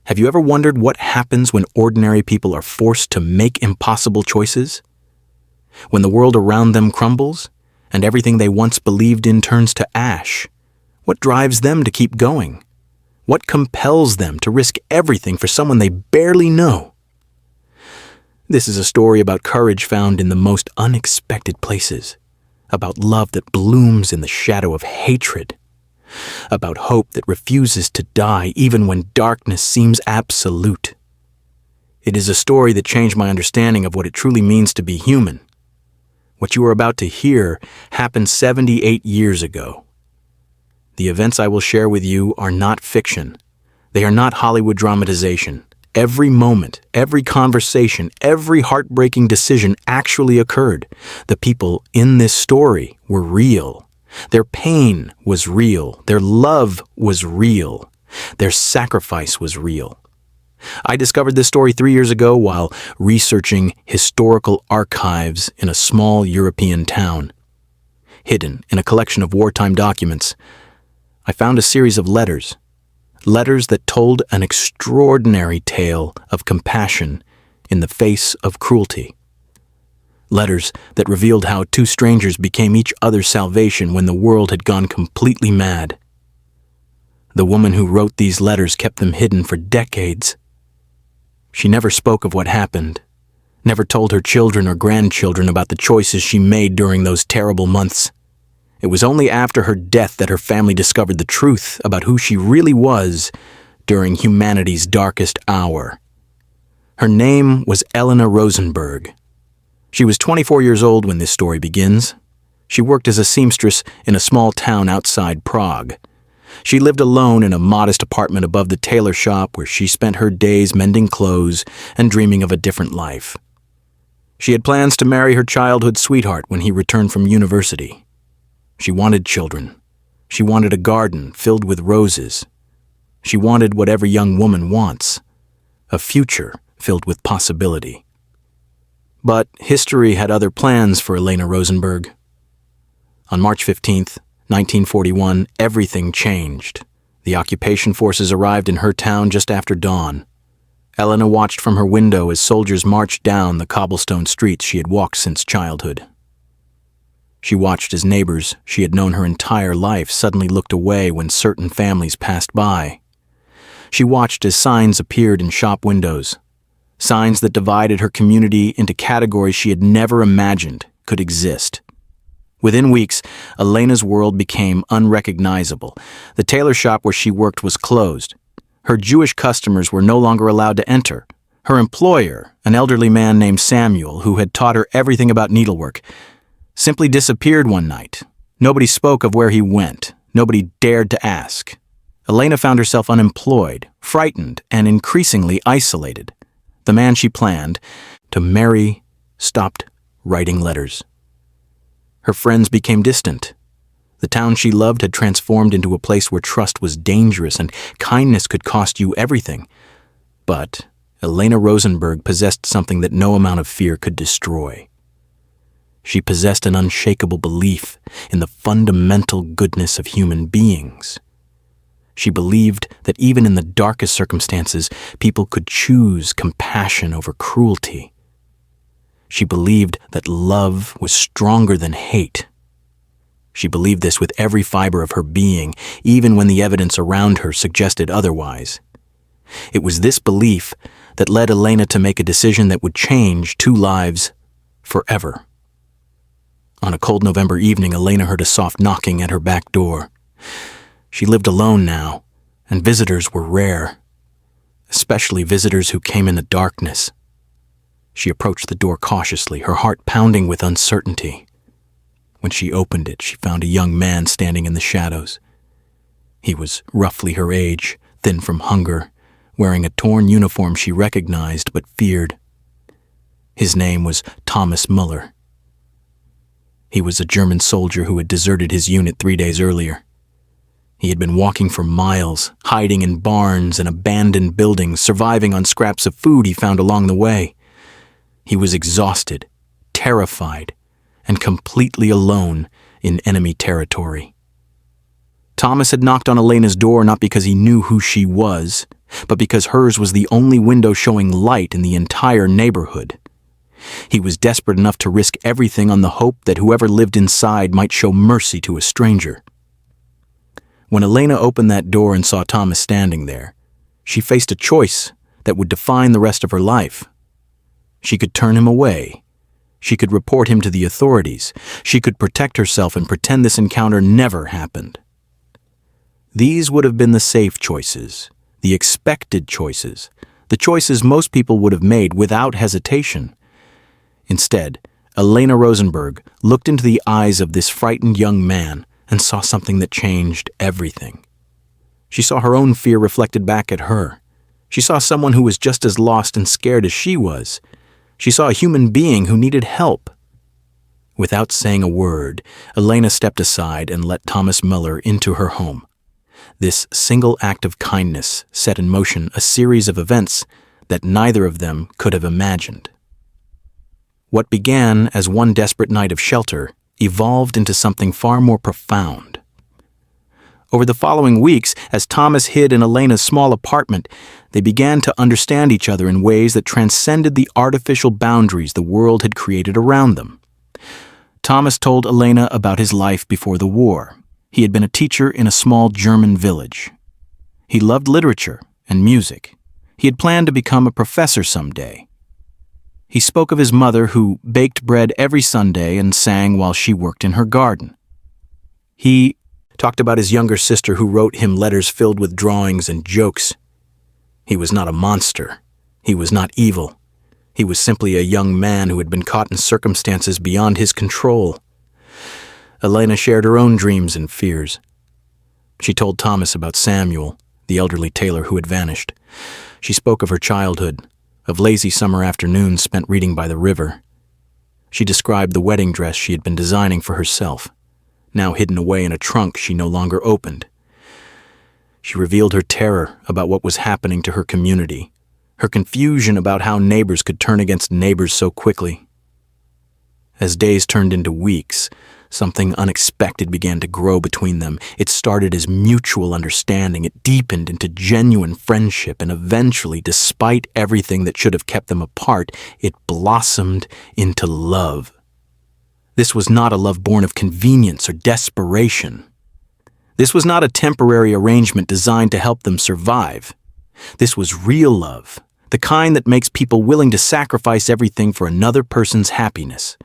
Have you ever wondered what happens when ordinary people are forced to make impossible choices? When the world around them crumbles, and everything they once believed in turns to ash, what drives them to keep going? What compels them to risk everything for someone they barely know? This is a story about courage found in the most unexpected places, about love that blooms in the shadow of hatred, about hope that refuses to die even when darkness seems absolute. It is a story that changed my understanding of what it truly means to be human. What you are about to hear happened 78 years ago. The events I will share with you are not fiction. They are not Hollywood dramatization. Every moment, every conversation, every heartbreaking decision actually occurred. The people in this story were real. Their pain was real. Their love was real. Their sacrifice was real. I discovered this story 3 years ago while researching historical archives in a small European town. Hidden in a collection of wartime documents, I found a series of letters that told an extraordinary tale of compassion in the face of cruelty. Letters that revealed how two strangers became each other's salvation when the world had gone completely mad. The woman who wrote these letters kept them hidden for decades. She never spoke of what happened, never told her children or grandchildren about the choices she made during those terrible months. It was only after her death that her family discovered the truth about who she really was during humanity's darkest hour. Her name was Elena Rosenberg. She was 24 years old when this story begins. She worked as a seamstress in a small town outside Prague. She lived alone in a modest apartment above the tailor shop where she spent her days mending clothes and dreaming of a different life. She had plans to marry her childhood sweetheart when he returned from university. She wanted children. She wanted a garden filled with roses. She wanted what every young woman wants, a future filled with possibility. But history had other plans for Elena Rosenberg. On March 15th, 1941, everything changed. The occupation forces arrived in her town just after dawn. Elena watched from her window as soldiers marched down the cobblestone streets she had walked since childhood. She watched as neighbors she had known her entire life suddenly looked away when certain families passed by. She watched as signs appeared in shop windows, signs that divided her community into categories she had never imagined could exist. Within weeks, Elena's world became unrecognizable. The tailor shop where she worked was closed. Her Jewish customers were no longer allowed to enter. Her employer, an elderly man named Samuel, who had taught her everything about needlework, simply disappeared one night. Nobody spoke of where he went. Nobody dared to ask. Elena found herself unemployed, frightened, and increasingly isolated. The man she planned to marry stopped writing letters. Her friends became distant. The town she loved had transformed into a place where trust was dangerous and kindness could cost you everything. But Elena Rosenberg possessed something that no amount of fear could destroy. She possessed an unshakable belief in the fundamental goodness of human beings. She believed that even in the darkest circumstances, people could choose compassion over cruelty. She believed that love was stronger than hate. She believed this with every fiber of her being, even when the evidence around her suggested otherwise. It was this belief that led Elena to make a decision that would change two lives forever. On a cold November evening, Elena heard a soft knocking at her back door. She lived alone now, and visitors were rare, especially visitors who came in the darkness. She approached the door cautiously, her heart pounding with uncertainty. When she opened it, she found a young man standing in the shadows. He was roughly her age, thin from hunger, wearing a torn uniform she recognized but feared. His name was Thomas Muller. He was a German soldier who had deserted his unit 3 days earlier. He had been walking for miles, hiding in barns and abandoned buildings, surviving on scraps of food he found along the way. He was exhausted, terrified, and completely alone in enemy territory. Thomas had knocked on Elena's door not because he knew who she was. but because hers was the only window showing light in the entire neighborhood. He was desperate enough to risk everything on the hope that whoever lived inside might show mercy to a stranger. When Elena opened that door and saw Thomas standing there, she faced a choice that would define the rest of her life. She could turn him away. She could report him to the authorities. She could protect herself and pretend this encounter never happened. These would have been the safe choices, the expected choices, the choices most people would have made without hesitation. Instead, Elena Rosenberg looked into the eyes of this frightened young man and saw something that changed everything. She saw her own fear reflected back at her. She saw someone who was just as lost and scared as she was. She saw a human being who needed help. Without saying a word, Elena stepped aside and let Thomas Muller into her home. This single act of kindness set in motion a series of events that neither of them could have imagined. What began as one desperate night of shelter evolved into something far more profound. Over the following weeks, as Thomas hid in Elena's small apartment, they began to understand each other in ways that transcended the artificial boundaries the world had created around them. Thomas told Elena about his life before the war. He had been a teacher in a small German village. He loved literature and music. He had planned to become a professor someday. He spoke of his mother who baked bread every Sunday and sang while she worked in her garden. He talked about his younger sister who wrote him letters filled with drawings and jokes. He was not a monster. He was not evil. He was simply a young man who had been caught in circumstances beyond his control. Elena shared her own dreams and fears. She told Thomas about Samuel, the elderly tailor who had vanished. She spoke of her childhood, of lazy summer afternoons spent reading by the river. She described the wedding dress she had been designing for herself, now hidden away in a trunk she no longer opened. She revealed her terror about what was happening to her community, her confusion about how neighbors could turn against neighbors so quickly. As days turned into weeks, something unexpected began to grow between them. It started as mutual understanding. It deepened into genuine friendship, and eventually, despite everything that should have kept them apart, it blossomed into love. This was not a love born of convenience or desperation. This was not a temporary arrangement designed to help them survive. This was real love, the kind that makes people willing to sacrifice everything for another person's happiness.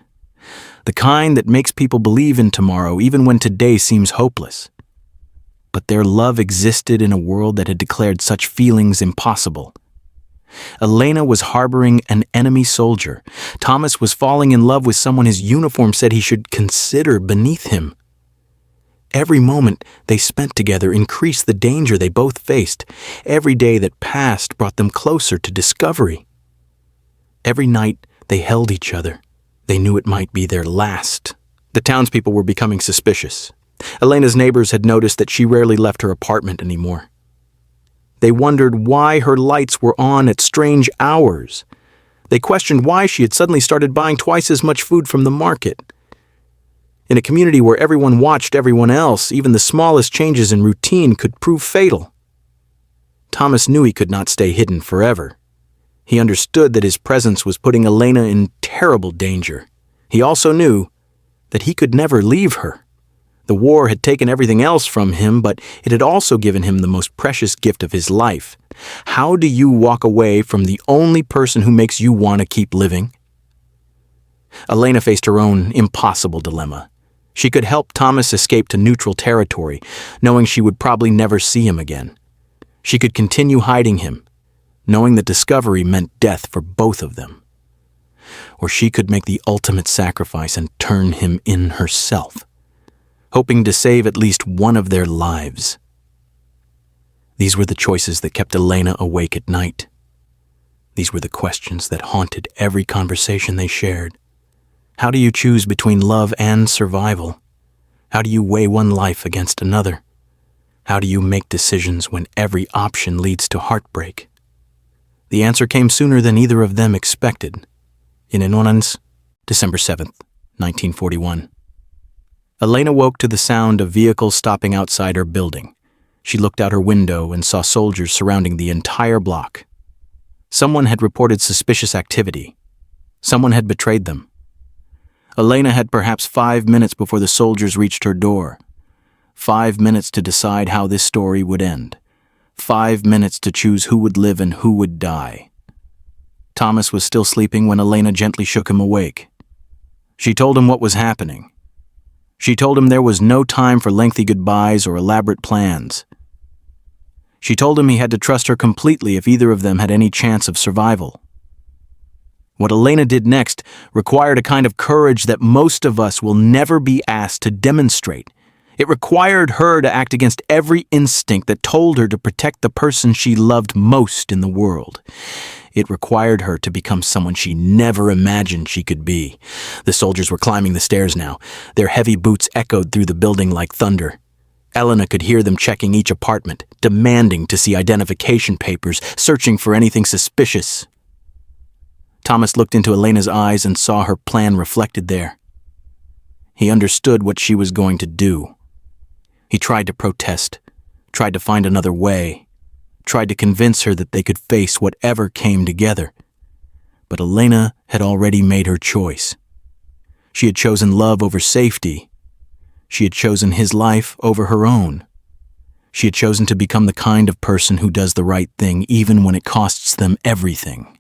The kind that makes people believe in tomorrow even when today seems hopeless. But their love existed in a world that had declared such feelings impossible. Elena was harboring an enemy soldier. Thomas was falling in love with someone his uniform said he should consider beneath him. Every moment they spent together increased the danger they both faced. Every day that passed brought them closer to discovery. Every night they held each other. They knew it might be their last. The townspeople were becoming suspicious. Elena's neighbors had noticed that she rarely left her apartment anymore. They wondered why her lights were on at strange hours. They questioned why she had suddenly started buying twice as much food from the market. In a community where everyone watched everyone else, even the smallest changes in routine could prove fatal. Thomas knew he could not stay hidden forever. He understood that his presence was putting Elena in terrible danger. He also knew that he could never leave her. The war had taken everything else from him, but it had also given him the most precious gift of his life. How do you walk away from the only person who makes you want to keep living? Elena faced her own impossible dilemma. She could help Thomas escape to neutral territory, knowing she would probably never see him again. She could continue hiding him, knowing that discovery meant death for both of them. Or she could make the ultimate sacrifice and turn him in herself, hoping to save at least one of their lives. These were the choices that kept Elena awake at night. These were the questions that haunted every conversation they shared. How do you choose between love and survival? How do you weigh one life against another? How do you make decisions when every option leads to heartbreak? The answer came sooner than either of them expected. In Inonans, December 7th, 1941. Elena woke to the sound of vehicles stopping outside her building. She looked out her window and saw soldiers surrounding the entire block. Someone had reported suspicious activity. Someone had betrayed them. Elena had perhaps 5 minutes before the soldiers reached her door. 5 minutes to decide how this story would end. 5 minutes to choose who would live and who would die. Thomas was still sleeping when Elena gently shook him awake. She told him what was happening. She told him there was no time for lengthy goodbyes or elaborate plans. She told him he had to trust her completely if either of them had any chance of survival. What Elena did next required a kind of courage that most of us will never be asked to demonstrate. It required her to act against every instinct that told her to protect the person she loved most in the world. It required her to become someone she never imagined she could be. The soldiers were climbing the stairs now. Their heavy boots echoed through the building like thunder. Elena could hear them checking each apartment, demanding to see identification papers, searching for anything suspicious. Thomas looked into Elena's eyes and saw her plan reflected there. He understood what she was going to do. He tried to protest, tried to find another way, tried to convince her that they could face whatever came together. But Elena had already made her choice. She had chosen love over safety. She had chosen his life over her own. She had chosen to become the kind of person who does the right thing even when it costs them everything.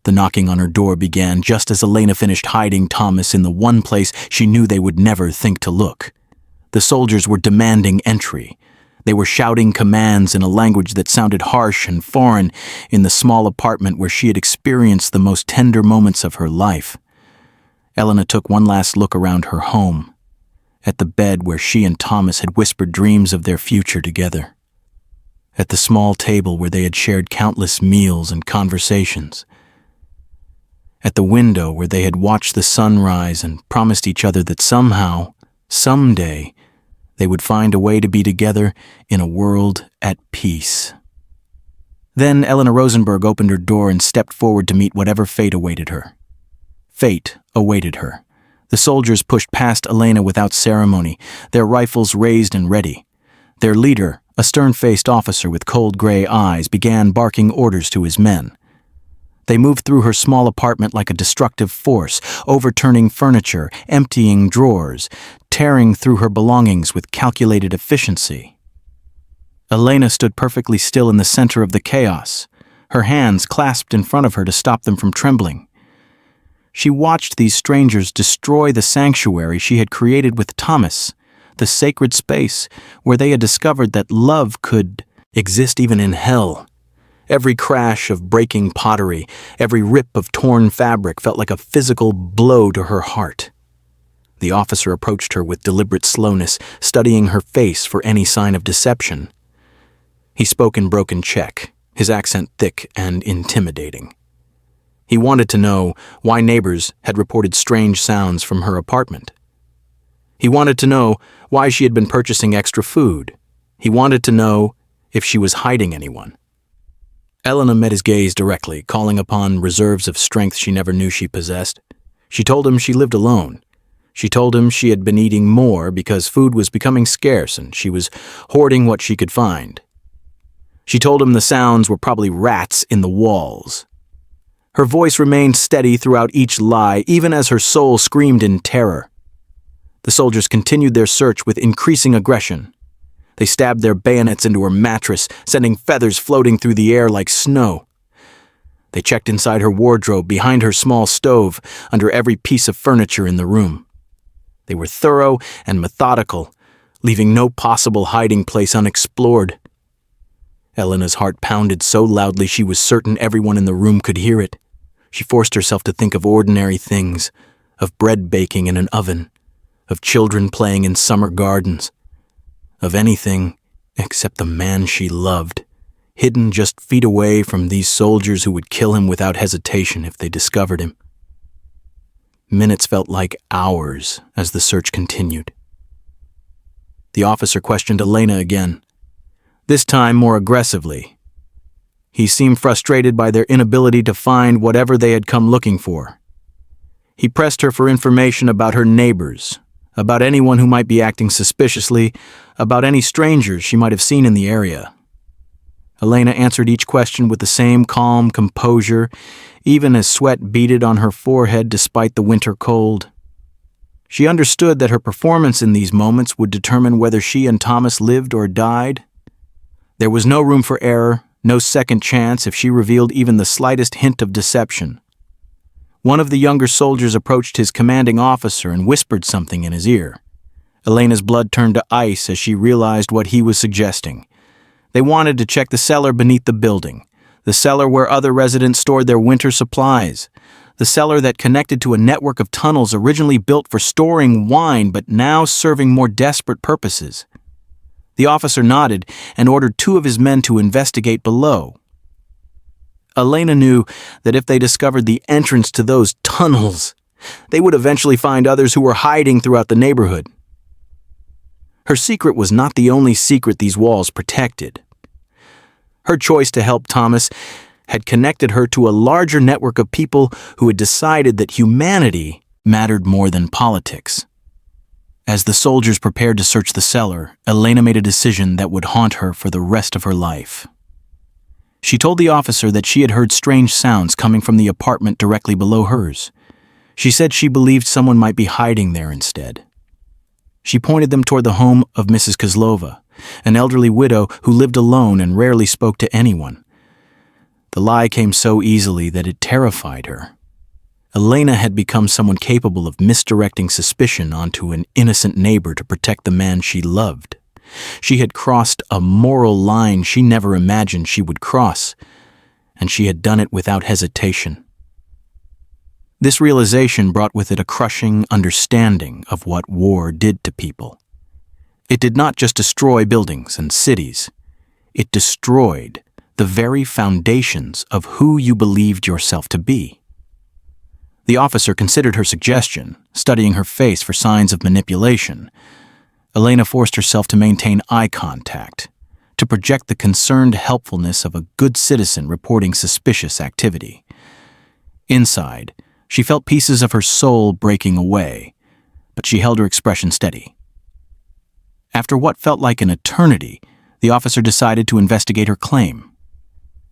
The knocking on her door began just as Elena finished hiding Thomas in the one place she knew they would never think to look. The soldiers were demanding entry. They were shouting commands in a language that sounded harsh and foreign in the small apartment where she had experienced the most tender moments of her life. Elena took one last look around her home, at the bed where she and Thomas had whispered dreams of their future together, at the small table where they had shared countless meals and conversations, at the window where they had watched the sun rise and promised each other that somehow, someday, they would find a way to be together in a world at peace. Then Elena Rosenberg opened her door and stepped forward to meet whatever fate awaited her. Fate awaited her. The soldiers pushed past Elena without ceremony, their rifles raised and ready. Their leader, a stern-faced officer with cold gray eyes, began barking orders to his men. They moved through her small apartment like a destructive force, overturning furniture, emptying drawers, tearing through her belongings with calculated efficiency. Elena stood perfectly still in the center of the chaos, her hands clasped in front of her to stop them from trembling. She watched these strangers destroy the sanctuary she had created with Thomas, the sacred space where they had discovered that love could exist even in hell. Every crash of breaking pottery, every rip of torn fabric felt like a physical blow to her heart. The officer approached her with deliberate slowness, studying her face for any sign of deception. He spoke in broken Czech, his accent thick and intimidating. He wanted to know why neighbors had reported strange sounds from her apartment. He wanted to know why she had been purchasing extra food. He wanted to know if she was hiding anyone. Elena met his gaze directly, calling upon reserves of strength she never knew she possessed. She told him she lived alone. She told him she had been eating more because food was becoming scarce and she was hoarding what she could find. She told him the sounds were probably rats in the walls. Her voice remained steady throughout each lie, even as her soul screamed in terror. The soldiers continued their search with increasing aggression. They stabbed their bayonets into her mattress, sending feathers floating through the air like snow. They checked inside her wardrobe, behind her small stove, under every piece of furniture in the room. They were thorough and methodical, leaving no possible hiding place unexplored. Elena's heart pounded so loudly she was certain everyone in the room could hear it. She forced herself to think of ordinary things, of bread baking in an oven, of children playing in summer gardens, of anything except the man she loved, hidden just feet away from these soldiers who would kill him without hesitation if they discovered him. Minutes felt like hours as the search continued. The officer questioned Elena again, this time more aggressively. He seemed frustrated by their inability to find whatever they had come looking for. He pressed her for information about her neighbors, about anyone who might be acting suspiciously, about any strangers she might have seen in the area. Elena answered each question with the same calm composure, even as sweat beaded on her forehead despite the winter cold. She understood that her performance in these moments would determine whether she and Thomas lived or died. There was no room for error, no second chance if she revealed even the slightest hint of deception. One of the younger soldiers approached his commanding officer and whispered something in his ear. Elena's blood turned to ice as she realized what he was suggesting. They wanted to check the cellar beneath the building, the cellar where other residents stored their winter supplies, the cellar that connected to a network of tunnels originally built for storing wine but now serving more desperate purposes. The officer nodded and ordered 2 of his men to investigate below. Elena knew that if they discovered the entrance to those tunnels, they would eventually find others who were hiding throughout the neighborhood. Her secret was not the only secret these walls protected. Her choice to help Thomas had connected her to a larger network of people who had decided that humanity mattered more than politics. As the soldiers prepared to search the cellar, Elena made a decision that would haunt her for the rest of her life. She told the officer that she had heard strange sounds coming from the apartment directly below hers. She said she believed someone might be hiding there instead. She pointed them toward the home of Mrs. Kozlova, an elderly widow who lived alone and rarely spoke to anyone. The lie came so easily that it terrified her. Elena had become someone capable of misdirecting suspicion onto an innocent neighbor to protect the man she loved. She had crossed a moral line she never imagined she would cross, and she had done it without hesitation. This realization brought with it a crushing understanding of what war did to people. It did not just destroy buildings and cities. It destroyed the very foundations of who you believed yourself to be. The officer considered her suggestion, studying her face for signs of manipulation. Elena forced herself to maintain eye contact, to project the concerned helpfulness of a good citizen reporting suspicious activity. Inside, she felt pieces of her soul breaking away, but she held her expression steady. After what felt like an eternity, the officer decided to investigate her claim.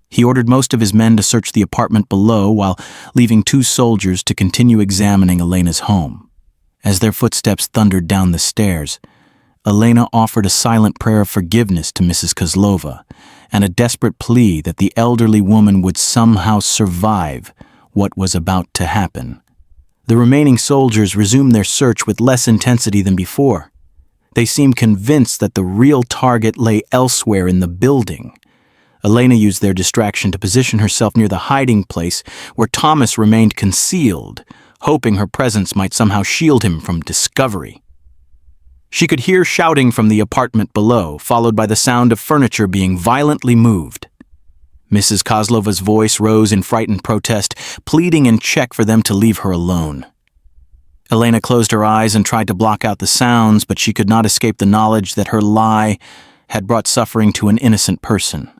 He ordered most of his men to search the apartment below while leaving 2 soldiers to continue examining Elena's home. As their footsteps thundered down the stairs, Elena offered a silent prayer of forgiveness to Mrs. Kozlova and a desperate plea that the elderly woman would somehow survive what was about to happen. The remaining soldiers resumed their search with less intensity than before. They seemed convinced that the real target lay elsewhere in the building. Elena used their distraction to position herself near the hiding place where Thomas remained concealed, hoping her presence might somehow shield him from discovery. She could hear shouting from the apartment below, followed by the sound of furniture being violently moved. Mrs. Kozlova's voice rose in frightened protest, pleading in check for them to leave her alone. Elena closed her eyes and tried to block out the sounds, but she could not escape the knowledge that her lie had brought suffering to an innocent person.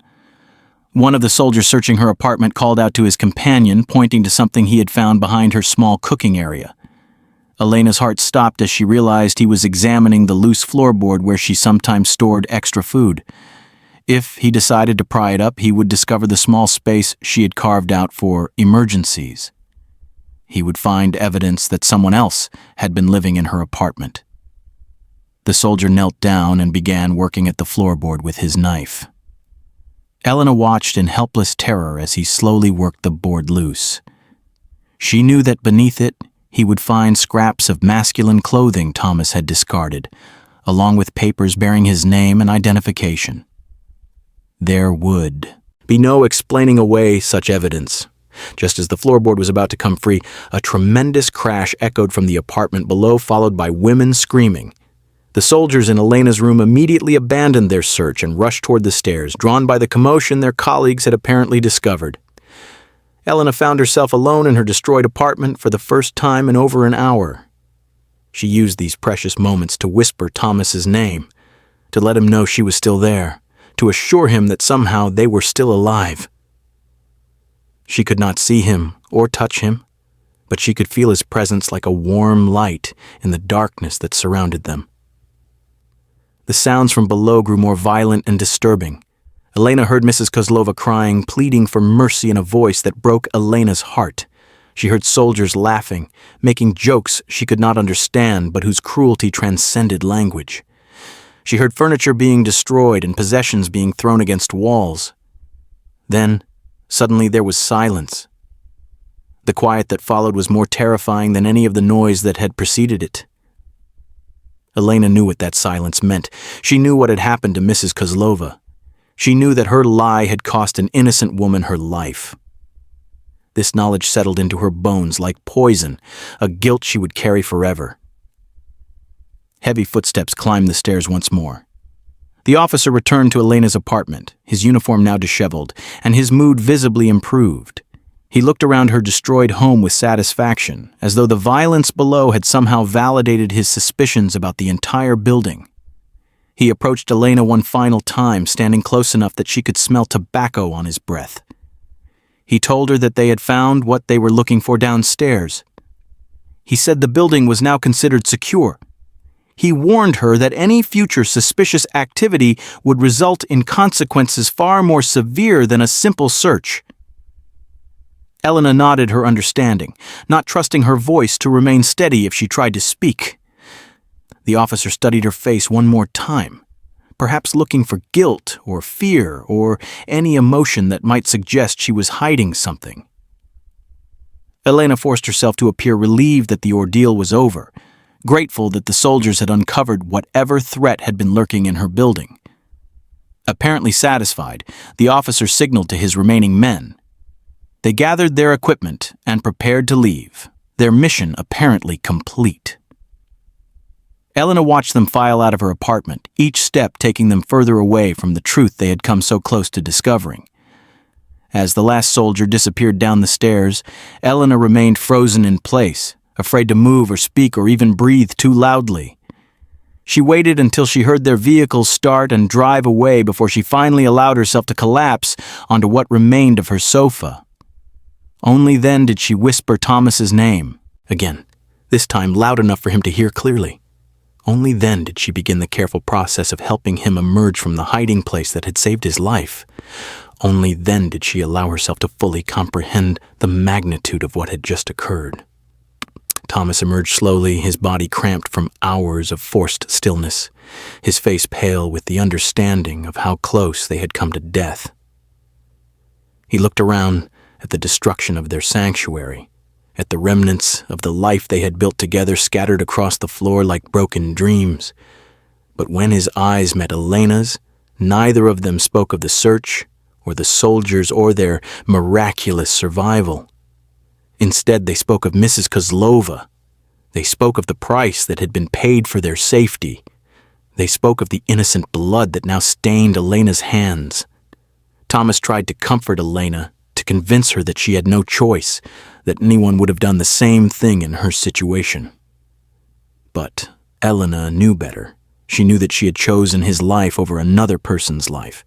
One of the soldiers searching her apartment called out to his companion, pointing to something he had found behind her small cooking area. Elena's heart stopped as she realized he was examining the loose floorboard where she sometimes stored extra food. If he decided to pry it up, he would discover the small space she had carved out for emergencies. He would find evidence that someone else had been living in her apartment. The soldier knelt down and began working at the floorboard with his knife. Elena watched in helpless terror as he slowly worked the board loose. She knew that beneath it, he would find scraps of masculine clothing Thomas had discarded, along with papers bearing his name and identification. There would be no explaining away such evidence. Just as the floorboard was about to come free, a tremendous crash echoed from the apartment below, followed by women screaming. The soldiers in Elena's room immediately abandoned their search and rushed toward the stairs, drawn by the commotion their colleagues had apparently discovered. Elena found herself alone in her destroyed apartment for the first time in over an hour. She used these precious moments to whisper Thomas's name, to let him know she was still there, to assure him that somehow they were still alive. She could not see him or touch him, but she could feel his presence like a warm light in the darkness that surrounded them. The sounds from below grew more violent and disturbing. Elena heard Mrs. Kozlova crying, pleading for mercy in a voice that broke Elena's heart. She heard soldiers laughing, making jokes she could not understand but whose cruelty transcended language. She heard furniture being destroyed and possessions being thrown against walls. Then, suddenly there was silence. The quiet that followed was more terrifying than any of the noise that had preceded it. Elena knew what that silence meant. She knew what had happened to Mrs. Kozlova. She knew that her lie had cost an innocent woman her life. This knowledge settled into her bones like poison, a guilt she would carry forever. Heavy footsteps climbed the stairs once more. The officer returned to Elena's apartment, his uniform now disheveled, and his mood visibly improved. He looked around her destroyed home with satisfaction, as though the violence below had somehow validated his suspicions about the entire building. He approached Elena one final time, standing close enough that she could smell tobacco on his breath. He told her that they had found what they were looking for downstairs. He said the building was now considered secure. He warned her that any future suspicious activity would result in consequences far more severe than a simple search. Elena nodded her understanding, not trusting her voice to remain steady if she tried to speak. The officer studied her face one more time, perhaps looking for guilt or fear or any emotion that might suggest she was hiding something. Elena forced herself to appear relieved that the ordeal was over, grateful that the soldiers had uncovered whatever threat had been lurking in her building. Apparently satisfied, the officer signaled to his remaining men. They gathered their equipment and prepared to leave, their mission apparently complete. Elena watched them file out of her apartment, each step taking them further away from the truth they had come so close to discovering. As the last soldier disappeared down the stairs, Elena remained frozen in place, afraid to move or speak or even breathe too loudly. She waited until she heard their vehicles start and drive away before she finally allowed herself to collapse onto what remained of her sofa. Only then did she whisper Thomas's name, again, this time loud enough for him to hear clearly. Only then did she begin the careful process of helping him emerge from the hiding place that had saved his life. Only then did she allow herself to fully comprehend the magnitude of what had just occurred. Thomas emerged slowly, his body cramped from hours of forced stillness, his face pale with the understanding of how close they had come to death. He looked around at the destruction of their sanctuary, at the remnants of the life they had built together scattered across the floor like broken dreams. But when his eyes met Elena's, neither of them spoke of the search, or the soldiers, or their miraculous survival. Instead, they spoke of Mrs. Kozlova. They spoke of the price that had been paid for their safety. They spoke of the innocent blood that now stained Elena's hands. Thomas tried to comfort Elena, to convince her that she had no choice, that anyone would have done the same thing in her situation. But Elena knew better. She knew that she had chosen his life over another person's life.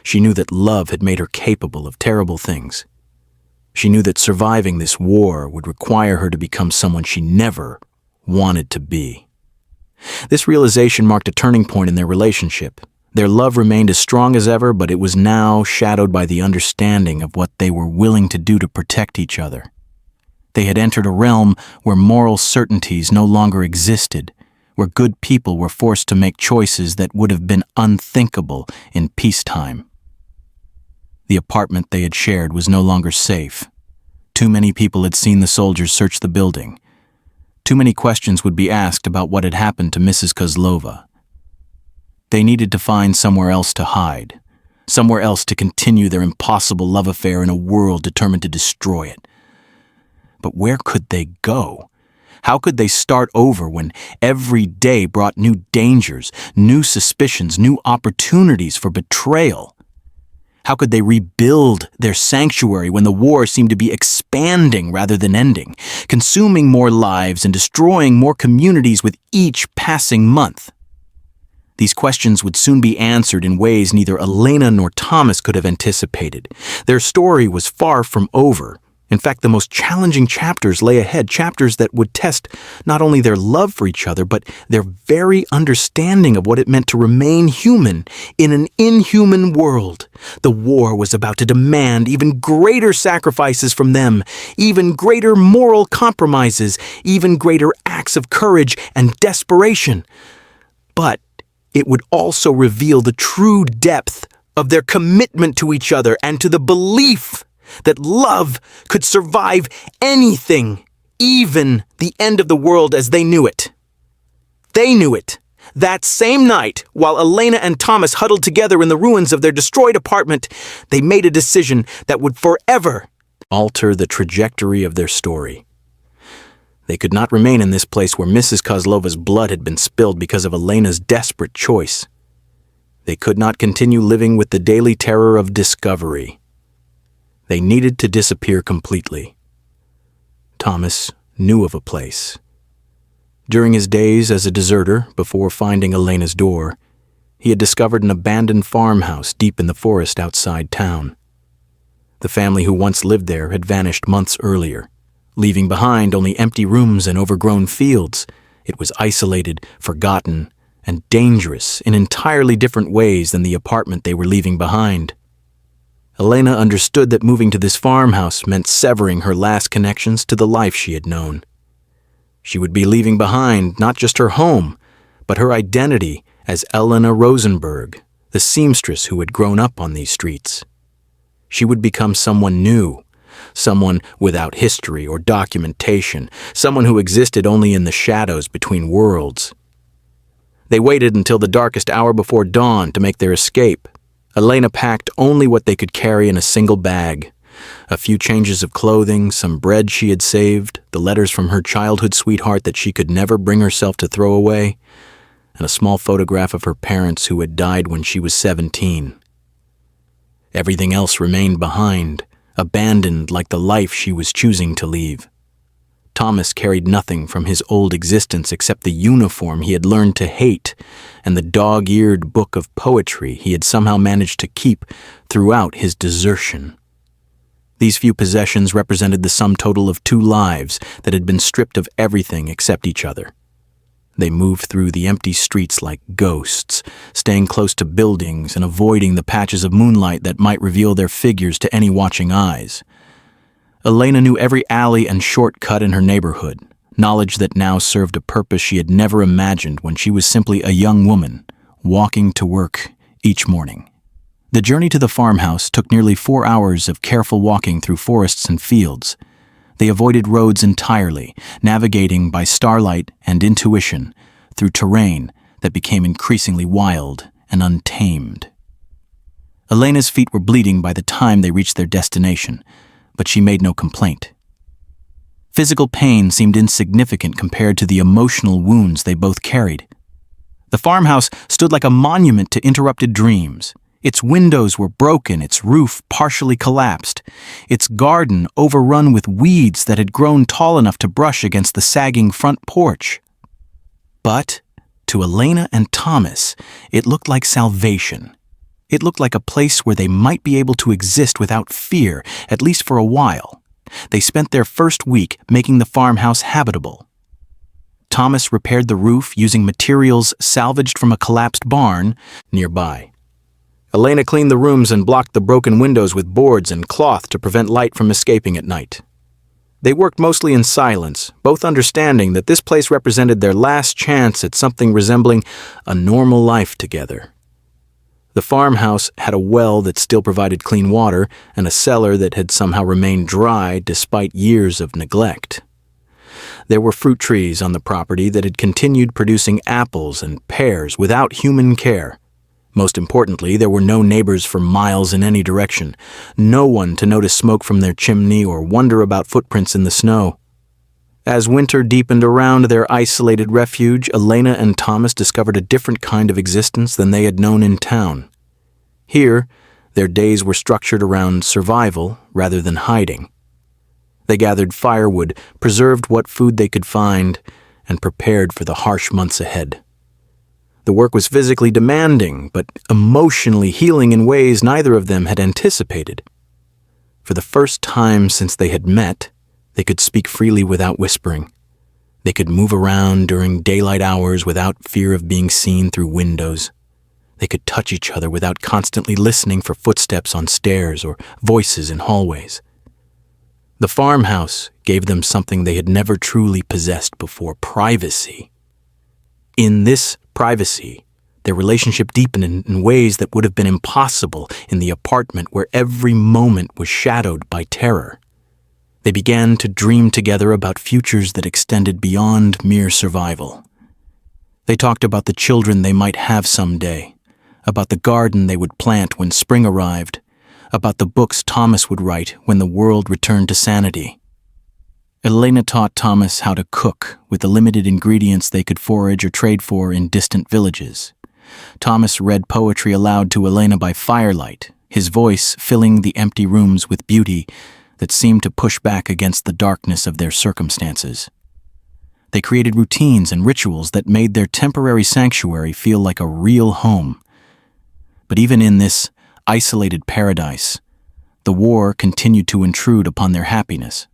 She knew that love had made her capable of terrible things. She knew that surviving this war would require her to become someone she never wanted to be. This realization marked a turning point in their relationship. Their love remained as strong as ever, but it was now shadowed by the understanding of what they were willing to do to protect each other. They had entered a realm where moral certainties no longer existed, where good people were forced to make choices that would have been unthinkable in peacetime. The apartment they had shared was no longer safe. Too many people had seen the soldiers search the building. Too many questions would be asked about what had happened to Mrs. Kozlova. They needed to find somewhere else to hide, somewhere else to continue their impossible love affair in a world determined to destroy it. But where could they go? How could they start over when every day brought new dangers, new suspicions, new opportunities for betrayal? How could they rebuild their sanctuary when the war seemed to be expanding rather than ending, consuming more lives and destroying more communities with each passing month? These questions would soon be answered in ways neither Elena nor Thomas could have anticipated. Their story was far from over, In fact, the most challenging chapters lay ahead, chapters that would test not only their love for each other, but their very understanding of what it meant to remain human in an inhuman world. The war was about to demand even greater sacrifices from them, even greater moral compromises, even greater acts of courage and desperation. But it would also reveal the true depth of their commitment to each other and to the belief that love could survive anything, even the end of the world as they knew it. They knew it. That same night, while Elena and Thomas huddled together in the ruins of their destroyed apartment, they made a decision that would forever alter the trajectory of their story. They could not remain in this place where Mrs. Kozlova's blood had been spilled because of Elena's desperate choice. They could not continue living with the daily terror of discovery. They needed to disappear completely. Thomas knew of a place. During his days as a deserter, before finding Elena's door, he had discovered an abandoned farmhouse deep in the forest outside town. The family who once lived there had vanished months earlier, leaving behind only empty rooms and overgrown fields. It was isolated, forgotten, and dangerous in entirely different ways than the apartment they were leaving behind. Elena understood that moving to this farmhouse meant severing her last connections to the life she had known. She would be leaving behind not just her home, but her identity as Elena Rosenberg, the seamstress who had grown up on these streets. She would become someone new, someone without history or documentation, someone who existed only in the shadows between worlds. They waited until the darkest hour before dawn to make their escape. Elena packed only what they could carry in a single bag. A few changes of clothing, some bread she had saved, the letters from her childhood sweetheart that she could never bring herself to throw away, and a small photograph of her parents who had died when she was 17. Everything else remained behind, abandoned like the life she was choosing to leave. Thomas carried nothing from his old existence except the uniform he had learned to hate and the dog-eared book of poetry he had somehow managed to keep throughout his desertion. These few possessions represented the sum total of 2 lives that had been stripped of everything except each other. They moved through the empty streets like ghosts, staying close to buildings and avoiding the patches of moonlight that might reveal their figures to any watching eyes. Elena knew every alley and shortcut in her neighborhood, knowledge that now served a purpose she had never imagined when she was simply a young woman, walking to work each morning. The journey to the farmhouse took nearly 4 hours of careful walking through forests and fields. They avoided roads entirely, navigating by starlight and intuition through terrain that became increasingly wild and untamed. Elena's feet were bleeding by the time they reached their destination, but she made no complaint. Physical pain seemed insignificant compared to the emotional wounds they both carried. The farmhouse stood like a monument to interrupted dreams. Its windows were broken, its roof partially collapsed, its garden overrun with weeds that had grown tall enough to brush against the sagging front porch. But to Elena and Thomas, it looked like salvation. It looked like a place where they might be able to exist without fear, at least for a while. They spent their first week making the farmhouse habitable. Thomas repaired the roof using materials salvaged from a collapsed barn nearby. Elena cleaned the rooms and blocked the broken windows with boards and cloth to prevent light from escaping at night. They worked mostly in silence, both understanding that this place represented their last chance at something resembling a normal life together. The farmhouse had a well that still provided clean water and a cellar that had somehow remained dry despite years of neglect. There were fruit trees on the property that had continued producing apples and pears without human care. Most importantly, there were no neighbors for miles in any direction, no one to notice smoke from their chimney or wonder about footprints in the snow. As winter deepened around their isolated refuge, Elena and Thomas discovered a different kind of existence than they had known in town. Here, their days were structured around survival rather than hiding. They gathered firewood, preserved what food they could find, and prepared for the harsh months ahead. The work was physically demanding, but emotionally healing in ways neither of them had anticipated. For the first time since they had met, they could speak freely without whispering. They could move around during daylight hours without fear of being seen through windows. They could touch each other without constantly listening for footsteps on stairs or voices in hallways. The farmhouse gave them something they had never truly possessed before: privacy. In this privacy, their relationship deepened in ways that would have been impossible in the apartment where every moment was shadowed by terror. They began to dream together about futures that extended beyond mere survival. They talked about the children they might have someday, about the garden they would plant when spring arrived, about the books Thomas would write when the world returned to sanity. Elena taught Thomas how to cook with the limited ingredients they could forage or trade for in distant villages. Thomas read poetry aloud to Elena by firelight, his voice filling the empty rooms with beauty that seemed to push back against the darkness of their circumstances. They created routines and rituals that made their temporary sanctuary feel like a real home. But even in this isolated paradise, the war continued to intrude upon their happiness.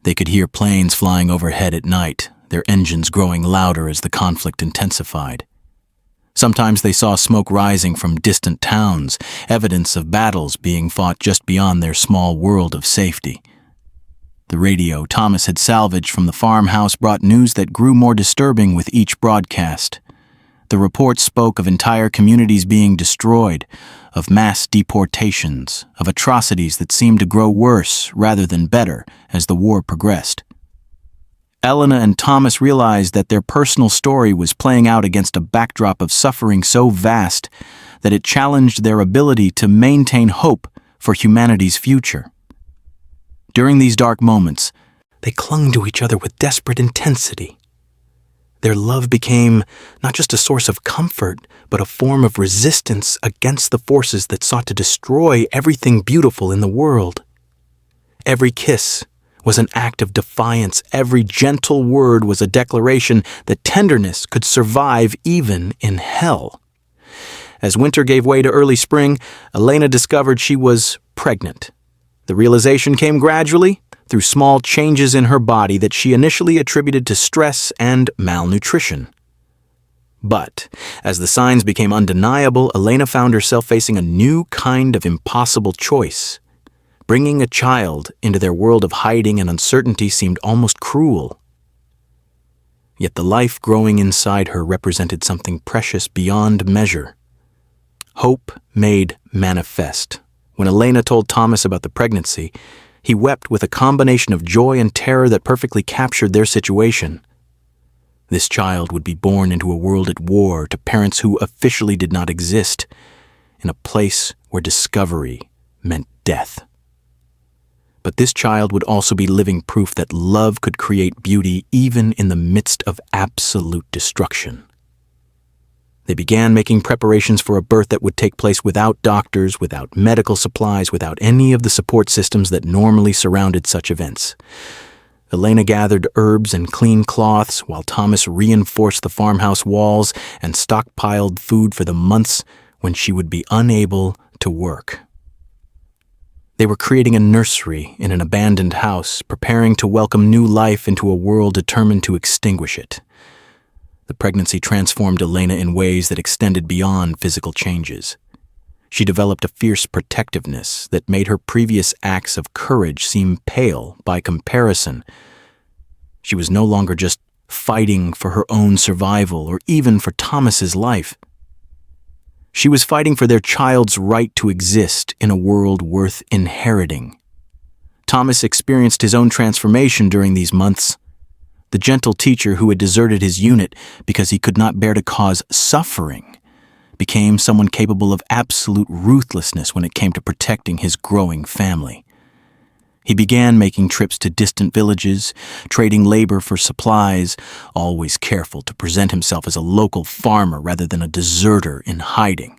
They could hear planes flying overhead at night, their engines growing louder as the conflict intensified. Sometimes they saw smoke rising from distant towns, evidence of battles being fought just beyond their small world of safety. The radio Thomas had salvaged from the farmhouse brought news that grew more disturbing with each broadcast. The reports spoke of entire communities being destroyed, of mass deportations, of atrocities that seemed to grow worse rather than better as the war progressed. Elena and Thomas realized that their personal story was playing out against a backdrop of suffering so vast that it challenged their ability to maintain hope for humanity's future. During these dark moments, they clung to each other with desperate intensity. Their love became not just a source of comfort, but a form of resistance against the forces that sought to destroy everything beautiful in the world. Every kiss was an act of defiance. Every gentle word was a declaration that tenderness could survive even in hell. As winter gave way to early spring, Elena discovered she was pregnant. The realization came gradually, through small changes in her body that she initially attributed to stress and malnutrition. But as the signs became undeniable, Elena found herself facing a new kind of impossible choice. Bringing a child into their world of hiding and uncertainty seemed almost cruel. Yet the life growing inside her represented something precious beyond measure. Hope made manifest. When Elena told Thomas about the pregnancy, he wept with a combination of joy and terror that perfectly captured their situation. This child would be born into a world at war, to parents who officially did not exist, in a place where discovery meant death. But this child would also be living proof that love could create beauty even in the midst of absolute destruction. They began making preparations for a birth that would take place without doctors, without medical supplies, without any of the support systems that normally surrounded such events. Elena gathered herbs and clean cloths, while Thomas reinforced the farmhouse walls and stockpiled food for the months when she would be unable to work. They were creating a nursery in an abandoned house, preparing to welcome new life into a world determined to extinguish it. The pregnancy transformed Elena in ways that extended beyond physical changes. She developed a fierce protectiveness that made her previous acts of courage seem pale by comparison. She was no longer just fighting for her own survival or even for Thomas's life. She was fighting for their child's right to exist in a world worth inheriting. Thomas experienced his own transformation during these months. The gentle teacher who had deserted his unit because he could not bear to cause suffering became someone capable of absolute ruthlessness when it came to protecting his growing family. He began making trips to distant villages, trading labor for supplies, always careful to present himself as a local farmer rather than a deserter in hiding.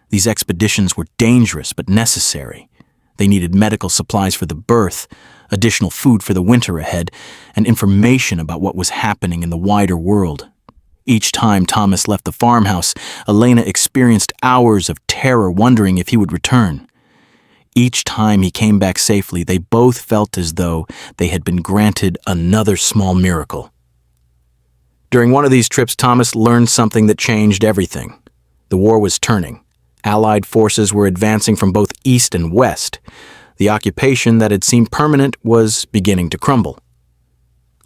These expeditions were dangerous but necessary. They needed medical supplies for the birth, additional food for the winter ahead, and information about what was happening in the wider world. Each time Thomas left the farmhouse, Elena experienced hours of terror, wondering if he would return. Each time he came back safely, they both felt as though they had been granted another small miracle. During one of these trips, Thomas learned something that changed everything. The war was turning. Allied forces were advancing from both east and west. The occupation that had seemed permanent was beginning to crumble.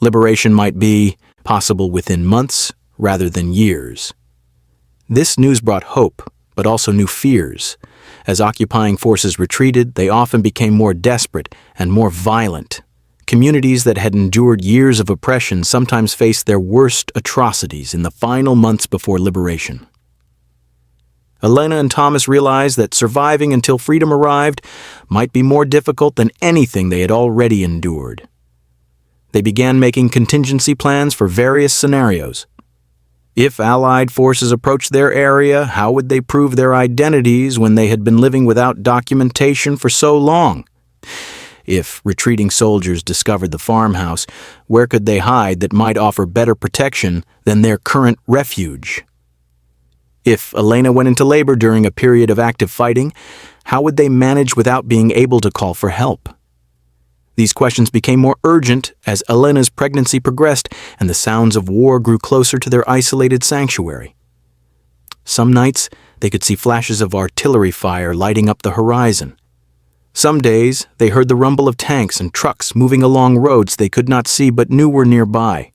Liberation might be possible within months rather than years. This news brought hope, but also new fears. As occupying forces retreated, they often became more desperate and more violent. Communities that had endured years of oppression sometimes faced their worst atrocities in the final months before liberation. Elena and Thomas realized that surviving until freedom arrived might be more difficult than anything they had already endured. They began making contingency plans for various scenarios. If Allied forces approached their area, how would they prove their identities when they had been living without documentation for so long? If retreating soldiers discovered the farmhouse, where could they hide that might offer better protection than their current refuge? If Elena went into labor during a period of active fighting, how would they manage without being able to call for help? These questions became more urgent as Elena's pregnancy progressed and the sounds of war grew closer to their isolated sanctuary. Some nights, they could see flashes of artillery fire lighting up the horizon. Some days, they heard the rumble of tanks and trucks moving along roads they could not see but knew were nearby.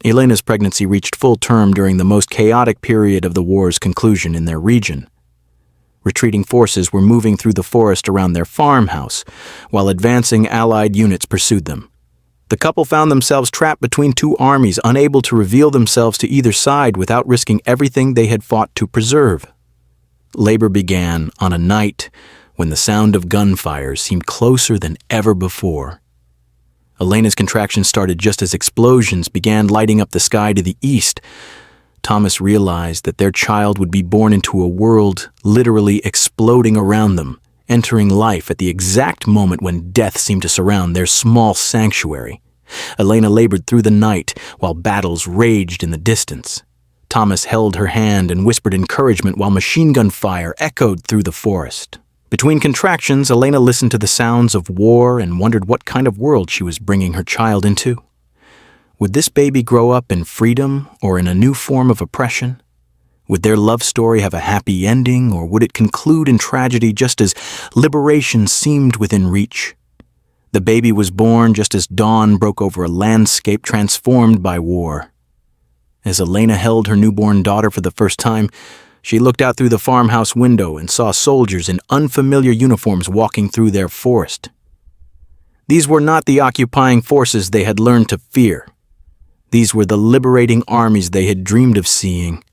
Elena's pregnancy reached full term during the most chaotic period of the war's conclusion in their region. Retreating forces were moving through the forest around their farmhouse, while advancing Allied units pursued them. The couple found themselves trapped between two armies, unable to reveal themselves to either side without risking everything they had fought to preserve. Labor began on a night when the sound of gunfire seemed closer than ever before. Elena's contractions started just as explosions began lighting up the sky to the east. Thomas realized that their child would be born into a world literally exploding around them, entering life at the exact moment when death seemed to surround their small sanctuary. Elena labored through the night while battles raged in the distance. Thomas held her hand and whispered encouragement while machine gun fire echoed through the forest. Between contractions, Elena listened to the sounds of war and wondered what kind of world she was bringing her child into. Would this baby grow up in freedom or in a new form of oppression? Would their love story have a happy ending, or would it conclude in tragedy just as liberation seemed within reach? The baby was born just as dawn broke over a landscape transformed by war. As Elena held her newborn daughter for the first time, she looked out through the farmhouse window and saw soldiers in unfamiliar uniforms walking through their forest. These were not the occupying forces they had learned to fear. These were the liberating armies they had dreamed of seeing.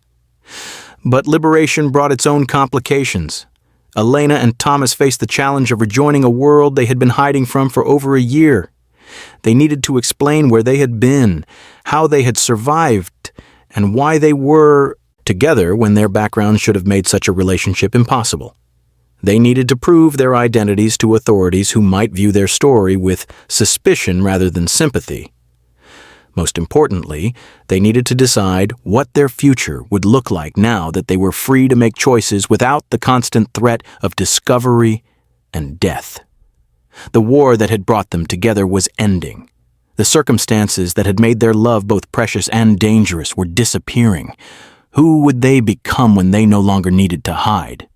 But liberation brought its own complications. Elena and Thomas faced the challenge of rejoining a world they had been hiding from for over a year. They needed to explain where they had been, how they had survived, and why they were together when their backgrounds should have made such a relationship impossible. They needed to prove their identities to authorities who might view their story with suspicion rather than sympathy. Most importantly, they needed to decide what their future would look like now that they were free to make choices without the constant threat of discovery and death. The war that had brought them together was ending. The circumstances that had made their love both precious and dangerous were disappearing. Who would they become when they no longer needed to hide?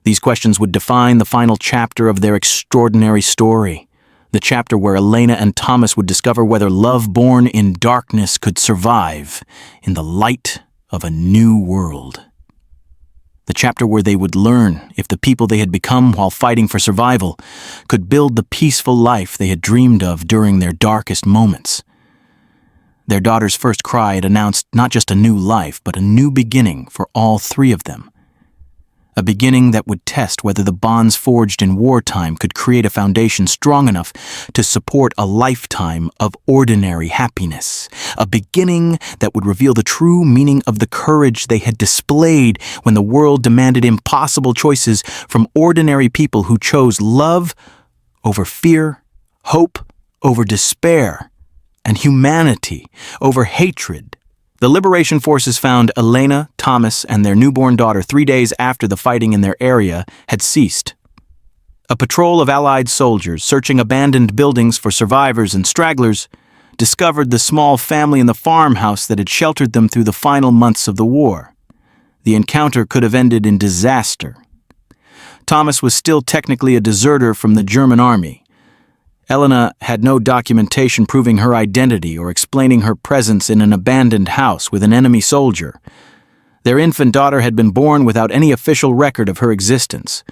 These questions would define the final chapter of their extraordinary story, the chapter where Elena and Thomas would discover whether love born in darkness could survive in the light of a new world. The chapter where they would learn if the people they had become while fighting for survival could build the peaceful life they had dreamed of during their darkest moments. Their daughter's first cry had announced not just a new life, but a new beginning for all three of them. A beginning that would test whether the bonds forged in wartime could create a foundation strong enough to support a lifetime of ordinary happiness. A beginning that would reveal the true meaning of the courage they had displayed when the world demanded impossible choices from ordinary people who chose love over fear, hope over despair, and humanity over hatred. The liberation forces found Elena, Thomas, and their newborn daughter 3 days after the fighting in their area had ceased. A patrol of Allied soldiers searching abandoned buildings for survivors and stragglers discovered the small family in the farmhouse that had sheltered them through the final months of the war. The encounter could have ended in disaster. Thomas was still technically a deserter from the German army. Elena had no documentation proving her identity or explaining her presence in an abandoned house with an enemy soldier. Their infant daughter had been born without any official record of her existence.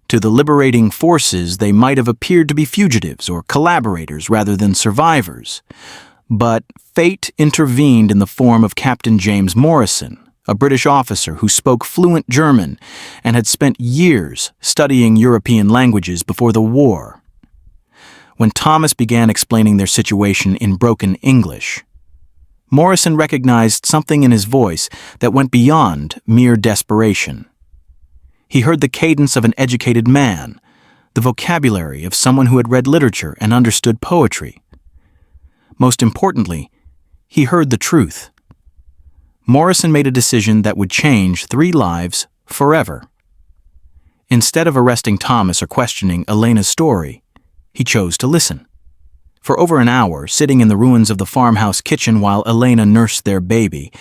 To the liberating forces, they might have appeared to be fugitives or collaborators rather than survivors. But fate intervened in the form of Captain James Morrison, a British officer who spoke fluent German and had spent years studying European languages before the war. When Thomas began explaining their situation in broken English, Morrison recognized something in his voice that went beyond mere desperation. He heard the cadence of an educated man, the vocabulary of someone who had read literature and understood poetry. Most importantly, he heard the truth. Morrison made a decision that would change 3 lives forever. Instead of arresting Thomas or questioning Elena's story, he chose to listen. For over an hour, sitting in the ruins of the farmhouse kitchen while Elena nursed their baby,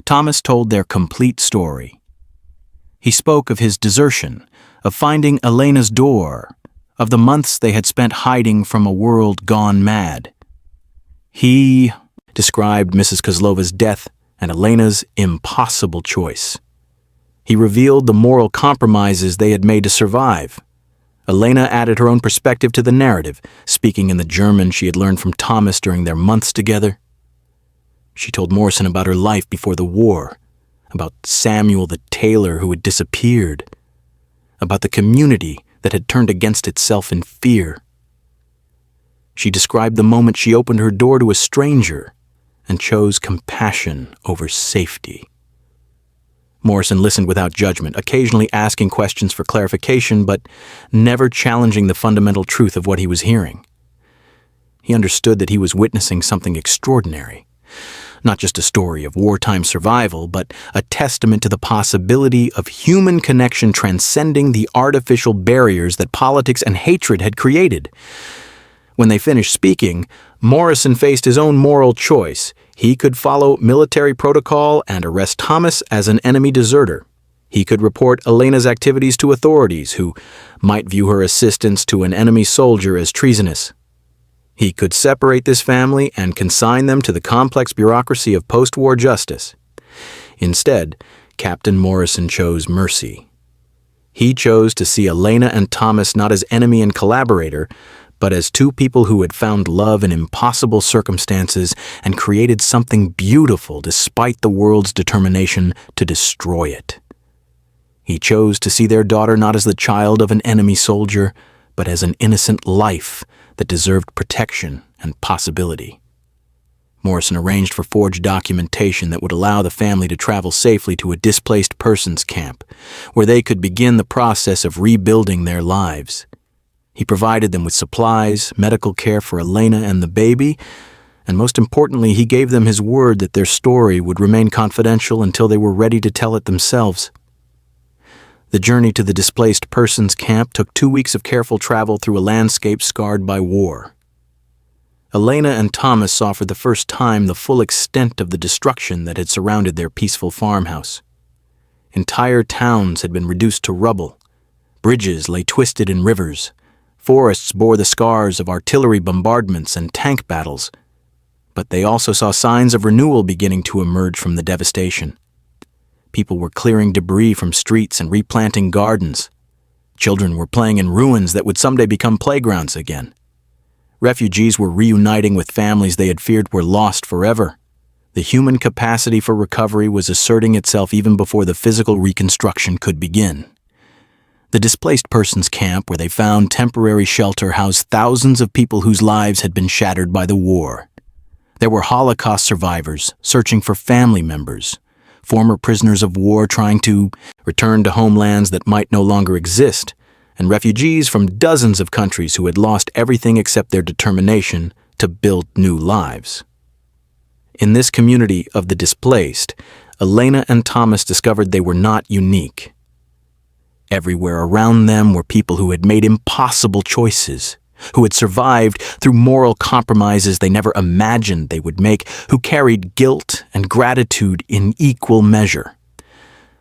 Thomas told their complete story. He spoke of his desertion, of finding Elena's door, of the months they had spent hiding from a world gone mad. He described Mrs. Kozlova's death and Elena's impossible choice. He revealed the moral compromises they had made to survive. Elena added her own perspective to the narrative, speaking in the German she had learned from Thomas during their months together. She told Morrison about her life before the war, about Samuel the tailor who had disappeared, about the community that had turned against itself in fear. She described the moment she opened her door to a stranger and chose compassion over safety. Morrison listened without judgment, occasionally asking questions for clarification, but never challenging the fundamental truth of what he was hearing. He understood that he was witnessing something extraordinary, not just a story of wartime survival, but a testament to the possibility of human connection transcending the artificial barriers that politics and hatred had created. When they finished speaking, Morrison faced his own moral choice. He could follow military protocol and arrest Thomas as an enemy deserter. He could report Elena's activities to authorities, who might view her assistance to an enemy soldier as treasonous. He could separate this family and consign them to the complex bureaucracy of post-war justice. Instead, Captain Morrison chose mercy. He chose to see Elena and Thomas not as enemy and collaborator, but as 2 people who had found love in impossible circumstances and created something beautiful despite the world's determination to destroy it. He chose to see their daughter not as the child of an enemy soldier, but as an innocent life that deserved protection and possibility. Morrison arranged for forged documentation that would allow the family to travel safely to a displaced persons camp, where they could begin the process of rebuilding their lives. He provided them with supplies, medical care for Elena and the baby, and most importantly, he gave them his word that their story would remain confidential until they were ready to tell it themselves. The journey to the displaced persons camp took 2 weeks of careful travel through a landscape scarred by war. Elena and Thomas saw for the first time the full extent of the destruction that had surrounded their peaceful farmhouse. Entire towns had been reduced to rubble. Bridges lay twisted in rivers. Forests bore the scars of artillery bombardments and tank battles, but they also saw signs of renewal beginning to emerge from the devastation. People were clearing debris from streets and replanting gardens. Children were playing in ruins that would someday become playgrounds again. Refugees were reuniting with families they had feared were lost forever. The human capacity for recovery was asserting itself even before the physical reconstruction could begin. The displaced persons camp, where they found temporary shelter, housed thousands of people whose lives had been shattered by the war. There were Holocaust survivors searching for family members, former prisoners of war trying to return to homelands that might no longer exist, and refugees from dozens of countries who had lost everything except their determination to build new lives. In this community of the displaced, Elena and Thomas discovered they were not unique. Everywhere around them were people who had made impossible choices, who had survived through moral compromises they never imagined they would make, who carried guilt and gratitude in equal measure.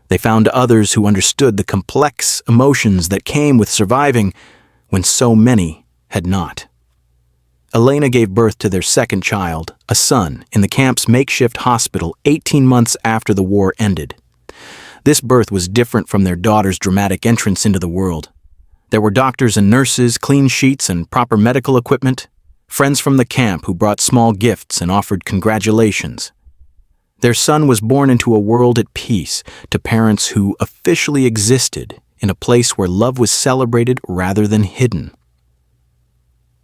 They found others who understood the complex emotions that came with surviving when so many had not. Elena gave birth to their second child, a son, in the camp's makeshift hospital 18 months after the war ended. This birth was different from their daughter's dramatic entrance into the world. There were doctors and nurses, clean sheets, and proper medical equipment, friends from the camp who brought small gifts and offered congratulations. Their son was born into a world at peace, to parents who officially existed in a place where love was celebrated rather than hidden.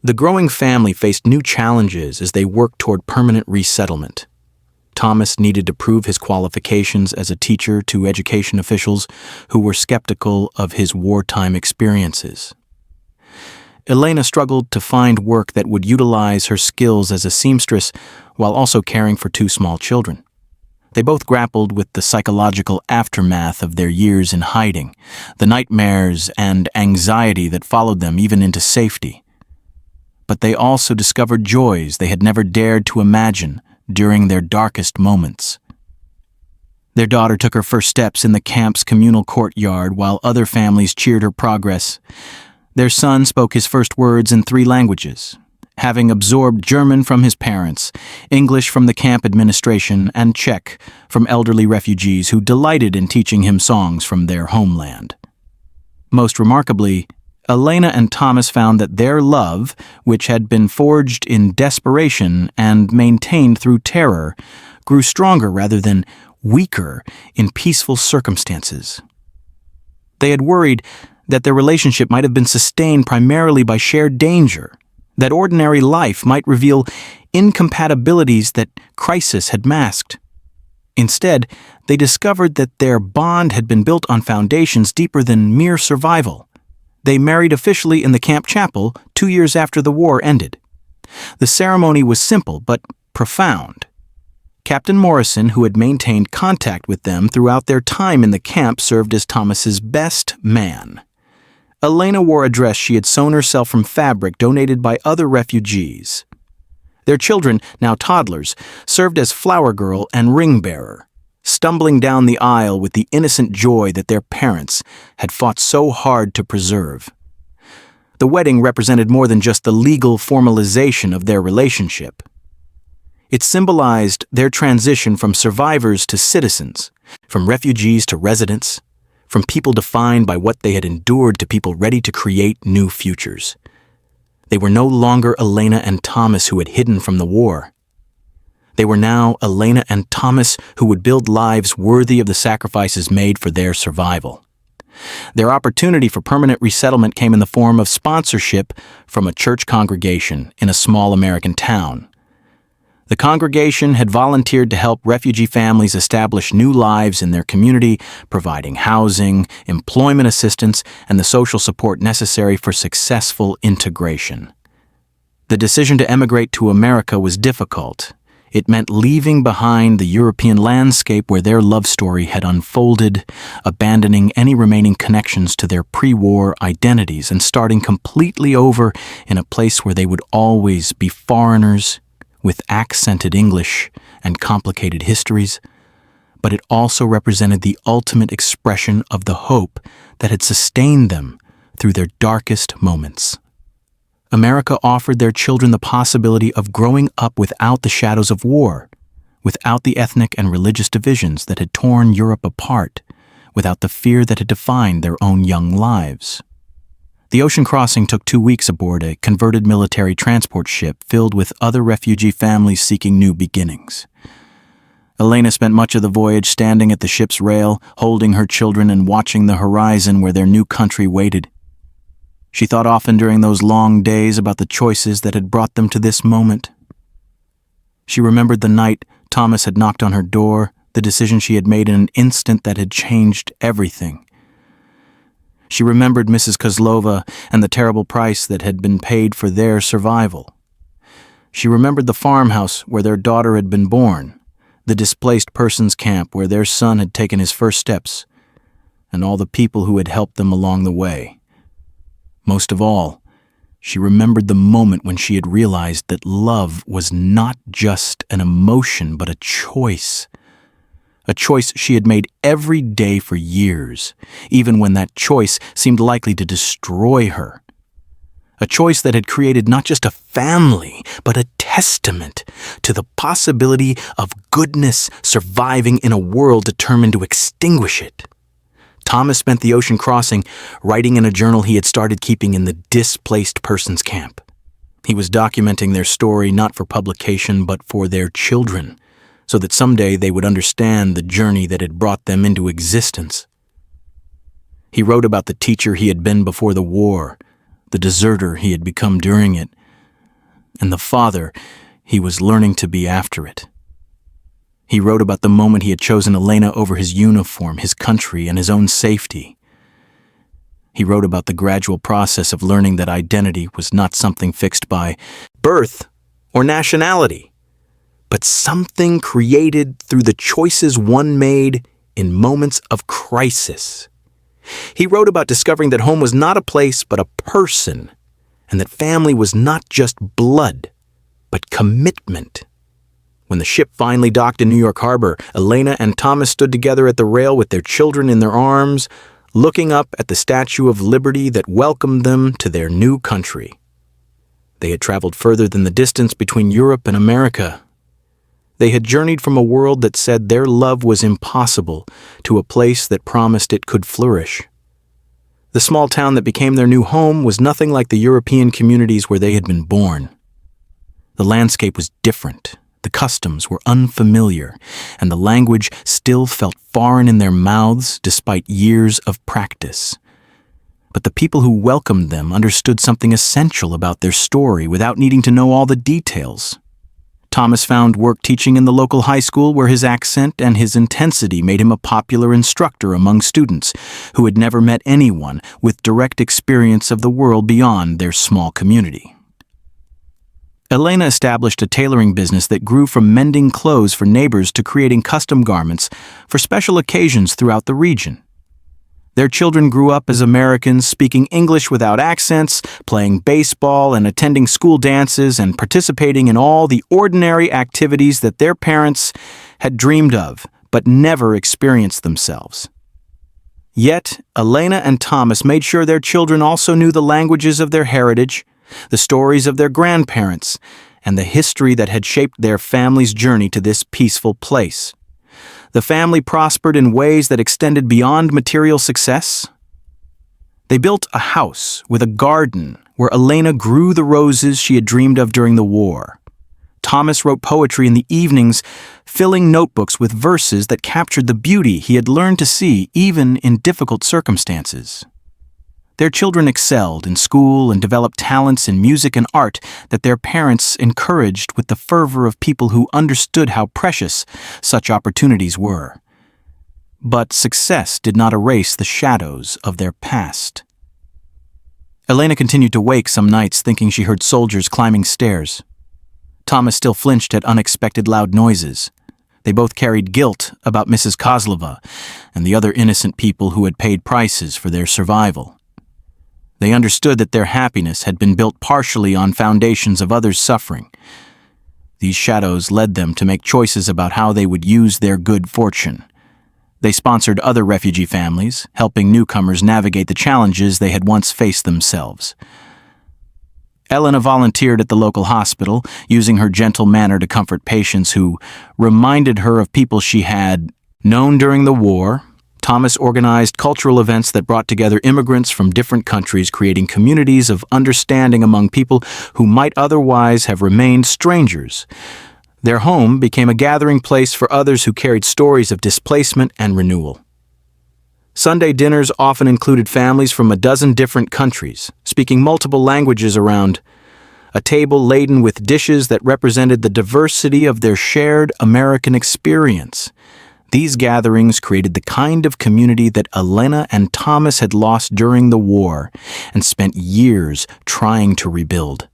The growing family faced new challenges as they worked toward permanent resettlement. Thomas needed to prove his qualifications as a teacher to education officials who were skeptical of his wartime experiences. Elena struggled to find work that would utilize her skills as a seamstress while also caring for two small children. They both grappled with the psychological aftermath of their years in hiding, the nightmares and anxiety that followed them even into safety. But they also discovered joys they had never dared to imagine during their darkest moments. Their daughter took her first steps in the camp's communal courtyard while other families cheered her progress. Their son spoke his first words in 3 languages, having absorbed German from his parents, English from the camp administration, and Czech from elderly refugees who delighted in teaching him songs from their homeland. Most remarkably, Elena and Thomas found that their love, which had been forged in desperation and maintained through terror, grew stronger rather than weaker in peaceful circumstances. They had worried that their relationship might have been sustained primarily by shared danger, that ordinary life might reveal incompatibilities that crisis had masked. Instead, they discovered that their bond had been built on foundations deeper than mere survival. They married officially in the camp chapel 2 years after the war ended. The ceremony was simple but profound. Captain Morrison, who had maintained contact with them throughout their time in the camp, served as Thomas's best man. Elena wore a dress she had sewn herself from fabric donated by other refugees. Their children, now toddlers, served as flower girl and ring bearer, stumbling down the aisle with the innocent joy that their parents had fought so hard to preserve. The wedding represented more than just the legal formalization of their relationship. It symbolized their transition from survivors to citizens, from refugees to residents, from people defined by what they had endured to people ready to create new futures. They were no longer Elena and Thomas who had hidden from the war. They were now Elena and Thomas who would build lives worthy of the sacrifices made for their survival. Their opportunity for permanent resettlement came in the form of sponsorship from a church congregation in a small American town. The congregation had volunteered to help refugee families establish new lives in their community, providing housing, employment assistance, and the social support necessary for successful integration. The decision to emigrate to America was difficult. It meant leaving behind the European landscape where their love story had unfolded, abandoning any remaining connections to their pre-war identities, and starting completely over in a place where they would always be foreigners with accented English and complicated histories. But it also represented the ultimate expression of the hope that had sustained them through their darkest moments. America offered their children the possibility of growing up without the shadows of war, without the ethnic and religious divisions that had torn Europe apart, without the fear that had defined their own young lives. The ocean crossing took 2 weeks aboard a converted military transport ship filled with other refugee families seeking new beginnings. Elena spent much of the voyage standing at the ship's rail, holding her children and watching the horizon where their new country waited. She thought often during those long days about the choices that had brought them to this moment. She remembered the night Thomas had knocked on her door, the decision she had made in an instant that had changed everything. She remembered Mrs. Kozlova and the terrible price that had been paid for their survival. She remembered the farmhouse where their daughter had been born, the displaced persons camp where their son had taken his first steps, and all the people who had helped them along the way. Most of all, she remembered the moment when she had realized that love was not just an emotion but a choice. A choice she had made every day for years, even when that choice seemed likely to destroy her. A choice that had created not just a family, but a testament to the possibility of goodness surviving in a world determined to extinguish it. Thomas spent the ocean crossing writing in a journal he had started keeping in the displaced persons camp. He was documenting their story not for publication but for their children, so that someday they would understand the journey that had brought them into existence. He wrote about the teacher he had been before the war, the deserter he had become during it, and the father he was learning to be after it. He wrote about the moment he had chosen Elena over his uniform, his country, and his own safety. He wrote about the gradual process of learning that identity was not something fixed by birth or nationality, but something created through the choices one made in moments of crisis. He wrote about discovering that home was not a place but a person, and that family was not just blood, but commitment. When the ship finally docked in New York Harbor, Elena and Thomas stood together at the rail with their children in their arms, looking up at the Statue of Liberty that welcomed them to their new country. They had traveled further than the distance between Europe and America. They had journeyed from a world that said their love was impossible to a place that promised it could flourish. The small town that became their new home was nothing like the European communities where they had been born. The landscape was different. The customs were unfamiliar, and the language still felt foreign in their mouths despite years of practice. But the people who welcomed them understood something essential about their story without needing to know all the details. Thomas found work teaching in the local high school where his accent and his intensity made him a popular instructor among students who had never met anyone with direct experience of the world beyond their small community. Elena established a tailoring business that grew from mending clothes for neighbors to creating custom garments for special occasions throughout the region. Their children grew up as Americans, speaking English without accents, playing baseball and attending school dances and participating in all the ordinary activities that their parents had dreamed of but never experienced themselves. Yet, Elena and Thomas made sure their children also knew the languages of their heritage, the stories of their grandparents, and the history that had shaped their family's journey to this peaceful place. The family prospered in ways that extended beyond material success. They built a house with a garden where Elena grew the roses she had dreamed of during the war. Thomas wrote poetry in the evenings, filling notebooks with verses that captured the beauty he had learned to see even in difficult circumstances. Their children excelled in school and developed talents in music and art that their parents encouraged with the fervor of people who understood how precious such opportunities were. But success did not erase the shadows of their past. Elena continued to wake some nights thinking she heard soldiers climbing stairs. Thomas still flinched at unexpected loud noises. They both carried guilt about Mrs. Kozlova and the other innocent people who had paid prices for their survival. They understood that their happiness had been built partially on foundations of others' suffering. These shadows led them to make choices about how they would use their good fortune. They sponsored other refugee families, helping newcomers navigate the challenges they had once faced themselves. Elena volunteered at the local hospital, using her gentle manner to comfort patients who reminded her of people she had known during the war. Thomas organized cultural events that brought together immigrants from different countries, creating communities of understanding among people who might otherwise have remained strangers. Their home became a gathering place for others who carried stories of displacement and renewal. Sunday dinners often included families from a dozen different countries, speaking multiple languages around a table laden with dishes that represented the diversity of their shared American experience. These gatherings created the kind of community that Elena and Thomas had lost during the war and spent years trying to rebuild.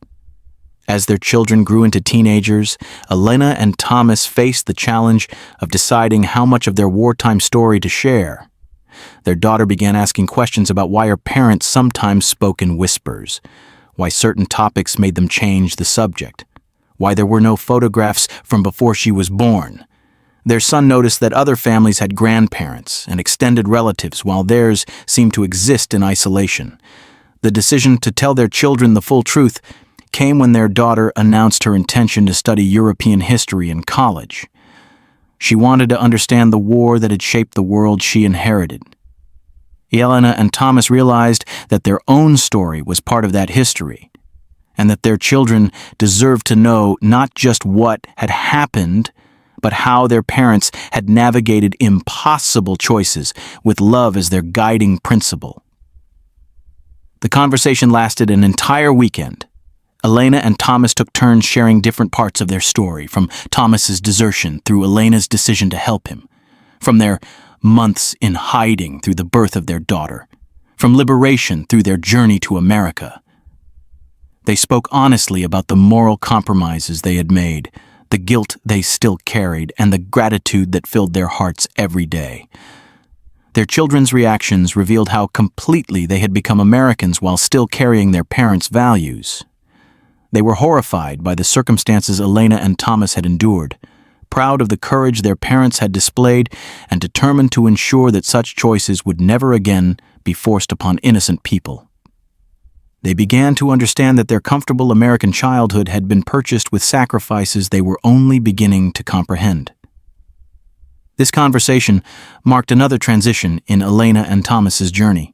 As their children grew into teenagers, Elena and Thomas faced the challenge of deciding how much of their wartime story to share. their daughter began asking questions about why her parents sometimes spoke in whispers, why certain topics made them change the subject, why there were no photographs from before she was born. Their son noticed that other families had grandparents and extended relatives while theirs seemed to exist in isolation. The decision to tell their children the full truth came when their daughter announced her intention to study European history in college. She wanted to understand the war that had shaped the world she inherited. Elena and Thomas realized that their own story was part of that history, and that their children deserved to know not just what had happened, but how their parents had navigated impossible choices with love as their guiding principle. The conversation lasted an entire weekend. Elena and Thomas took turns sharing different parts of their story, from Thomas's desertion through Elena's decision to help him, from their months in hiding through the birth of their daughter, from liberation through their journey to America. They spoke honestly about the moral compromises they had made, the guilt they still carried, and the gratitude that filled their hearts every day. Their children's reactions revealed how completely they had become Americans while still carrying their parents' values. They were horrified by the circumstances Elena and Thomas had endured, proud of the courage their parents had displayed, and determined to ensure that such choices would never again be forced upon innocent people. They began to understand that their comfortable American childhood had been purchased with sacrifices they were only beginning to comprehend. This conversation marked another transition in Elena and Thomas's journey.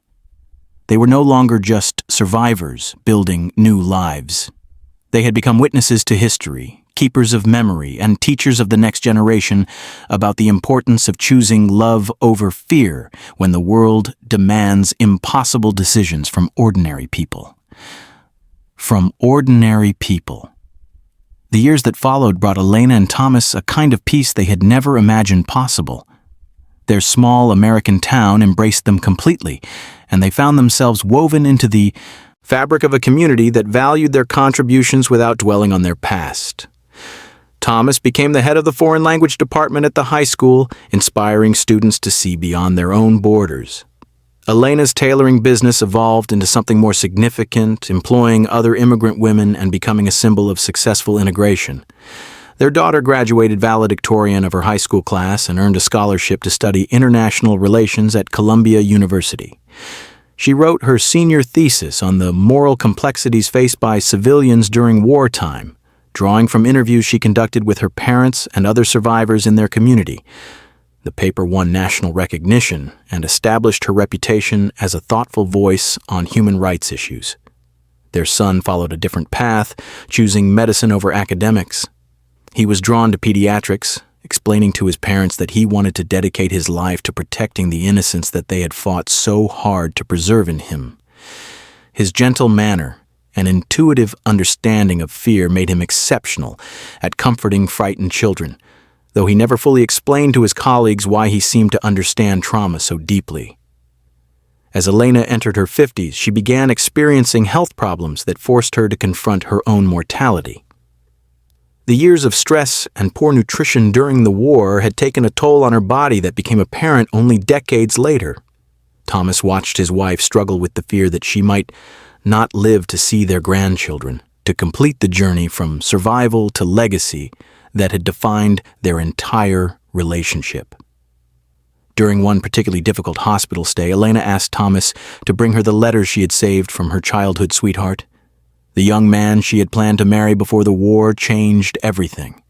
They were no longer just survivors building new lives. They had become witnesses to history, keepers of memory, and teachers of the next generation about the importance of choosing love over fear when the world demands impossible decisions from ordinary people. From ordinary people. The years that followed brought Elena and Thomas a kind of peace they had never imagined possible. Their small American town embraced them completely, and they found themselves woven into the fabric of a community that valued their contributions without dwelling on their past. Thomas became the head of the foreign language department at the high school, inspiring students to see beyond their own borders. Elena's tailoring business evolved into something more significant, employing other immigrant women and becoming a symbol of successful integration. Their daughter graduated valedictorian of her high school class and earned a scholarship to study international relations at Columbia University. She wrote her senior thesis on the moral complexities faced by civilians during wartime, drawing from interviews she conducted with her parents and other survivors in their community. The paper won national recognition and established her reputation as a thoughtful voice on human rights issues. Their son followed a different path, choosing medicine over academics. He was drawn to pediatrics, explaining to his parents that he wanted to dedicate his life to protecting the innocence that they had fought so hard to preserve in him. His gentle manner and intuitive understanding of fear made him exceptional at comforting frightened children, though he never fully explained to his colleagues why he seemed to understand trauma so deeply. As Elena entered her 50s, she began experiencing health problems that forced her to confront her own mortality. The years of stress and poor nutrition during the war had taken a toll on her body that became apparent only decades later. Thomas watched his wife struggle with the fear that she might not live to see their grandchildren, to complete the journey from survival to legacy that had defined their entire relationship. During one particularly difficult hospital stay, Elena asked Thomas to bring her the letters she had saved from her childhood sweetheart. The young man she had planned to marry before the war changed everything.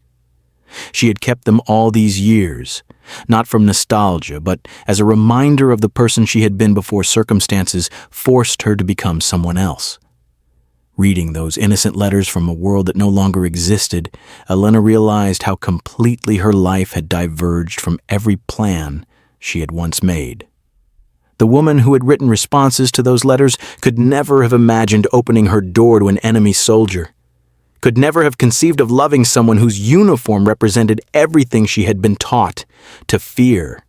She had kept them all these years, not from nostalgia, but as a reminder of the person she had been before circumstances forced her to become someone else. Reading those innocent letters from a world that no longer existed, Elena realized how completely her life had diverged from every plan she had once made. The woman who had written responses to those letters could never have imagined opening her door to an enemy soldier, could never have conceived of loving someone whose uniform represented everything she had been taught to fear,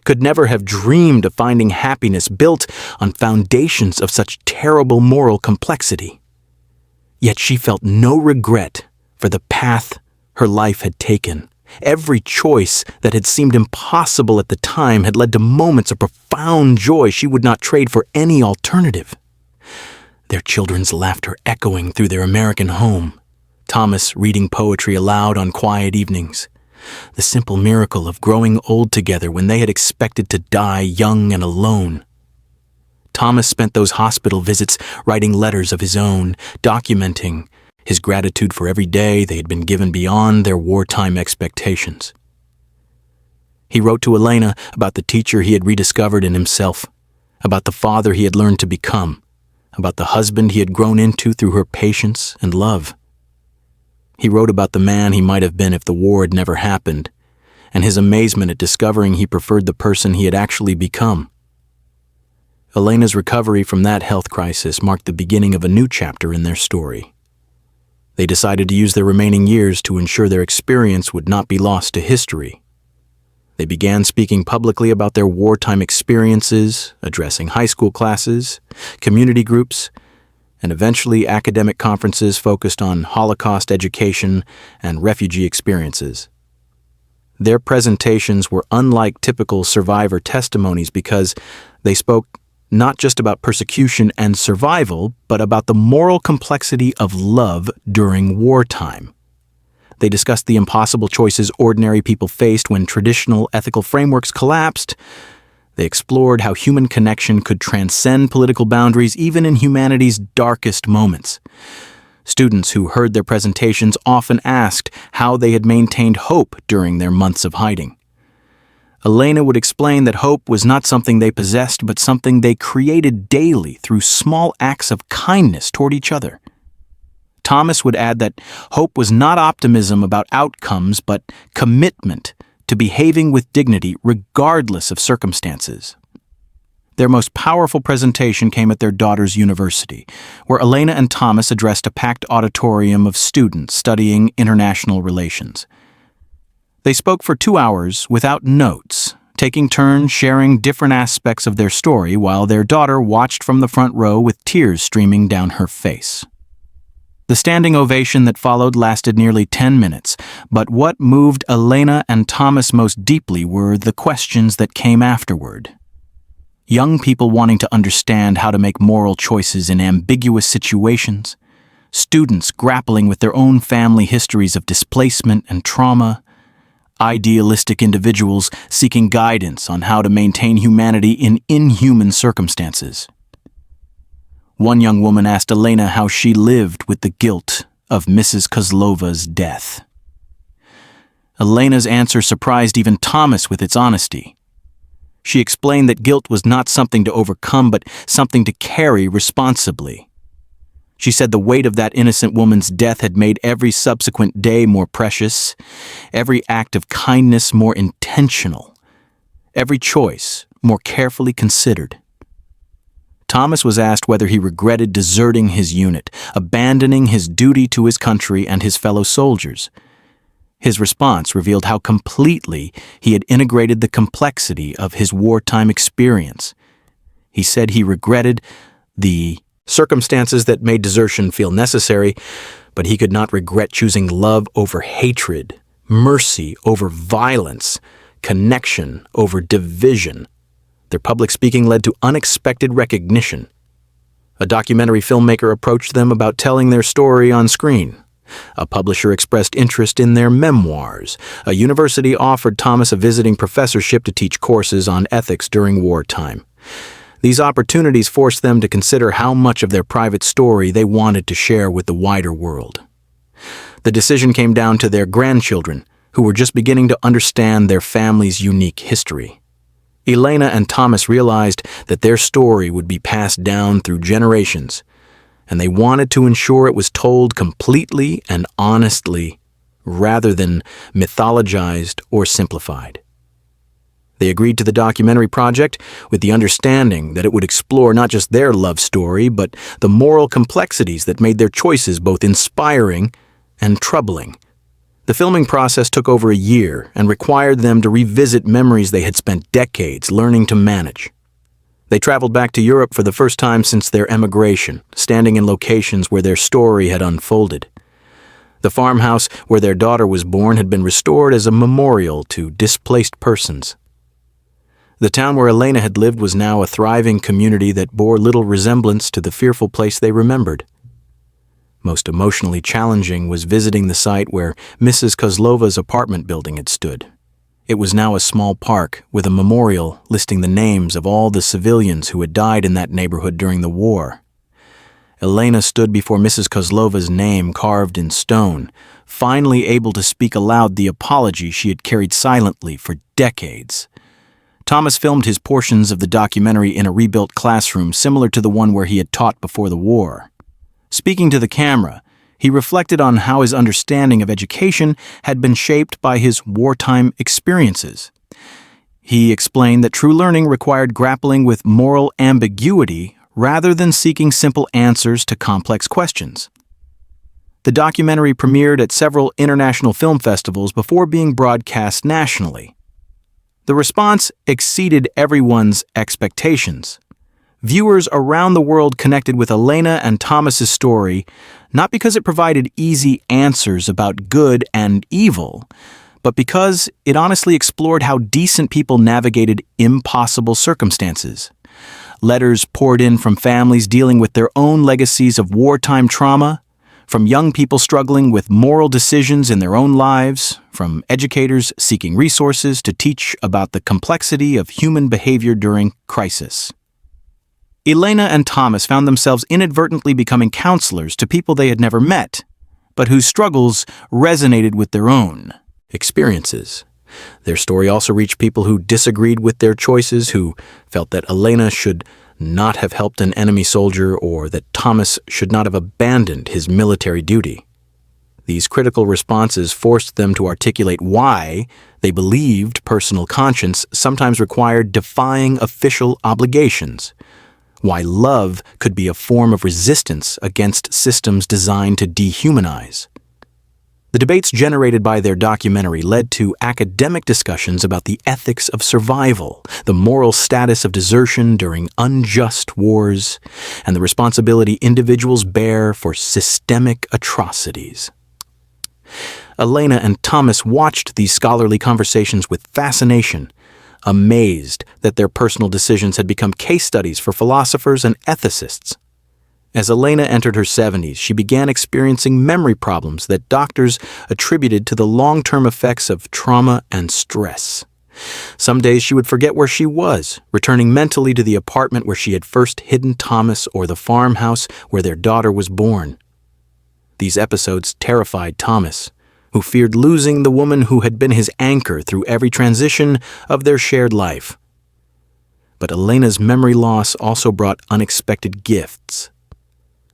could never have dreamed of finding happiness built on foundations of such terrible moral complexity. Yet she felt no regret for the path her life had taken, Every choice that had seemed impossible at the time had led to moments of profound joy she would not trade for any alternative. Their children's laughter echoing through their American home, Thomas reading poetry aloud on quiet evenings, the simple miracle of growing old together when they had expected to die young and alone. Thomas spent those hospital visits writing letters of his own, documenting his gratitude for every day they had been given beyond their wartime expectations. He wrote to Elena about the teacher he had rediscovered in himself, about the father he had learned to become, about the husband he had grown into through her patience and love. He wrote about the man he might have been if the war had never happened, and his amazement at discovering he preferred the person he had actually become. Elena's recovery from that health crisis marked the beginning of a new chapter in their story. They decided to use their remaining years to ensure their experience would not be lost to history. They began speaking publicly about their wartime experiences, addressing high school classes, community groups, and eventually academic conferences focused on Holocaust education and refugee experiences. Their presentations were unlike typical survivor testimonies because they spoke not just about persecution and survival, but about the moral complexity of love during wartime. They discussed the impossible choices ordinary people faced when traditional ethical frameworks collapsed. They explored how human connection could transcend political boundaries even in humanity's darkest moments. Students who heard their presentations often asked how they had maintained hope during their months of hiding. Elena would explain that hope was not something they possessed, but something they created daily through small acts of kindness toward each other. Thomas would add that hope was not optimism about outcomes, but commitment to behaving with dignity regardless of circumstances. Their most powerful presentation came at their daughter's university, where Elena and Thomas addressed a packed auditorium of students studying international relations. They spoke for 2 hours without notes, taking turns sharing different aspects of their story while their daughter watched from the front row with tears streaming down her face. The standing ovation that followed lasted nearly 10 minutes, but what moved Elena and Thomas most deeply were the questions that came afterward. Young people wanting to understand how to make moral choices in ambiguous situations, students grappling with their own family histories of displacement and trauma, idealistic individuals seeking guidance on how to maintain humanity in inhuman circumstances. One young woman asked Elena how she lived with the guilt of Mrs. Kozlova's death. Elena's answer surprised even Thomas with its honesty. She explained that guilt was not something to overcome, but something to carry responsibly. She said the weight of that innocent woman's death had made every subsequent day more precious, every act of kindness more intentional, every choice more carefully considered. Thomas was asked whether he regretted deserting his unit, abandoning his duty to his country and his fellow soldiers. His response revealed how completely he had integrated the complexity of his wartime experience. He said he regretted the circumstances that made desertion feel necessary, but he could not regret choosing love over hatred, mercy over violence, connection over division. Their public speaking led to unexpected recognition. A documentary filmmaker approached them about telling their story on screen. A publisher expressed interest in their memoirs. A university offered Thomas a visiting professorship to teach courses on ethics during wartime. These opportunities forced them to consider how much of their private story they wanted to share with the wider world. The decision came down to their grandchildren, who were just beginning to understand their family's unique history. Elena and Thomas realized that their story would be passed down through generations, and they wanted to ensure it was told completely and honestly, rather than mythologized or simplified. They agreed to the documentary project with the understanding that it would explore not just their love story, but the moral complexities that made their choices both inspiring and troubling. The filming process took over a year and required them to revisit memories they had spent decades learning to manage. They traveled back to Europe for the first time since their emigration, standing in locations where their story had unfolded. The farmhouse where their daughter was born had been restored as a memorial to displaced persons. The town where Elena had lived was now a thriving community that bore little resemblance to the fearful place they remembered. Most emotionally challenging was visiting the site where Mrs. Kozlova's apartment building had stood. It was now a small park with a memorial listing the names of all the civilians who had died in that neighborhood during the war. Elena stood before Mrs. Kozlova's name carved in stone, finally able to speak aloud the apology she had carried silently for decades. Thomas filmed his portions of the documentary in a rebuilt classroom similar to the one where he had taught before the war. Speaking to the camera, he reflected on how his understanding of education had been shaped by his wartime experiences. He explained that true learning required grappling with moral ambiguity rather than seeking simple answers to complex questions. The documentary premiered at several international film festivals before being broadcast nationally. The response exceeded everyone's expectations. Viewers around the world connected with Elena and Thomas's story, not because it provided easy answers about good and evil, but because it honestly explored how decent people navigated impossible circumstances. Letters poured in from families dealing with their own legacies of wartime trauma, from young people struggling with moral decisions in their own lives, from educators seeking resources to teach about the complexity of human behavior during crisis. Elena and Thomas found themselves inadvertently becoming counselors to people they had never met, but whose struggles resonated with their own experiences. Their story also reached people who disagreed with their choices, who felt that Elena should not have helped an enemy soldier or that Thomas should not have abandoned his military duty. These critical responses forced them to articulate why they believed personal conscience sometimes required defying official obligations, why love could be a form of resistance against systems designed to dehumanize. The debates generated by their documentary led to academic discussions about the ethics of survival, the moral status of desertion during unjust wars, and the responsibility individuals bear for systemic atrocities. Elena and Thomas watched these scholarly conversations with fascination, amazed that their personal decisions had become case studies for philosophers and ethicists. As Elena entered her 70s, she began experiencing memory problems that doctors attributed to the long-term effects of trauma and stress. Some days she would forget where she was, returning mentally to the apartment where she had first hidden Thomas or the farmhouse where their daughter was born. These episodes terrified Thomas, who feared losing the woman who had been his anchor through every transition of their shared life. But Elena's memory loss also brought unexpected gifts.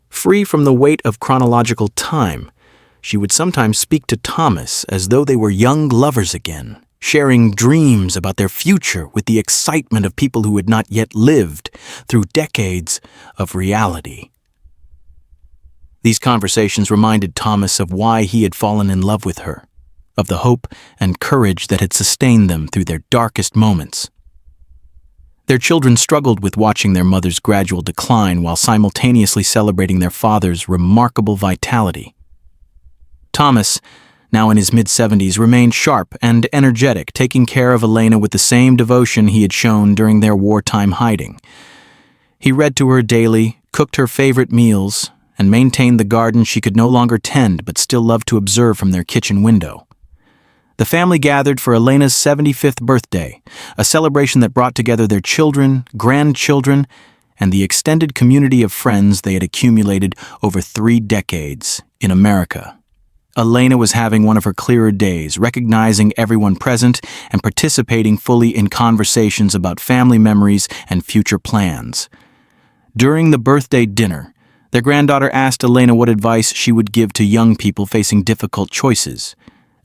Free from the weight of chronological time, she would sometimes speak to Thomas as though they were young lovers again, sharing dreams about their future with the excitement of people who had not yet lived through decades of reality. These conversations reminded Thomas of why he had fallen in love with her, of the hope and courage that had sustained them through their darkest moments. Their children struggled with watching their mother's gradual decline while simultaneously celebrating their father's remarkable vitality. Thomas, now in his mid-70s, remained sharp and energetic, taking care of Elena with the same devotion he had shown during their wartime hiding. He read to her daily, cooked her favorite meals, and maintained the garden she could no longer tend but still loved to observe from their kitchen window. The family gathered for Elena's 75th birthday, a celebration that brought together their children, grandchildren, and the extended community of friends they had accumulated over 3 decades in America. Elena was having one of her clearer days, recognizing everyone present and participating fully in conversations about family memories and future plans. During the birthday dinner, their granddaughter asked Elena what advice she would give to young people facing difficult choices.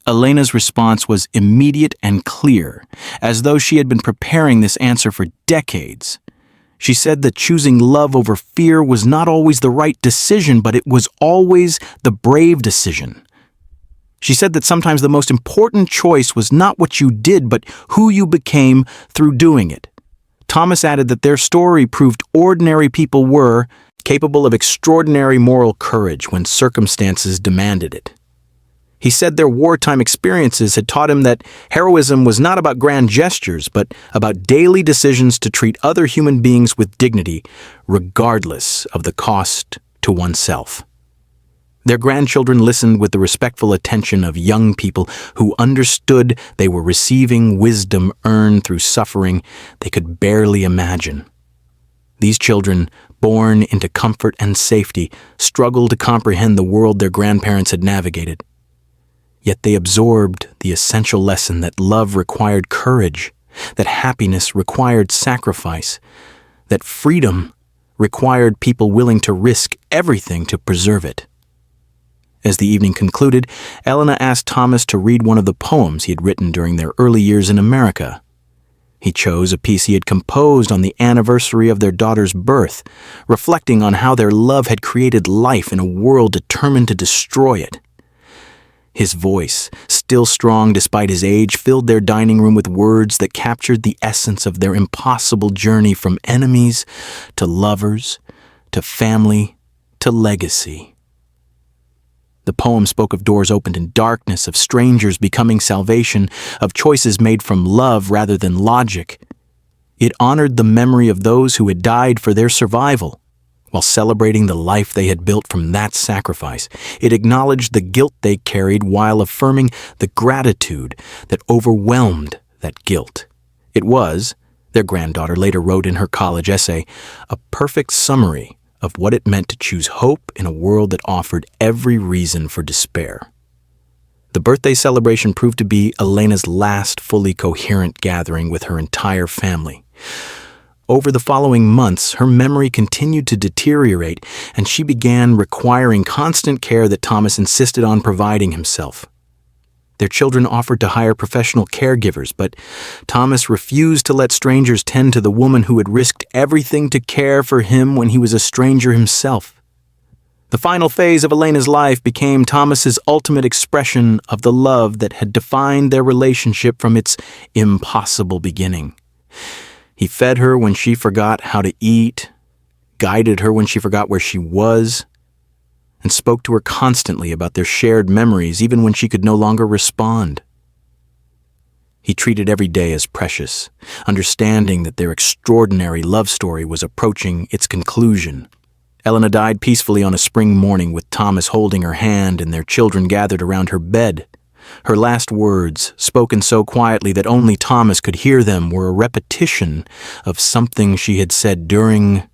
Elena's response was immediate and clear, as though she had been preparing this answer for decades. She said that choosing love over fear was not always the right decision, but it was always the brave decision. She said that sometimes the most important choice was not what you did, but who you became through doing it. Thomas added that their story proved ordinary people were capable of extraordinary moral courage when circumstances demanded it. He said their wartime experiences had taught him that heroism was not about grand gestures, but about daily decisions to treat other human beings with dignity, regardless of the cost to oneself. Their grandchildren listened with the respectful attention of young people who understood they were receiving wisdom earned through suffering they could barely imagine. These children, born into comfort and safety, struggled to comprehend the world their grandparents had navigated. Yet they absorbed the essential lesson that love required courage, that happiness required sacrifice, that freedom required people willing to risk everything to preserve it. As the evening concluded, Elena asked Thomas to read one of the poems he had written during their early years in America. He chose a piece he had composed on the anniversary of their daughter's birth, reflecting on how their love had created life in a world determined to destroy it. His voice, still strong despite his age, filled their dining room with words that captured the essence of their impossible journey from enemies to lovers, to family, to legacy. The poem spoke of doors opened in darkness, of strangers becoming salvation, of choices made from love rather than logic. It honored the memory of those who had died for their survival, while celebrating the life they had built from that sacrifice. It acknowledged the guilt they carried while affirming the gratitude that overwhelmed that guilt. It was, their granddaughter later wrote in her college essay, a perfect summary of what it meant to choose hope in a world that offered every reason for despair. The birthday celebration proved to be Elena's last fully coherent gathering with her entire family. Over the following months, her memory continued to deteriorate, and she began requiring constant care that Thomas insisted on providing himself. Their children offered to hire professional caregivers, but Thomas refused to let strangers tend to the woman who had risked everything to care for him when he was a stranger himself. The final phase of Elena's life became Thomas's ultimate expression of the love that had defined their relationship from its impossible beginning. He fed her when she forgot how to eat, guided her when she forgot where she was, and spoke to her constantly about their shared memories even when she could no longer respond. He treated every day as precious, understanding that their extraordinary love story was approaching its conclusion. Elena died peacefully on a spring morning with Thomas holding her hand and their children gathered around her bed. Her last words, spoken so quietly that only Thomas could hear them, were a repetition of something she had said during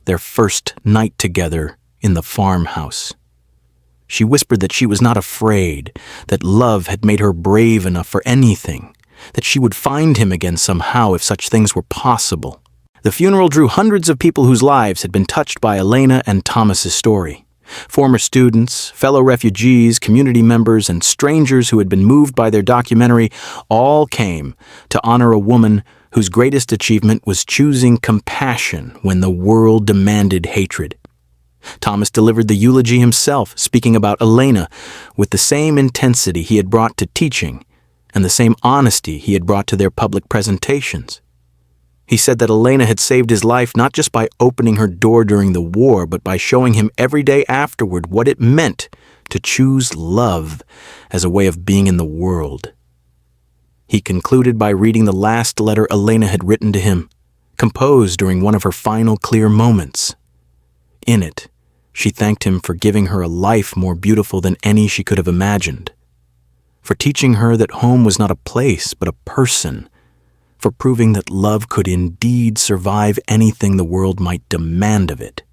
their first night together in the farmhouse. She whispered that she was not afraid, that love had made her brave enough for anything, that she would find him again somehow if such things were possible. The funeral drew hundreds of people whose lives had been touched by Elena and Thomas's story. Former students, fellow refugees, community members, and strangers who had been moved by their documentary all came to honor a woman whose greatest achievement was choosing compassion when the world demanded hatred. Thomas delivered the eulogy himself, speaking about Elena with the same intensity he had brought to teaching and the same honesty he had brought to their public presentations. He said that Elena had saved his life not just by opening her door during the war, but by showing him every day afterward what it meant to choose love as a way of being in the world. He concluded by reading the last letter Elena had written to him, composed during one of her final clear moments. In it, she thanked him for giving her a life more beautiful than any she could have imagined, for teaching her that home was not a place but a person, for proving that love could indeed survive anything the world might demand of it.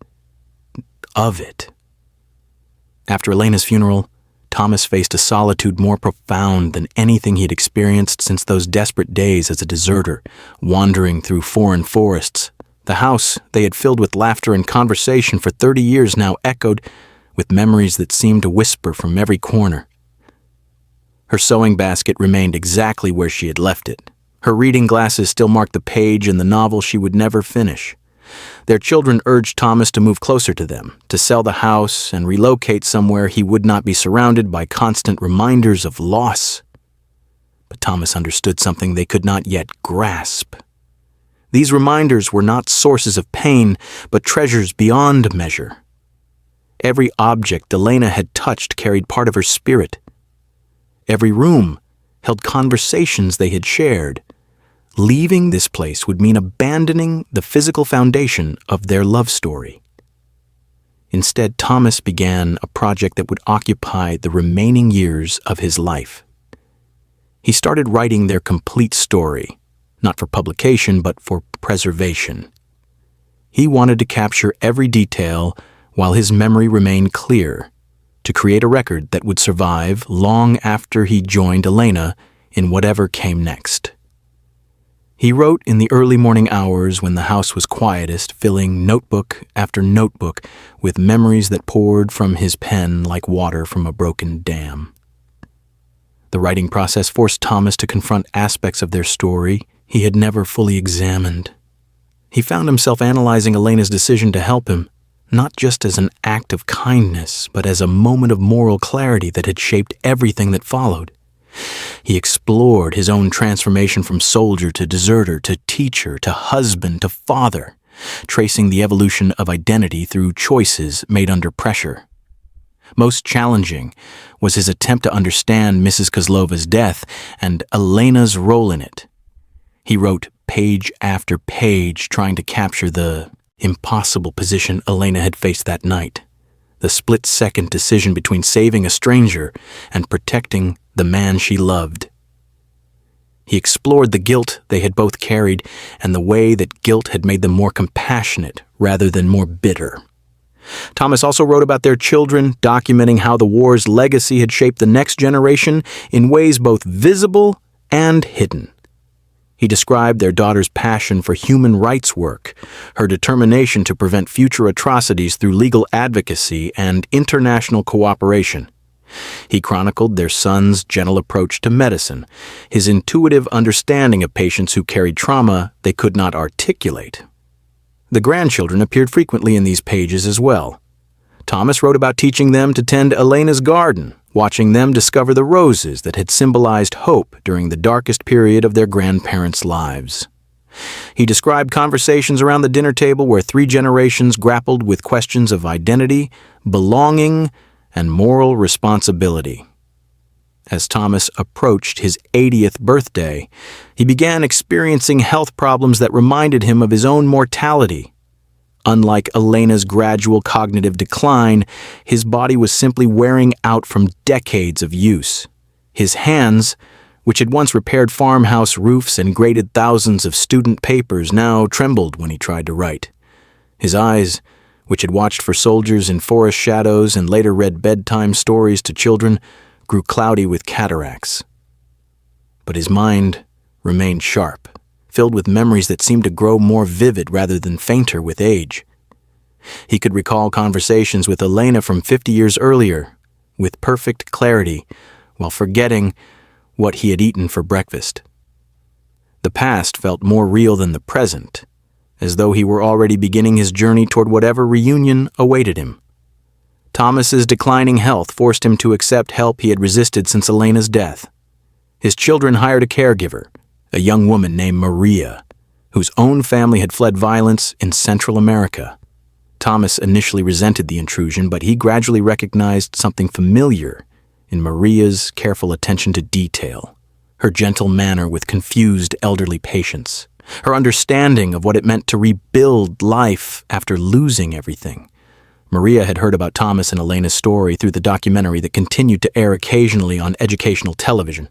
After Elena's funeral, Thomas faced a solitude more profound than anything he had experienced since those desperate days as a deserter, wandering through foreign forests. The house they had filled with laughter and conversation for 30 years now echoed with memories that seemed to whisper from every corner. Her sewing basket remained exactly where she had left it. Her reading glasses still marked the page in the novel she would never finish. Their children urged Thomas to move closer to them, to sell the house and relocate somewhere he would not be surrounded by constant reminders of loss. But Thomas understood something they could not yet grasp. These reminders were not sources of pain, but treasures beyond measure. Every object Elena had touched carried part of her spirit. Every room held conversations they had shared. Leaving this place would mean abandoning the physical foundation of their love story. Instead, Thomas began a project that would occupy the remaining years of his life. He started writing their complete story, not for publication, but for preservation. He wanted to capture every detail while his memory remained clear, to create a record that would survive long after he joined Elena in whatever came next. He wrote in the early morning hours when the house was quietest, filling notebook after notebook with memories that poured from his pen like water from a broken dam. The writing process forced Thomas to confront aspects of their story he had never fully examined. He found himself analyzing Elena's decision to help him, not just as an act of kindness, but as a moment of moral clarity that had shaped everything that followed. He explored his own transformation from soldier to deserter to teacher to husband to father, tracing the evolution of identity through choices made under pressure. Most challenging was his attempt to understand Mrs. Kozlova's death and Elena's role in it. He wrote page after page, trying to capture the impossible position Elena had faced that night, the split-second decision between saving a stranger and protecting the man she loved. He explored the guilt they had both carried and the way that guilt had made them more compassionate rather than more bitter. Thomas also wrote about their children, documenting how the war's legacy had shaped the next generation in ways both visible and hidden. He described their daughter's passion for human rights work, her determination to prevent future atrocities through legal advocacy and international cooperation. He chronicled their son's gentle approach to medicine, his intuitive understanding of patients who carried trauma they could not articulate. The grandchildren appeared frequently in these pages as well. Thomas wrote about teaching them to tend Elena's garden, watching them discover the roses that had symbolized hope during the darkest period of their grandparents' lives. He described conversations around the dinner table where 3 generations grappled with questions of identity, belonging, and moral responsibility. As Thomas approached his 80th birthday, he began experiencing health problems that reminded him of his own mortality. Unlike Elena's gradual cognitive decline, his body was simply wearing out from decades of use. His hands, which had once repaired farmhouse roofs and graded thousands of student papers, now trembled when he tried to write. His eyes, which had watched for soldiers in forest shadows and later read bedtime stories to children, grew cloudy with cataracts. But his mind remained sharp, filled with memories that seemed to grow more vivid rather than fainter with age. He could recall conversations with Elena from 50 years earlier, with perfect clarity, while forgetting what he had eaten for breakfast. The past felt more real than the present, as though he were already beginning his journey toward whatever reunion awaited him. Thomas's declining health forced him to accept help he had resisted since Elena's death. His children hired a caregiver, a young woman named Maria, whose own family had fled violence in Central America. Thomas initially resented the intrusion, but he gradually recognized something familiar in Maria's careful attention to detail, her gentle manner with confused elderly patients, her understanding of what it meant to rebuild life after losing everything. Maria had heard about Thomas and Elena's story through the documentary that continued to air occasionally on educational television.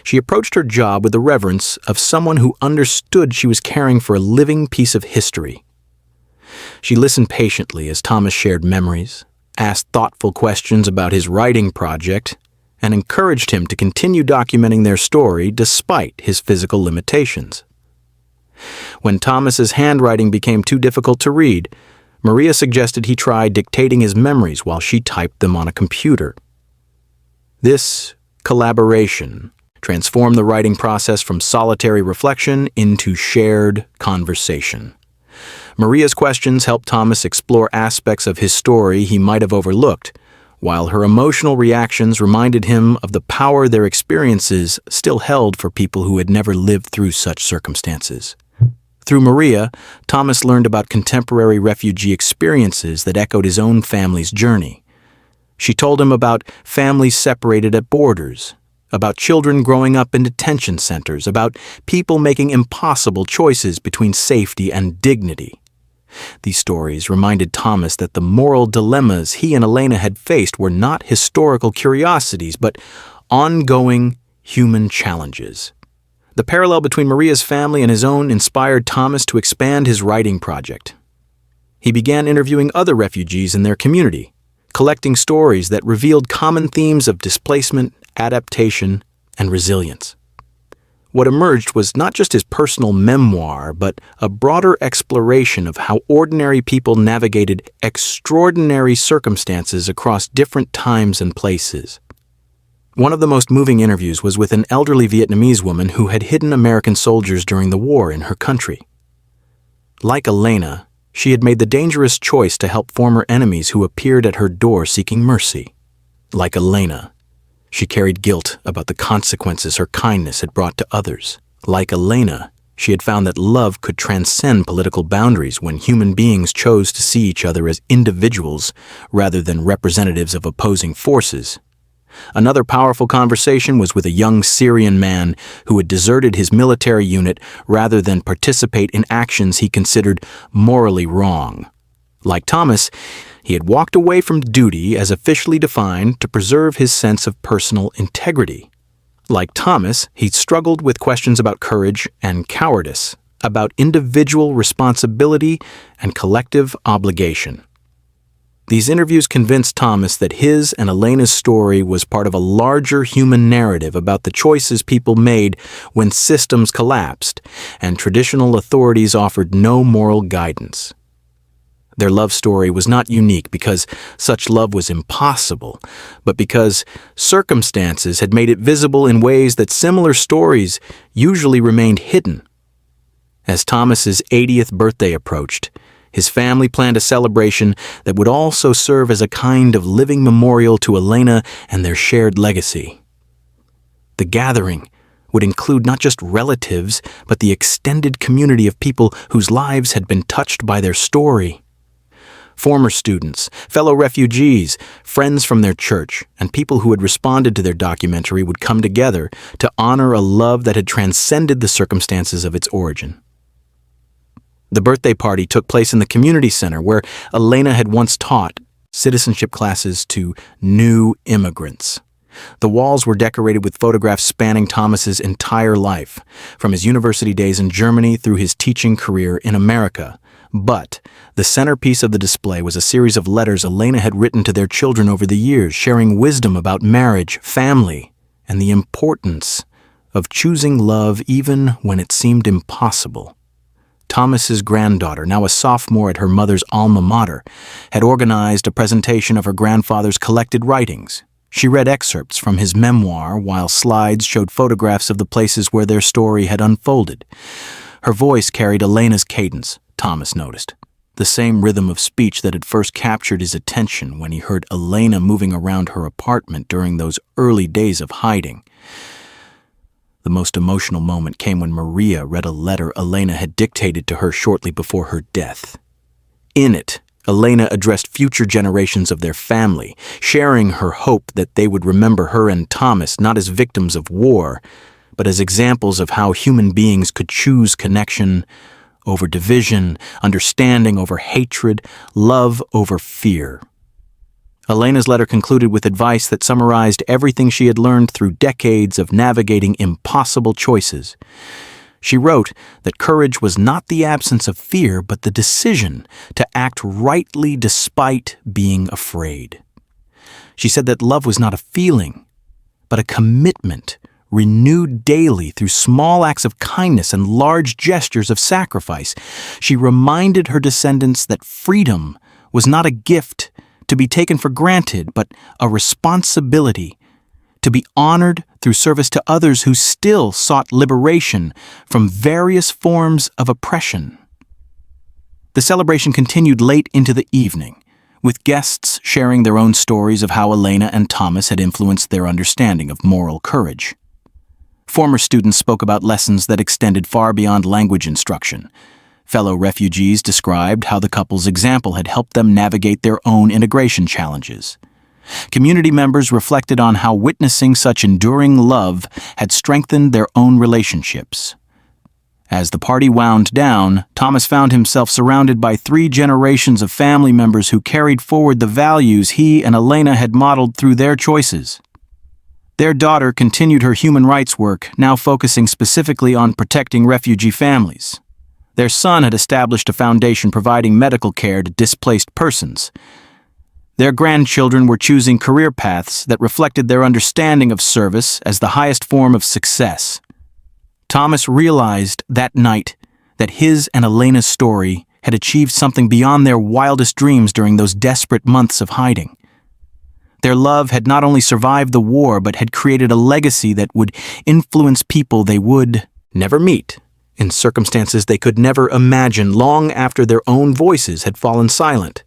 She approached her job with the reverence of someone who understood she was caring for a living piece of history. She listened patiently as Thomas shared memories, asked thoughtful questions about his writing project, and encouraged him to continue documenting their story despite his physical limitations. When Thomas's handwriting became too difficult to read, Maria suggested he try dictating his memories while she typed them on a computer. This collaboration transformed the writing process from solitary reflection into shared conversation. Maria's questions helped Thomas explore aspects of his story he might have overlooked, while her emotional reactions reminded him of the power their experiences still held for people who had never lived through such circumstances. Through Maria, Thomas learned about contemporary refugee experiences that echoed his own family's journey. She told him about families separated at borders, about children growing up in detention centers, about people making impossible choices between safety and dignity. These stories reminded Thomas that the moral dilemmas he and Elena had faced were not historical curiosities, but ongoing human challenges. The parallel between Maria's family and his own inspired Thomas to expand his writing project. He began interviewing other refugees in their community, collecting stories that revealed common themes of displacement, adaptation, and resilience. What emerged was not just his personal memoir, but a broader exploration of how ordinary people navigated extraordinary circumstances across different times and places. One of the most moving interviews was with an elderly Vietnamese woman who had hidden American soldiers during the war in her country. Like Elena, she had made the dangerous choice to help former enemies who appeared at her door seeking mercy. Like Elena, she carried guilt about the consequences her kindness had brought to others. Like Elena, she had found that love could transcend political boundaries when human beings chose to see each other as individuals rather than representatives of opposing forces. Another powerful conversation was with a young Syrian man who had deserted his military unit rather than participate in actions he considered morally wrong. Like Thomas, he had walked away from duty as officially defined to preserve his sense of personal integrity. Like Thomas, he struggled with questions about courage and cowardice, about individual responsibility and collective obligation. These interviews convinced Thomas that his and Elena's story was part of a larger human narrative about the choices people made when systems collapsed and traditional authorities offered no moral guidance. Their love story was not unique because such love was impossible, but because circumstances had made it visible in ways that similar stories usually remained hidden. As Thomas's 80th birthday approached, his family planned a celebration that would also serve as a kind of living memorial to Elena and their shared legacy. The gathering would include not just relatives, but the extended community of people whose lives had been touched by their story. Former students, fellow refugees, friends from their church, and people who had responded to their documentary would come together to honor a love that had transcended the circumstances of its origin. The birthday party took place in the community center where Elena had once taught citizenship classes to new immigrants. The walls were decorated with photographs spanning Thomas's entire life, from his university days in Germany through his teaching career in America. But the centerpiece of the display was a series of letters Elena had written to their children over the years, sharing wisdom about marriage, family, and the importance of choosing love even when it seemed impossible. Thomas's granddaughter, now a sophomore at her mother's alma mater, had organized a presentation of her grandfather's collected writings. She read excerpts from his memoir while slides showed photographs of the places where their story had unfolded. Her voice carried Elena's cadence, Thomas noticed, the same rhythm of speech that had first captured his attention when he heard Elena moving around her apartment during those early days of hiding. The most emotional moment came when Maria read a letter Elena had dictated to her shortly before her death. In it, Elena addressed future generations of their family, sharing her hope that they would remember her and Thomas not as victims of war, but as examples of how human beings could choose connection over division, understanding over hatred, love over fear. Elena's letter concluded with advice that summarized everything she had learned through decades of navigating impossible choices. She wrote that courage was not the absence of fear, but the decision to act rightly despite being afraid. She said that love was not a feeling, but a commitment renewed daily through small acts of kindness and large gestures of sacrifice. She reminded her descendants that freedom was not a gift to be taken for granted, but a responsibility to be honored through service to others who still sought liberation from various forms of oppression. The celebration continued late into the evening, with guests sharing their own stories of how Elena and Thomas had influenced their understanding of moral courage. Former students spoke about lessons that extended far beyond language instruction. Fellow refugees described how the couple's example had helped them navigate their own integration challenges. Community members reflected on how witnessing such enduring love had strengthened their own relationships. As the party wound down, Thomas found himself surrounded by 3 generations of family members who carried forward the values he and Elena had modeled through their choices. Their daughter continued her human rights work, now focusing specifically on protecting refugee families. Their son had established a foundation providing medical care to displaced persons. Their grandchildren were choosing career paths that reflected their understanding of service as the highest form of success. Thomas realized that night that his and Elena's story had achieved something beyond their wildest dreams during those desperate months of hiding. Their love had not only survived the war, but had created a legacy that would influence people they would never meet, in circumstances they could never imagine long after their own voices had fallen silent.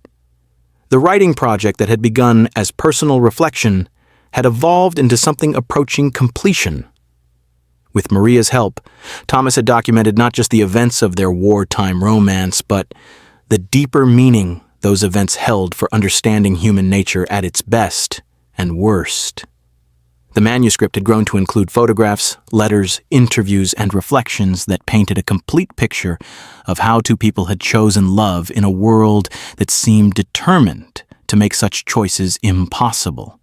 The writing project that had begun as personal reflection had evolved into something approaching completion. With Maria's help, Thomas had documented not just the events of their wartime romance, but the deeper meaning those events held for understanding human nature at its best and worst. The manuscript had grown to include photographs, letters, interviews, and reflections that painted a complete picture of how 2 people had chosen love in a world that seemed determined to make such choices impossible.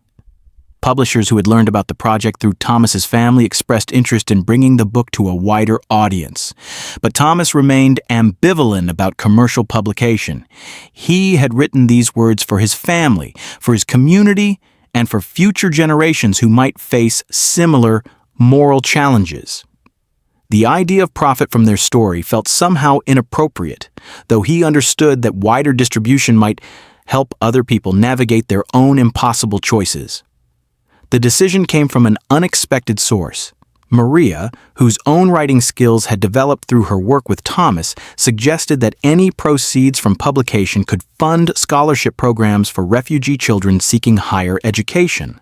Publishers who had learned about the project through Thomas's family expressed interest in bringing the book to a wider audience. But Thomas remained ambivalent about commercial publication. He had written these words for his family, for his community, and for future generations who might face similar moral challenges. The idea of profit from their story felt somehow inappropriate, though he understood that wider distribution might help other people navigate their own impossible choices. The decision came from an unexpected source. Maria, whose own writing skills had developed through her work with Thomas, suggested that any proceeds from publication could fund scholarship programs for refugee children seeking higher education.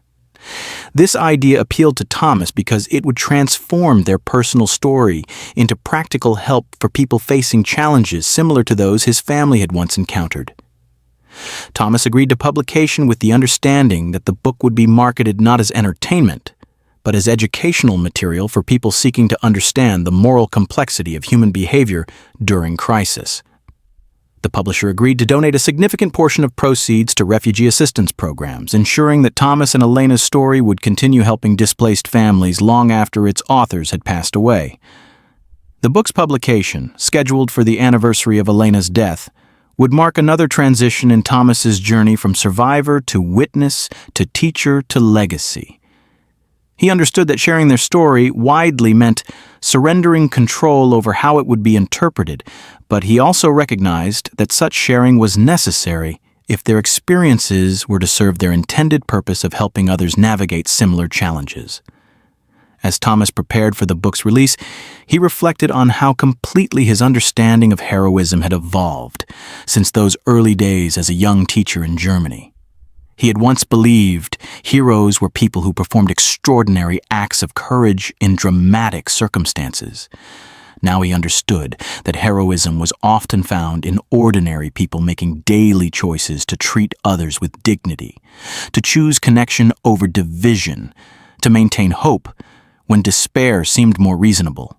This idea appealed to Thomas because it would transform their personal story into practical help for people facing challenges similar to those his family had once encountered. Thomas agreed to publication with the understanding that the book would be marketed not as entertainment, but as educational material for people seeking to understand the moral complexity of human behavior during crisis. The publisher agreed to donate a significant portion of proceeds to refugee assistance programs, ensuring that Thomas and Elena's story would continue helping displaced families long after its authors had passed away. The book's publication, scheduled for the anniversary of Elena's death, would mark another transition in Thomas's journey from survivor to witness to teacher to legacy. He understood that sharing their story widely meant surrendering control over how it would be interpreted, but he also recognized that such sharing was necessary if their experiences were to serve their intended purpose of helping others navigate similar challenges. As Thomas prepared for the book's release, he reflected on how completely his understanding of heroism had evolved since those early days as a young teacher in Germany. He had once believed heroes were people who performed extraordinary acts of courage in dramatic circumstances. Now he understood that heroism was often found in ordinary people making daily choices to treat others with dignity, to choose connection over division, to maintain hope when despair seemed more reasonable.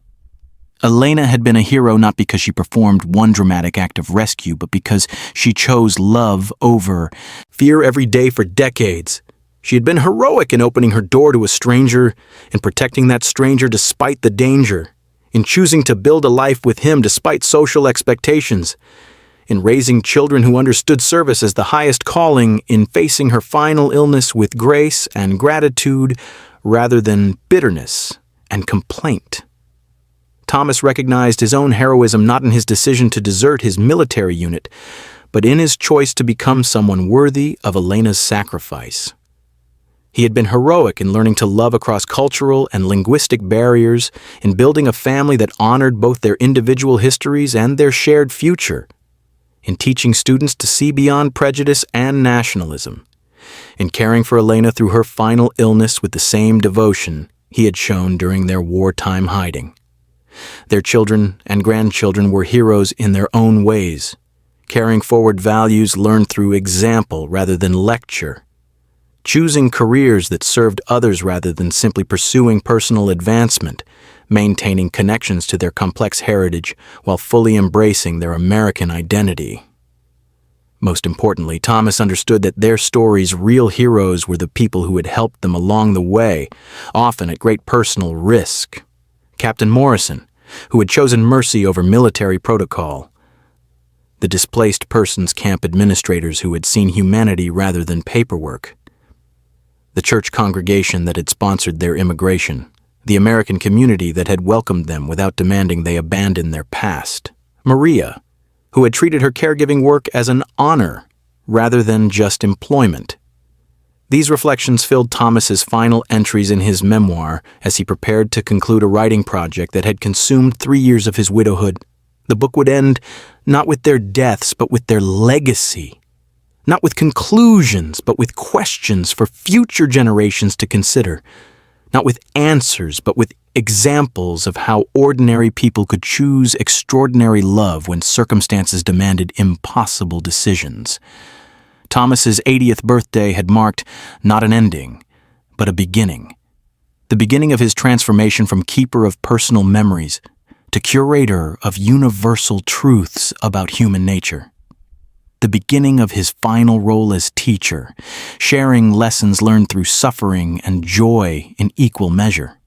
Elena had been a hero not because she performed one dramatic act of rescue, but because she chose love over fear every day for decades. She had been heroic in opening her door to a stranger, in protecting that stranger despite the danger, in choosing to build a life with him despite social expectations, in raising children who understood service as the highest calling, in facing her final illness with grace and gratitude rather than bitterness and complaint. Thomas recognized his own heroism not in his decision to desert his military unit, but in his choice to become someone worthy of Elena's sacrifice. He had been heroic in learning to love across cultural and linguistic barriers, in building a family that honored both their individual histories and their shared future, in teaching students to see beyond prejudice and nationalism, in caring for Elena through her final illness with the same devotion he had shown during their wartime hiding. Their children and grandchildren were heroes in their own ways, carrying forward values learned through example rather than lecture. choosing careers that served others rather than simply pursuing personal advancement, maintaining connections to their complex heritage while fully embracing their American identity. Most importantly, Thomas understood that their story's real heroes were the people who had helped them along the way, often at great personal risk. Captain Morrison, who had chosen mercy over military protocol. The displaced persons camp administrators who had seen humanity rather than paperwork. The church congregation that had sponsored their immigration. The American community that had welcomed them without demanding they abandon their past. Maria, who had treated her caregiving work as an honor rather than just employment. These reflections filled Thomas's final entries in his memoir as he prepared to conclude a writing project that had consumed 3 years of his widowhood. The book would end not with their deaths, but with their legacy. Not with conclusions, but with questions for future generations to consider. Not with answers, but with examples of how ordinary people could choose extraordinary love when circumstances demanded impossible decisions. Thomas's 80th birthday had marked not an ending, but a beginning. The beginning of his transformation from keeper of personal memories to curator of universal truths about human nature. The beginning of his final role as teacher, sharing lessons learned through suffering and joy in equal measure.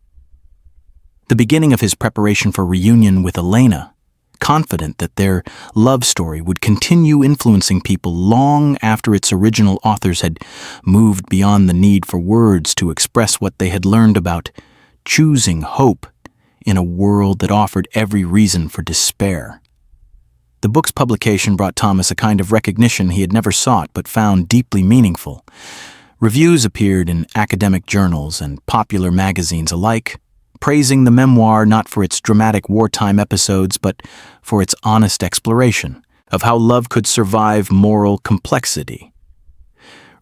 The beginning of his preparation for reunion with Elena, confident that their love story would continue influencing people long after its original authors had moved beyond the need for words to express what they had learned about choosing hope in a world that offered every reason for despair. The book's publication brought Thomas a kind of recognition he had never sought but found deeply meaningful. Reviews appeared in academic journals and popular magazines alike, praising the memoir not for its dramatic wartime episodes but for its honest exploration of how love could survive moral complexity.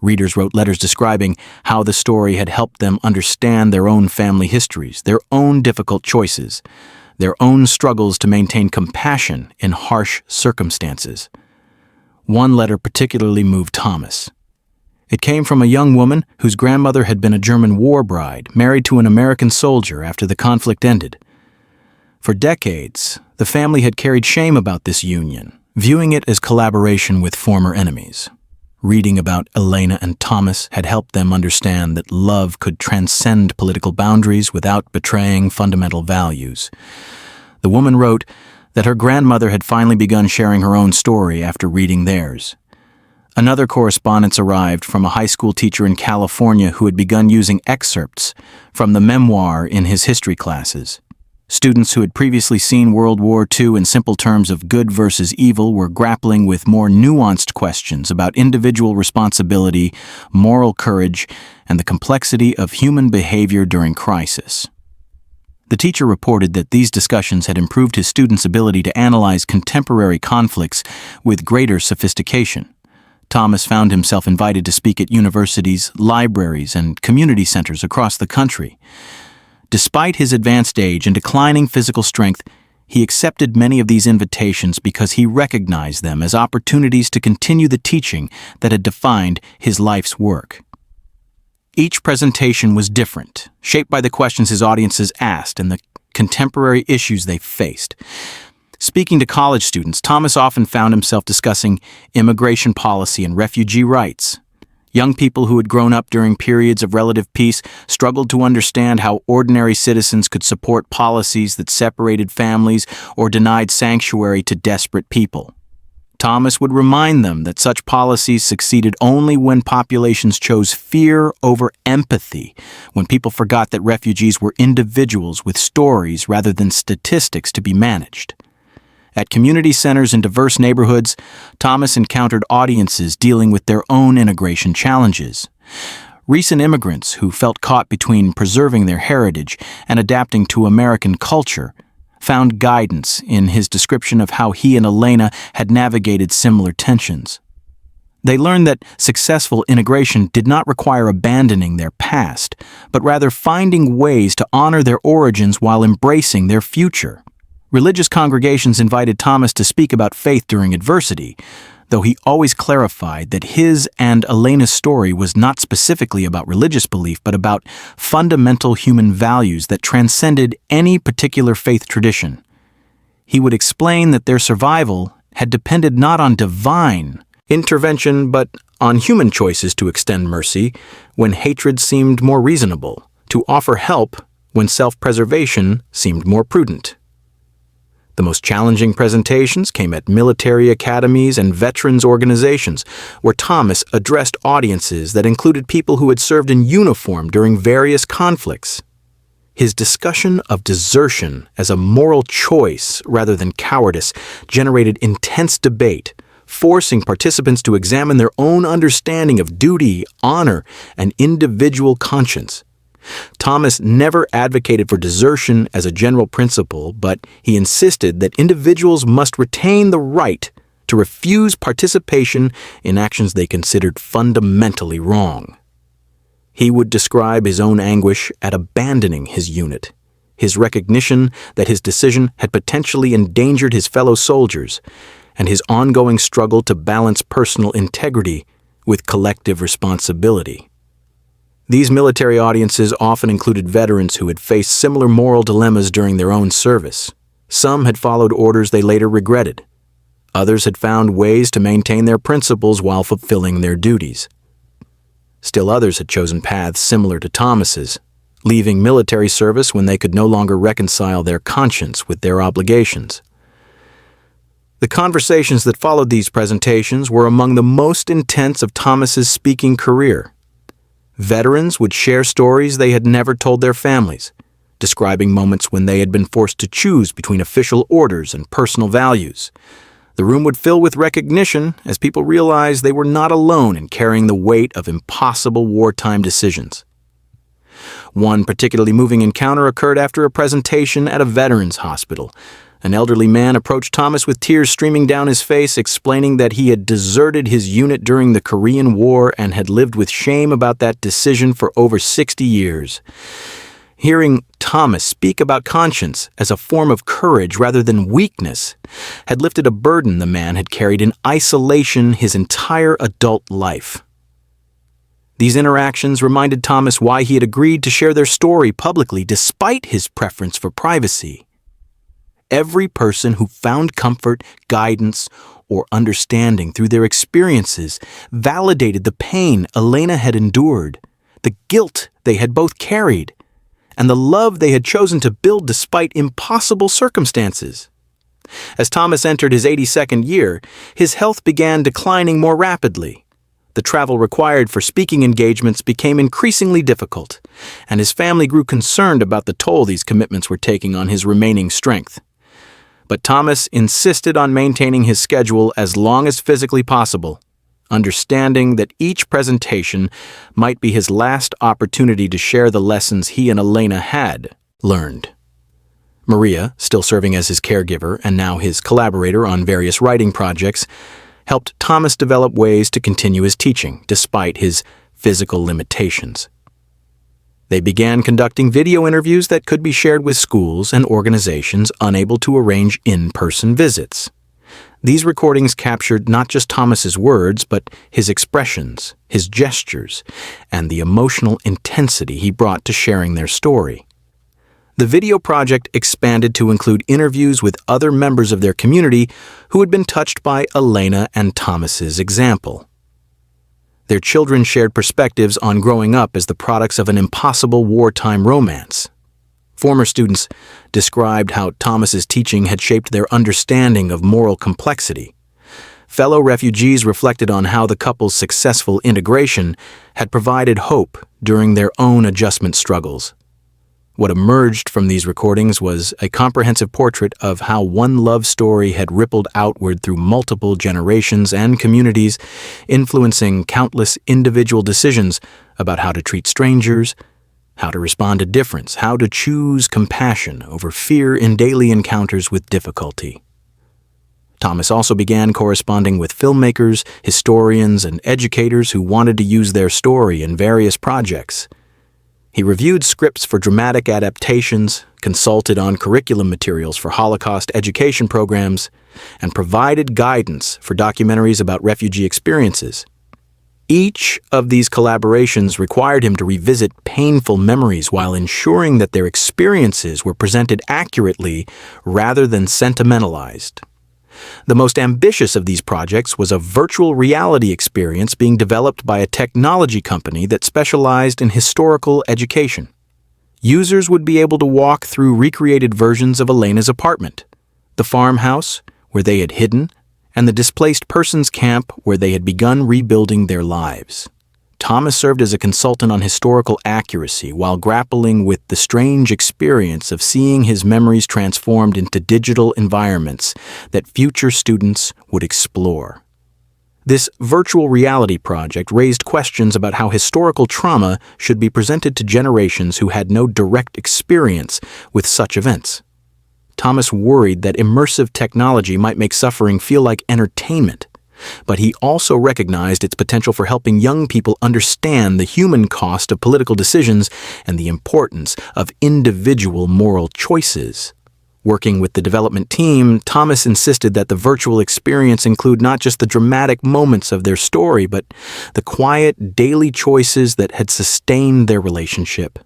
Readers wrote letters describing how the story had helped them understand their own family histories, their own difficult choices, their own struggles to maintain compassion in harsh circumstances. One letter particularly moved Thomas. It came from a young woman whose grandmother had been a German war bride, married to an American soldier after the conflict ended. For decades, the family had carried shame about this union, viewing it as collaboration with former enemies. Reading about Elena and Thomas had helped them understand that love could transcend political boundaries without betraying fundamental values. The woman wrote that her grandmother had finally begun sharing her own story after reading theirs. Another correspondence arrived from a high school teacher in California who had begun using excerpts from the memoir in his history classes. Students who had previously seen World War II in simple terms of good versus evil were grappling with more nuanced questions about individual responsibility, moral courage, and the complexity of human behavior during crisis. The teacher reported that these discussions had improved his students' ability to analyze contemporary conflicts with greater sophistication. Thomas found himself invited to speak at universities, libraries, and community centers across the country. Despite his advanced age and declining physical strength, he accepted many of these invitations because he recognized them as opportunities to continue the teaching that had defined his life's work. Each presentation was different, shaped by the questions his audiences asked and the contemporary issues they faced. Speaking to college students, Thomas often found himself discussing immigration policy and refugee rights. Young people who had grown up during periods of relative peace struggled to understand how ordinary citizens could support policies that separated families or denied sanctuary to desperate people. Thomas would remind them that such policies succeeded only when populations chose fear over empathy, when people forgot that refugees were individuals with stories rather than statistics to be managed. At community centers in diverse neighborhoods, Thomas encountered audiences dealing with their own integration challenges. Recent immigrants who felt caught between preserving their heritage and adapting to American culture found guidance in his description of how he and Elena had navigated similar tensions. They learned that successful integration did not require abandoning their past, but rather finding ways to honor their origins while embracing their future. Religious congregations invited Thomas to speak about faith during adversity, though he always clarified that his and Elena's story was not specifically about religious belief, but about fundamental human values that transcended any particular faith tradition. He would explain that their survival had depended not on divine intervention, but on human choices to extend mercy when hatred seemed more reasonable, to offer help when self-preservation seemed more prudent. The most challenging presentations came at military academies and veterans organizations, where Thomas addressed audiences that included people who had served in uniform during various conflicts. His discussion of desertion as a moral choice rather than cowardice generated intense debate, forcing participants to examine their own understanding of duty, honor, and individual conscience. Thomas never advocated for desertion as a general principle, but he insisted that individuals must retain the right to refuse participation in actions they considered fundamentally wrong. He would describe his own anguish at abandoning his unit, his recognition that his decision had potentially endangered his fellow soldiers, and his ongoing struggle to balance personal integrity with collective responsibility. These military audiences often included veterans who had faced similar moral dilemmas during their own service. Some had followed orders they later regretted. Others had found ways to maintain their principles while fulfilling their duties. Still others had chosen paths similar to Thomas's, leaving military service when they could no longer reconcile their conscience with their obligations. The conversations that followed these presentations were among the most intense of Thomas's speaking career. Veterans would share stories they had never told their families, describing moments when they had been forced to choose between official orders and personal values. The room would fill with recognition as people realized they were not alone in carrying the weight of impossible wartime decisions. One particularly moving encounter occurred after a presentation at a veterans hospital. An elderly man approached Thomas with tears streaming down his face, explaining that he had deserted his unit during the Korean War and had lived with shame about that decision for over 60 years. Hearing Thomas speak about conscience as a form of courage rather than weakness had lifted a burden the man had carried in isolation his entire adult life. These interactions reminded Thomas why he had agreed to share their story publicly despite his preference for privacy. Every person who found comfort, guidance, or understanding through their experiences validated the pain Elena had endured, the guilt they had both carried, and the love they had chosen to build despite impossible circumstances. As Thomas entered his 82nd year, his health began declining more rapidly. The travel required for speaking engagements became increasingly difficult, and his family grew concerned about the toll these commitments were taking on his remaining strength. But Thomas insisted on maintaining his schedule as long as physically possible, understanding that each presentation might be his last opportunity to share the lessons he and Elena had learned. Maria, still serving as his caregiver and now his collaborator on various writing projects, helped Thomas develop ways to continue his teaching despite his physical limitations. They began conducting video interviews that could be shared with schools and organizations unable to arrange in-person visits. These recordings captured not just Thomas's words, but his expressions, his gestures, and the emotional intensity he brought to sharing their story. The video project expanded to include interviews with other members of their community who had been touched by Elena and Thomas's example. Their children shared perspectives on growing up as the products of an impossible wartime romance. Former students described how Thomas's teaching had shaped their understanding of moral complexity. Fellow refugees reflected on how the couple's successful integration had provided hope during their own adjustment struggles. What emerged from these recordings was a comprehensive portrait of how one love story had rippled outward through multiple generations and communities, influencing countless individual decisions about how to treat strangers, how to respond to difference, how to choose compassion over fear in daily encounters with difficulty. Thomas also began corresponding with filmmakers, historians, and educators who wanted to use their story in various projects. He reviewed scripts for dramatic adaptations, consulted on curriculum materials for Holocaust education programs, and provided guidance for documentaries about refugee experiences. Each of these collaborations required him to revisit painful memories while ensuring that their experiences were presented accurately rather than sentimentalized. The most ambitious of these projects was a virtual reality experience being developed by a technology company that specialized in historical education. Users would be able to walk through recreated versions of Elena's apartment, the farmhouse where they had hidden, and the displaced persons camp where they had begun rebuilding their lives. Thomas served as a consultant on historical accuracy while grappling with the strange experience of seeing his memories transformed into digital environments that future students would explore. This virtual reality project raised questions about how historical trauma should be presented to generations who had no direct experience with such events. Thomas worried that immersive technology might make suffering feel like entertainment, but he also recognized its potential for helping young people understand the human cost of political decisions and the importance of individual moral choices. Working with the development team, Thomas insisted that the virtual experience include not just the dramatic moments of their story, but the quiet, daily choices that had sustained their relationship.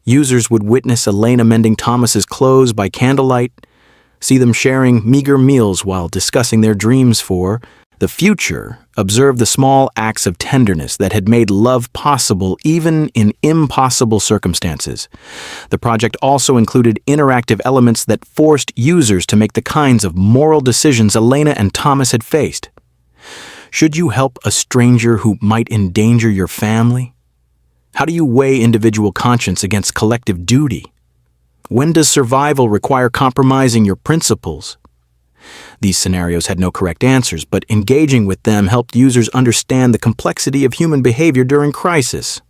Users would witness Elena mending Thomas's clothes by candlelight, see them sharing meager meals while discussing their dreams for the future, observe the small acts of tenderness that had made love possible even in impossible circumstances. The project also included interactive elements that forced users to make the kinds of moral decisions Elena and Thomas had faced. Should you help a stranger who might endanger your family? How do you weigh individual conscience against collective duty? When does survival require compromising your principles? These scenarios had no correct answers, but engaging with them helped users understand the complexity of human behavior during crisis.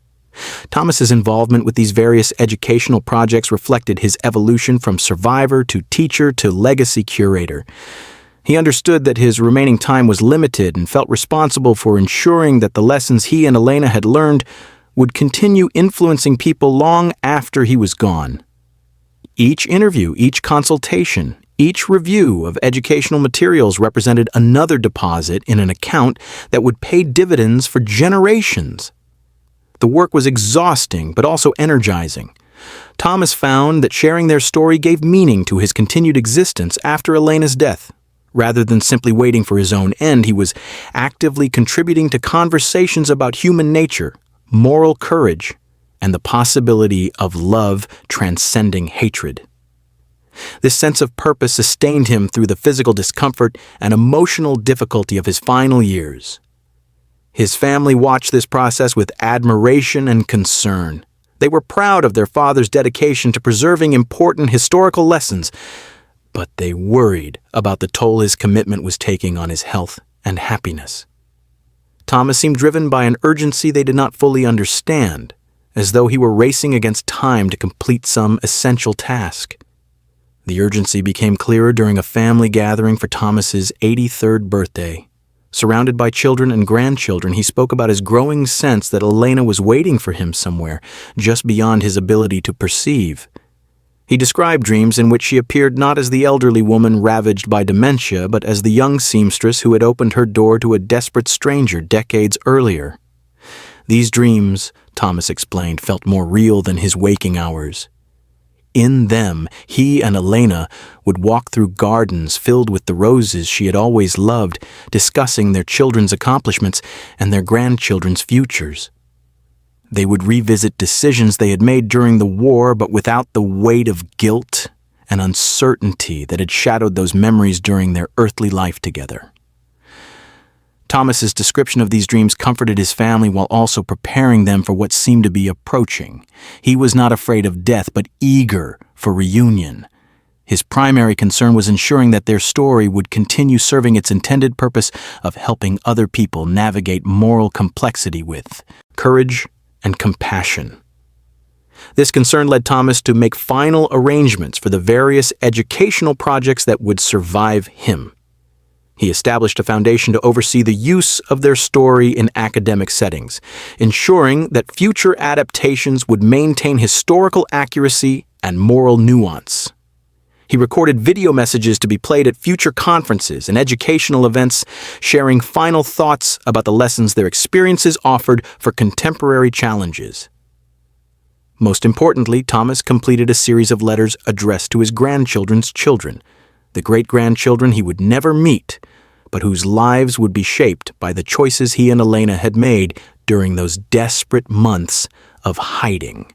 Thomas's involvement with these various educational projects reflected his evolution from survivor to teacher to legacy curator. He understood that his remaining time was limited and felt responsible for ensuring that the lessons he and Elena had learned would continue influencing people long after he was gone. Each interview, each consultation, each review of educational materials represented another deposit in an account that would pay dividends for generations. The work was exhausting, but also energizing. Thomas found that sharing their story gave meaning to his continued existence after Elena's death. Rather than simply waiting for his own end, he was actively contributing to conversations about human nature, moral courage, and the possibility of love transcending hatred. This sense of purpose sustained him through the physical discomfort and emotional difficulty of his final years. His family watched this process with admiration and concern. They were proud of their father's dedication to preserving important historical lessons, but they worried about the toll his commitment was taking on his health and happiness. Thomas seemed driven by an urgency they did not fully understand, as though he were racing against time to complete some essential task. The urgency became clearer during a family gathering for Thomas's 83rd birthday. Surrounded by children and grandchildren, he spoke about his growing sense that Elena was waiting for him somewhere, just beyond his ability to perceive. He described dreams in which she appeared not as the elderly woman ravaged by dementia, but as the young seamstress who had opened her door to a desperate stranger decades earlier. These dreams, Thomas explained, felt more real than his waking hours. In them, he and Elena would walk through gardens filled with the roses she had always loved, discussing their children's accomplishments and their grandchildren's futures. They would revisit decisions they had made during the war, but without the weight of guilt and uncertainty that had shadowed those memories during their earthly life together. Thomas's description of these dreams comforted his family while also preparing them for what seemed to be approaching. He was not afraid of death, but eager for reunion. His primary concern was ensuring that their story would continue serving its intended purpose of helping other people navigate moral complexity with courage and compassion. This concern led Thomas to make final arrangements for the various educational projects that would survive him. He established a foundation to oversee the use of their story in academic settings, ensuring that future adaptations would maintain historical accuracy and moral nuance. He recorded video messages to be played at future conferences and educational events, sharing final thoughts about the lessons their experiences offered for contemporary challenges. Most importantly, Thomas completed a series of letters addressed to his grandchildren's children, the great-grandchildren he would never meet, but whose lives would be shaped by the choices he and Elena had made during those desperate months of hiding.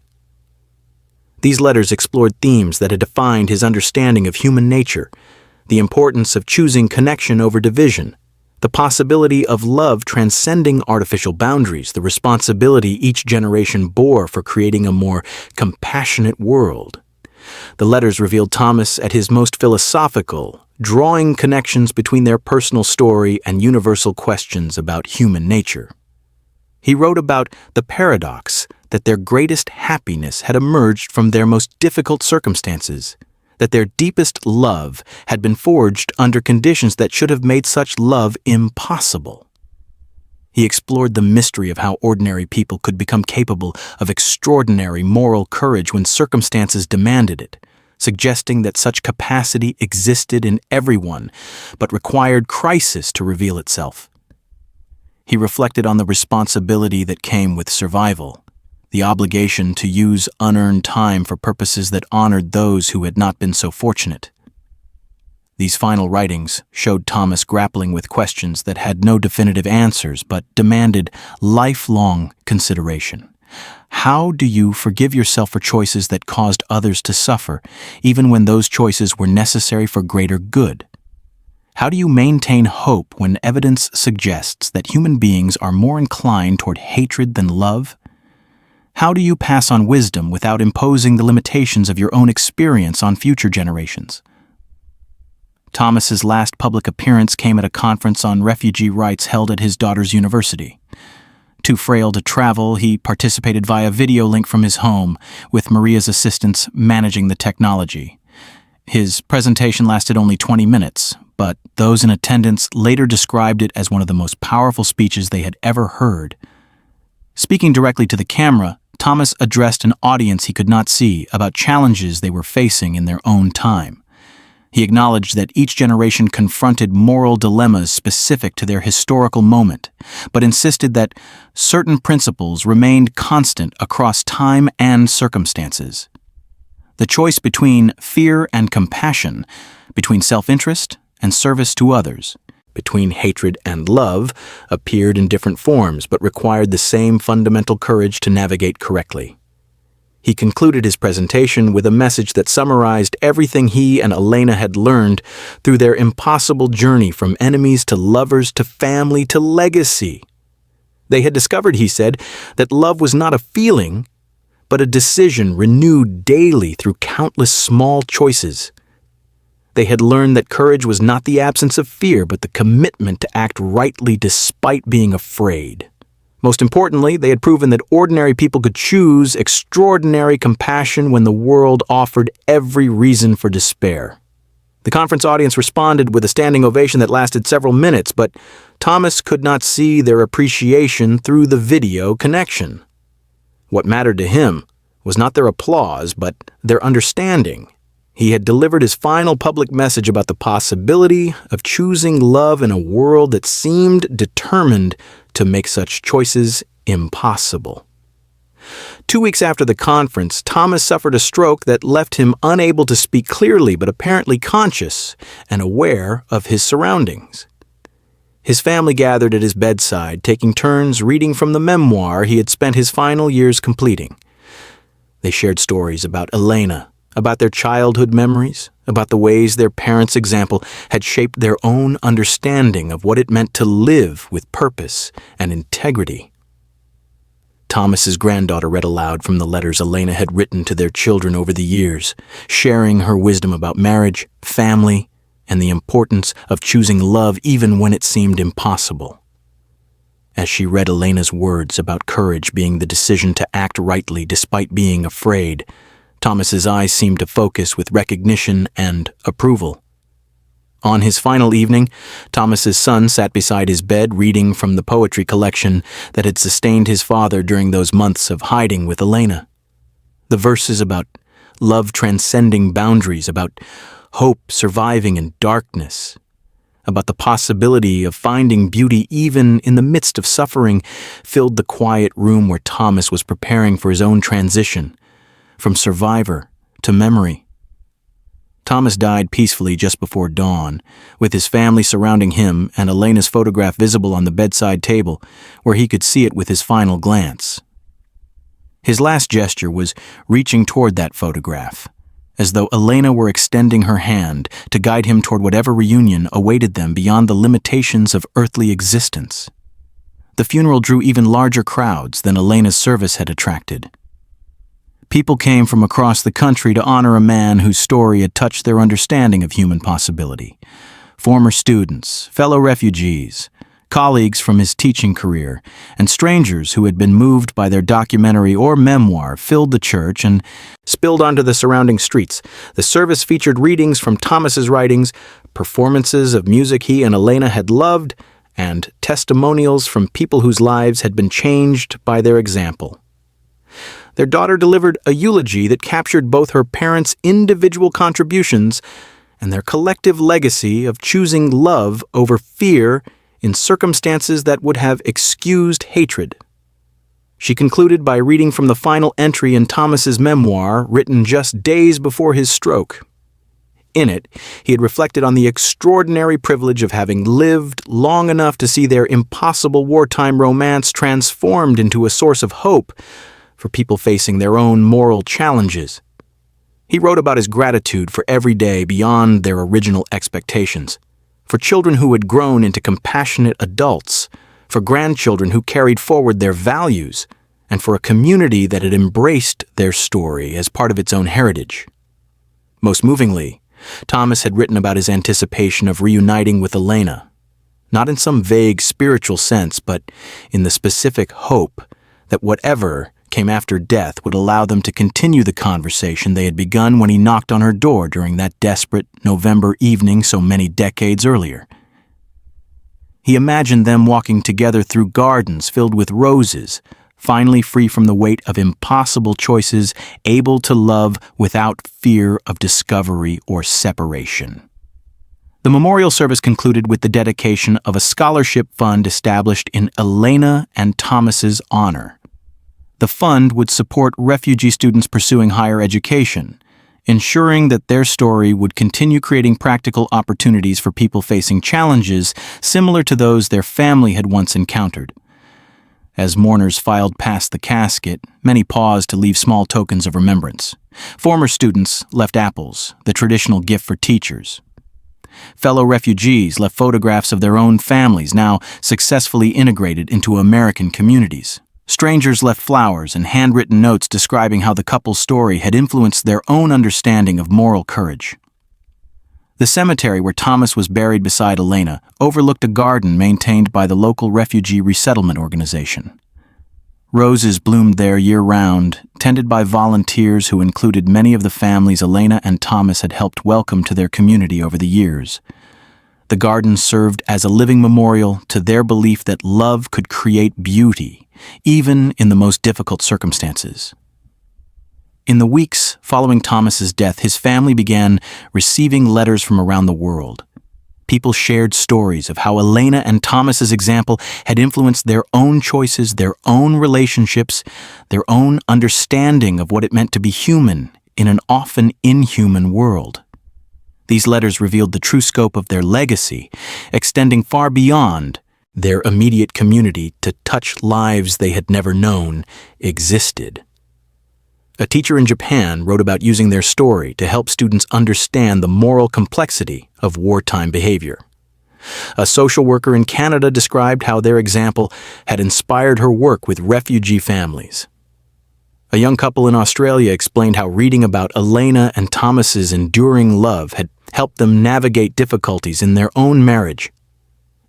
These letters explored themes that had defined his understanding of human nature, the importance of choosing connection over division, the possibility of love transcending artificial boundaries, the responsibility each generation bore for creating a more compassionate world. The letters revealed Thomas at his most philosophical, drawing connections between their personal story and universal questions about human nature. He wrote about the paradox that their greatest happiness had emerged from their most difficult circumstances, that their deepest love had been forged under conditions that should have made such love impossible. He explored the mystery of how ordinary people could become capable of extraordinary moral courage when circumstances demanded it, suggesting that such capacity existed in everyone, but required crisis to reveal itself. He reflected on the responsibility that came with survival, the obligation to use unearned time for purposes that honored those who had not been so fortunate. These final writings showed Thomas grappling with questions that had no definitive answers but demanded lifelong consideration. How do you forgive yourself for choices that caused others to suffer, even when those choices were necessary for greater good? How do you maintain hope when evidence suggests that human beings are more inclined toward hatred than love? How do you pass on wisdom without imposing the limitations of your own experience on future generations? Thomas's last public appearance came at a conference on refugee rights held at his daughter's university. Too frail to travel, he participated via video link from his home, with Maria's assistants managing the technology. His presentation lasted only 20 minutes, but those in attendance later described it as one of the most powerful speeches they had ever heard. Speaking directly to the camera, Thomas addressed an audience he could not see about challenges they were facing in their own time. He acknowledged that each generation confronted moral dilemmas specific to their historical moment, but insisted that certain principles remained constant across time and circumstances. The choice between fear and compassion, between self-interest and service to others, between hatred and love, appeared in different forms but required the same fundamental courage to navigate correctly. He concluded his presentation with a message that summarized everything he and Elena had learned through their impossible journey from enemies to lovers to family to legacy. They had discovered, he said, that love was not a feeling, but a decision renewed daily through countless small choices. They had learned that courage was not the absence of fear, but the commitment to act rightly despite being afraid. Most importantly, they had proven that ordinary people could choose extraordinary compassion when the world offered every reason for despair. The conference audience responded with a standing ovation that lasted several minutes, but Thomas could not see their appreciation through the video connection. What mattered to him was not their applause, but their understanding. He had delivered his final public message about the possibility of choosing love in a world that seemed determined to make such choices impossible. 2 weeks after the conference, Thomas suffered a stroke that left him unable to speak clearly but apparently conscious and aware of his surroundings. His family gathered at his bedside, taking turns reading from the memoir he had spent his final years completing. They shared stories about Elena, about their childhood memories, about the ways their parents' example had shaped their own understanding of what it meant to live with purpose and integrity. Thomas's granddaughter read aloud from the letters Elena had written to their children over the years, sharing her wisdom about marriage, family, and the importance of choosing love even when it seemed impossible. As she read Elena's words about courage being the decision to act rightly despite being afraid, Thomas's eyes seemed to focus with recognition and approval. On his final evening, Thomas's son sat beside his bed reading from the poetry collection that had sustained his father during those months of hiding with Elena. The verses about love transcending boundaries, about hope surviving in darkness, about the possibility of finding beauty even in the midst of suffering, filled the quiet room where Thomas was preparing for his own transition, from survivor to memory. Thomas died peacefully just before dawn, with his family surrounding him and Elena's photograph visible on the bedside table, where he could see it with his final glance. His last gesture was reaching toward that photograph, as though Elena were extending her hand to guide him toward whatever reunion awaited them beyond the limitations of earthly existence. The funeral drew even larger crowds than Elena's service had attracted. People came from across the country to honor a man whose story had touched their understanding of human possibility. Former students, fellow refugees, colleagues from his teaching career, and strangers who had been moved by their documentary or memoir filled the church and spilled onto the surrounding streets. The service featured readings from Thomas's writings, performances of music he and Elena had loved, and testimonials from people whose lives had been changed by their example. Their daughter delivered a eulogy that captured both her parents' individual contributions and their collective legacy of choosing love over fear in circumstances that would have excused hatred. She concluded by reading from the final entry in Thomas's memoir, written just days before his stroke. In it, he had reflected on the extraordinary privilege of having lived long enough to see their impossible wartime romance transformed into a source of hope for people facing their own moral challenges. He wrote about his gratitude for every day beyond their original expectations, for children who had grown into compassionate adults, for grandchildren who carried forward their values, and for a community that had embraced their story as part of its own heritage. Most movingly, Thomas had written about his anticipation of reuniting with Elena, not in some vague spiritual sense, but in the specific hope that whatever came after death would allow them to continue the conversation they had begun when he knocked on her door during that desperate November evening so many decades earlier. He imagined them walking together through gardens filled with roses, finally free from the weight of impossible choices, able to love without fear of discovery or separation. The memorial service concluded with the dedication of a scholarship fund established in Elena and Thomas's honor. The fund would support refugee students pursuing higher education, ensuring that their story would continue creating practical opportunities for people facing challenges similar to those their family had once encountered. As mourners filed past the casket, many paused to leave small tokens of remembrance. Former students left apples, the traditional gift for teachers. Fellow refugees left photographs of their own families now successfully integrated into American communities. Strangers left flowers and handwritten notes describing how the couple's story had influenced their own understanding of moral courage. The cemetery where Thomas was buried beside Elena overlooked a garden maintained by the local refugee resettlement organization. Roses bloomed there year-round, tended by volunteers who included many of the families Elena and Thomas had helped welcome to their community over the years. The garden served as a living memorial to their belief that love could create beauty, even in the most difficult circumstances. In the weeks following Thomas's death, his family began receiving letters from around the world. People shared stories of how Elena and Thomas's example had influenced their own choices, their own relationships, their own understanding of what it meant to be human in an often inhuman world. These letters revealed the true scope of their legacy, extending far beyond their immediate community to touch lives they had never known existed. A teacher in Japan wrote about using their story to help students understand the moral complexity of wartime behavior. A social worker in Canada described how their example had inspired her work with refugee families. A young couple in Australia explained how reading about Elena and Thomas's enduring love had helped them navigate difficulties in their own marriage.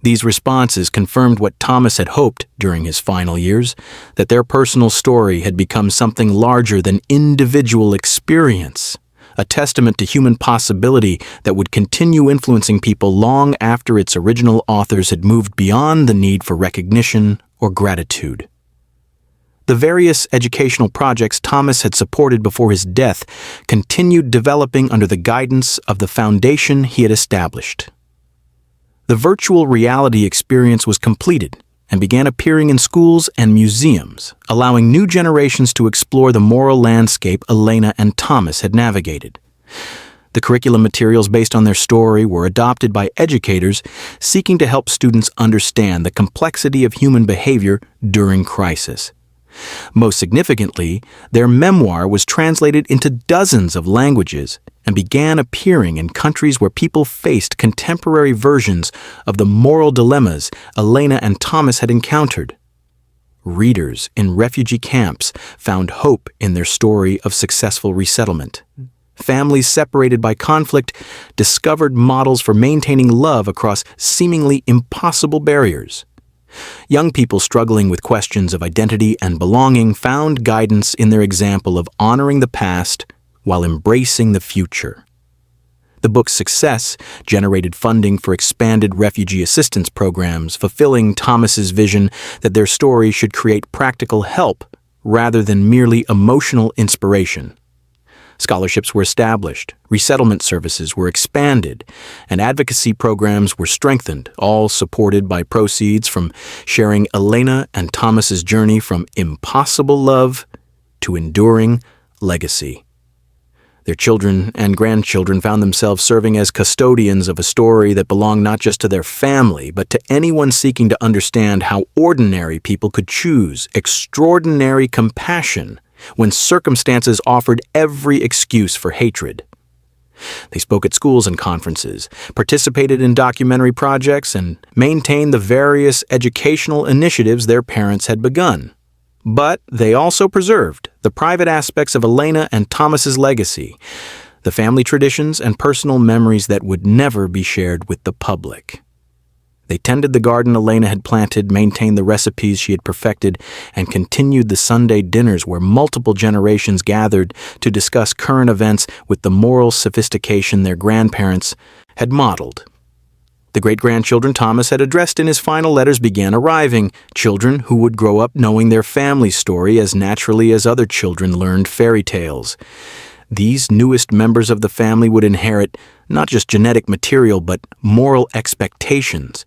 These responses confirmed what Thomas had hoped during his final years, that their personal story had become something larger than individual experience, a testament to human possibility that would continue influencing people long after its original authors had moved beyond the need for recognition or gratitude. The various educational projects Thomas had supported before his death continued developing under the guidance of the foundation he had established. The virtual reality experience was completed and began appearing in schools and museums, allowing new generations to explore the moral landscape Elena and Thomas had navigated. The curriculum materials based on their story were adopted by educators seeking to help students understand the complexity of human behavior during crisis. Most significantly, their memoir was translated into dozens of languages and began appearing in countries where people faced contemporary versions of the moral dilemmas Elena and Thomas had encountered. Readers in refugee camps found hope in their story of successful resettlement. Families separated by conflict discovered models for maintaining love across seemingly impossible barriers. Young people struggling with questions of identity and belonging found guidance in their example of honoring the past while embracing the future. The book's success generated funding for expanded refugee assistance programs, fulfilling Thomas's vision that their story should create practical help rather than merely emotional inspiration. Scholarships were established, resettlement services were expanded, and advocacy programs were strengthened, all supported by proceeds from sharing Elena and Thomas's journey from impossible love to enduring legacy. Their children and grandchildren found themselves serving as custodians of a story that belonged not just to their family, but to anyone seeking to understand how ordinary people could choose extraordinary compassion when circumstances offered every excuse for hatred. They spoke at schools and conferences, participated in documentary projects, and maintained the various educational initiatives their parents had begun. But they also preserved the private aspects of Elena and Thomas's legacy, the family traditions and personal memories that would never be shared with the public. They tended the garden Elena had planted, maintained the recipes she had perfected, and continued the Sunday dinners where multiple generations gathered to discuss current events with the moral sophistication their grandparents had modeled. The great-grandchildren Thomas had addressed in his final letters began arriving, children who would grow up knowing their family's story as naturally as other children learned fairy tales. These newest members of the family would inherit not just genetic material, but moral expectations,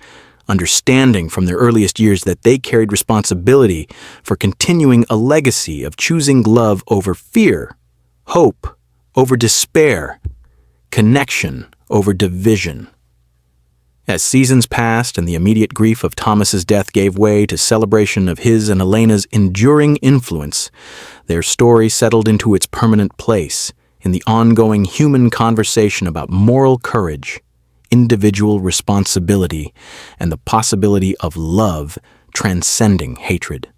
understanding from their earliest years that they carried responsibility for continuing a legacy of choosing love over fear, hope over despair, connection over division. As seasons passed and the immediate grief of Thomas's death gave way to celebration of his and Elena's enduring influence, their story settled into its permanent place in the ongoing human conversation about moral courage, individual responsibility, and the possibility of love transcending hatred.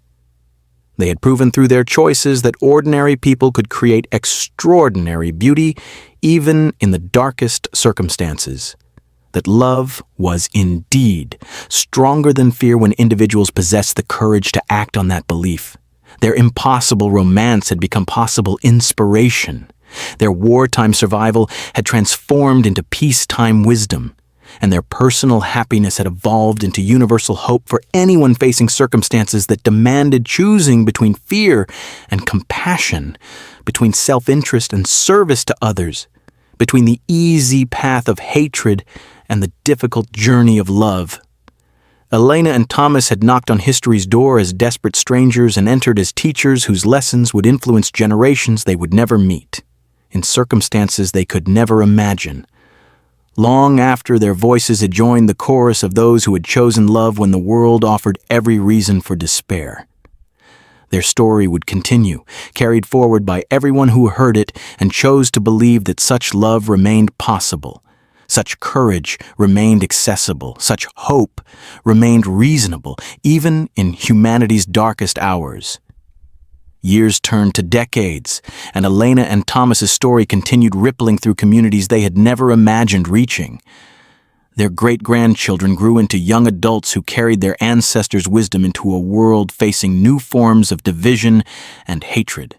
They had proven through their choices that ordinary people could create extraordinary beauty even in the darkest circumstances. That love was indeed stronger than fear when individuals possessed the courage to act on that belief. Their impossible romance had become possible inspiration. Their wartime survival had transformed into peacetime wisdom, and their personal happiness had evolved into universal hope for anyone facing circumstances that demanded choosing between fear and compassion, between self-interest and service to others, between the easy path of hatred and the difficult journey of love. Elena and Thomas had knocked on history's door as desperate strangers and entered as teachers whose lessons would influence generations they would never meet, in circumstances they could never imagine. Long after their voices had joined the chorus of those who had chosen love when the world offered every reason for despair. Their story would continue, carried forward by everyone who heard it and chose to believe that such love remained possible, such courage remained accessible, such hope remained reasonable, even in humanity's darkest hours. Years turned to decades, and Elena and Thomas's story continued rippling through communities they had never imagined reaching. Their great-grandchildren grew into young adults who carried their ancestors' wisdom into a world facing new forms of division and hatred.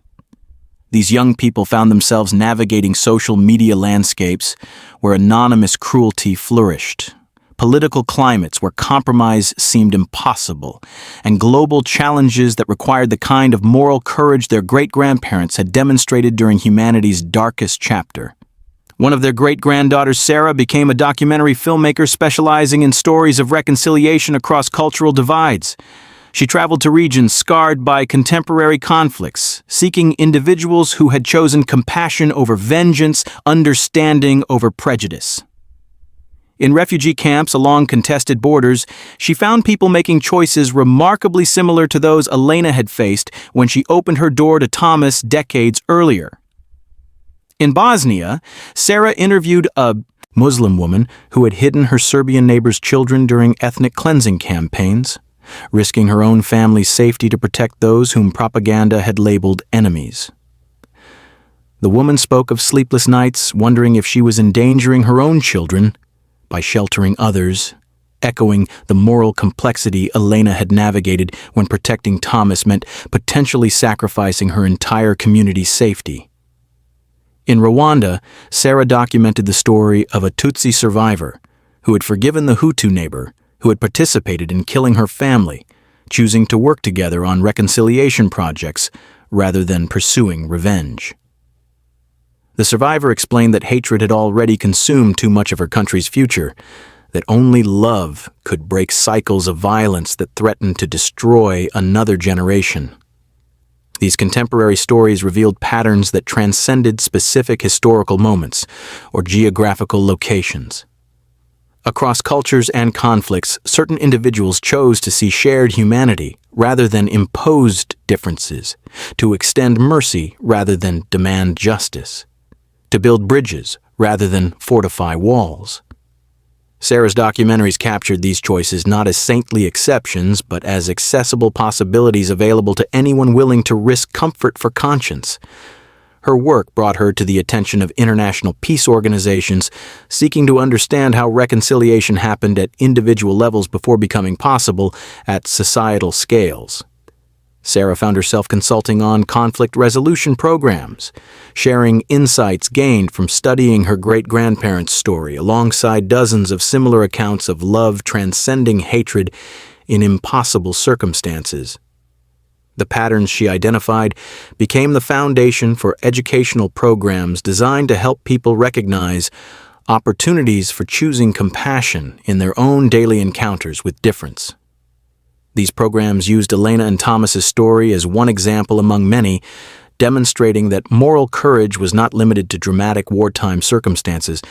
These young people found themselves navigating social media landscapes where anonymous cruelty flourished, political climates where compromise seemed impossible, and global challenges that required the kind of moral courage their great-grandparents had demonstrated during humanity's darkest chapter. One of their great-granddaughters, Sarah, became a documentary filmmaker specializing in stories of reconciliation across cultural divides. She traveled to regions scarred by contemporary conflicts, seeking individuals who had chosen compassion over vengeance, understanding over prejudice. In refugee camps along contested borders, she found people making choices remarkably similar to those Elena had faced when she opened her door to Thomas decades earlier. In Bosnia, Sarah interviewed a Muslim woman who had hidden her Serbian neighbor's children during ethnic cleansing campaigns, risking her own family's safety to protect those whom propaganda had labeled enemies. The woman spoke of sleepless nights, wondering if she was endangering her own children by sheltering others, echoing the moral complexity Elena had navigated when protecting Thomas meant potentially sacrificing her entire community's safety. In Rwanda, Sarah documented the story of a Tutsi survivor who had forgiven the Hutu neighbor who had participated in killing her family, choosing to work together on reconciliation projects rather than pursuing revenge. The survivor explained that hatred had already consumed too much of her country's future, that only love could break cycles of violence that threatened to destroy another generation. These contemporary stories revealed patterns that transcended specific historical moments or geographical locations. Across cultures and conflicts, certain individuals chose to see shared humanity rather than imposed differences, to extend mercy rather than demand justice, to build bridges rather than fortify walls. Sarah's documentaries captured these choices not as saintly exceptions, but as accessible possibilities available to anyone willing to risk comfort for conscience. Her work brought her to the attention of international peace organizations seeking to understand how reconciliation happened at individual levels before becoming possible at societal scales. Sarah found herself consulting on conflict resolution programs, sharing insights gained from studying her great-grandparents' story alongside dozens of similar accounts of love transcending hatred in impossible circumstances. The patterns she identified became the foundation for educational programs designed to help people recognize opportunities for choosing compassion in their own daily encounters with difference. These programs used Elena and Thomas's story as one example among many, demonstrating that moral courage was not limited to dramatic wartime circumstances,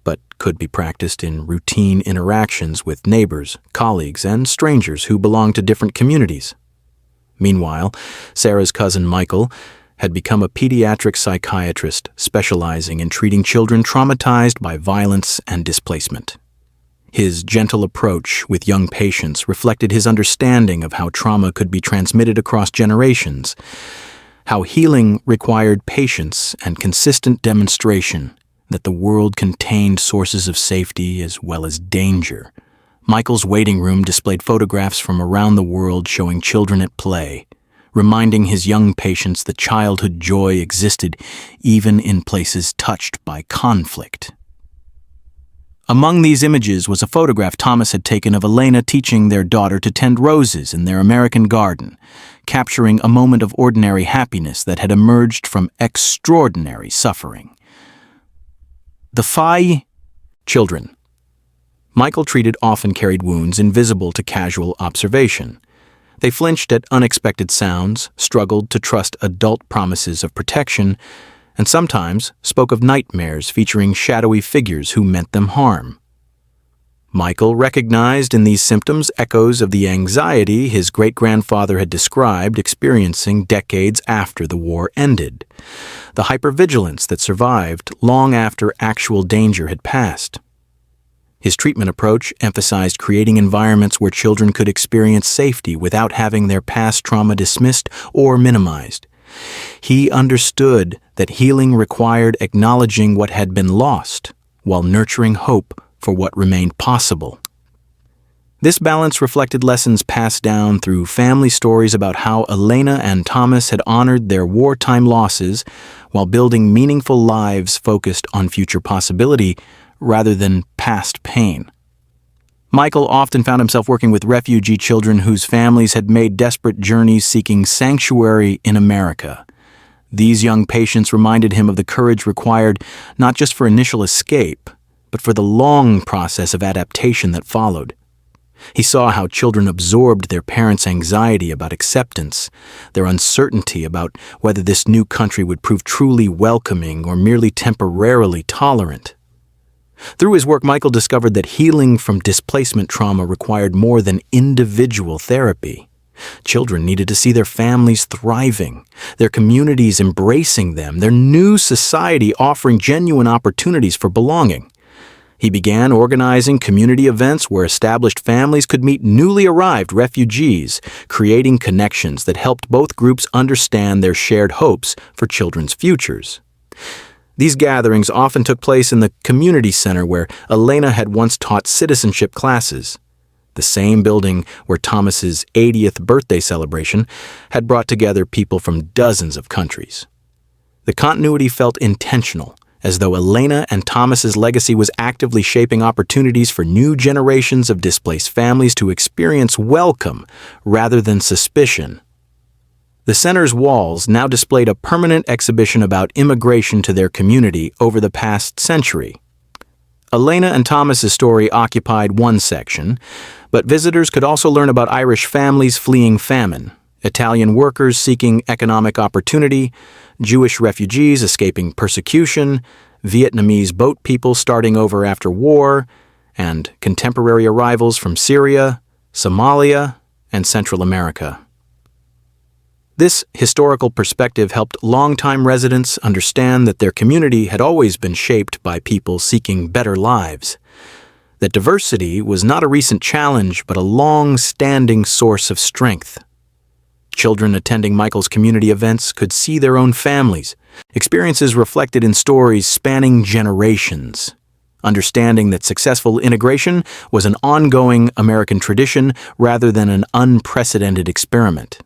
but could be practiced in routine interactions with neighbors, colleagues, and strangers who belonged to different communities. Meanwhile, Sarah's cousin Michael had become a pediatric psychiatrist specializing in treating children traumatized by violence and displacement. His gentle approach with young patients reflected his understanding of how trauma could be transmitted across generations, how healing required patience and consistent demonstration that the world contained sources of safety as well as danger. Michael's waiting room displayed photographs from around the world showing children at play, reminding his young patients that childhood joy existed even in places touched by conflict. Among these images was a photograph Thomas had taken of Elena teaching their daughter to tend roses in their American garden, capturing a moment of ordinary happiness that had emerged from extraordinary suffering. The Phi children. Michael treated often carried wounds invisible to casual observation. They flinched at unexpected sounds, struggled to trust adult promises of protection, and sometimes spoke of nightmares featuring shadowy figures who meant them harm. Michael recognized in these symptoms echoes of the anxiety his great-grandfather had described experiencing decades after the war ended, the hypervigilance that survived long after actual danger had passed. His treatment approach emphasized creating environments where children could experience safety without having their past trauma dismissed or minimized. He understood that healing required acknowledging what had been lost while nurturing hope for what remained possible. This balance reflected lessons passed down through family stories about how Elena and Thomas had honored their wartime losses while building meaningful lives focused on future possibility rather than past pain. Michael often found himself working with refugee children whose families had made desperate journeys seeking sanctuary in America. These young patients reminded him of the courage required not just for initial escape, but for the long process of adaptation that followed. He saw how children absorbed their parents' anxiety about acceptance, their uncertainty about whether this new country would prove truly welcoming or merely temporarily tolerant. Through his work, Michael discovered that healing from displacement trauma required more than individual therapy. Children needed to see their families thriving, their communities embracing them, their new society offering genuine opportunities for belonging. He began organizing community events where established families could meet newly arrived refugees, creating connections that helped both groups understand their shared hopes for children's futures. These gatherings often took place in the community center where Elena had once taught citizenship classes. The same building where Thomas's 80th birthday celebration had brought together people from dozens of countries. The continuity felt intentional, as though Elena and Thomas's legacy was actively shaping opportunities for new generations of displaced families to experience welcome rather than suspicion. The center's walls now displayed a permanent exhibition about immigration to their community over the past century. Elena and Thomas's story occupied one section, but visitors could also learn about Irish families fleeing famine, Italian workers seeking economic opportunity, Jewish refugees escaping persecution, Vietnamese boat people starting over after war, and contemporary arrivals from Syria, Somalia, and Central America. This historical perspective helped longtime residents understand that their community had always been shaped by people seeking better lives, that diversity was not a recent challenge but a long-standing source of strength. Children attending Michael's community events could see their own families, experiences reflected in stories spanning generations, understanding that successful integration was an ongoing American tradition rather than an unprecedented experiment.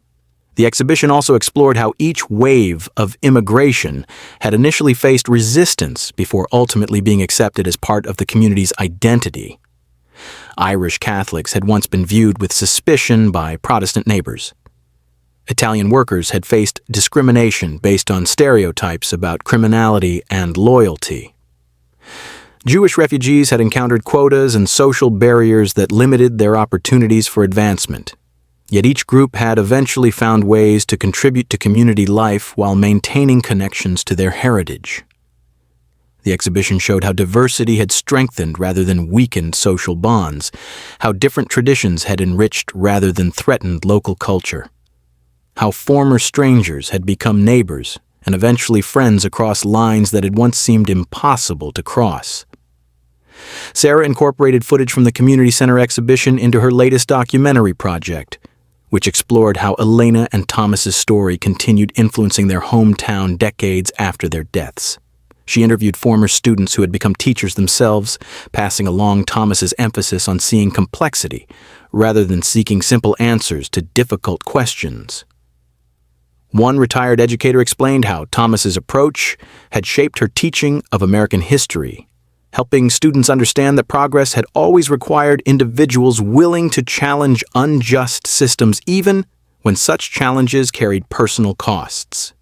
The exhibition also explored how each wave of immigration had initially faced resistance before ultimately being accepted as part of the community's identity. Irish Catholics had once been viewed with suspicion by Protestant neighbors. Italian workers had faced discrimination based on stereotypes about criminality and loyalty. Jewish refugees had encountered quotas and social barriers that limited their opportunities for advancement. Yet each group had eventually found ways to contribute to community life while maintaining connections to their heritage. The exhibition showed how diversity had strengthened rather than weakened social bonds, how different traditions had enriched rather than threatened local culture, how former strangers had become neighbors and eventually friends across lines that had once seemed impossible to cross. Sarah incorporated footage from the community center exhibition into her latest documentary project, which explored how Elena and Thomas's story continued influencing their hometown decades after their deaths. She interviewed former students who had become teachers themselves, passing along Thomas's emphasis on seeing complexity rather than seeking simple answers to difficult questions. One retired educator explained how Thomas's approach had shaped her teaching of American history, helping students understand that progress had always required individuals willing to challenge unjust systems even when such challenges carried personal costs.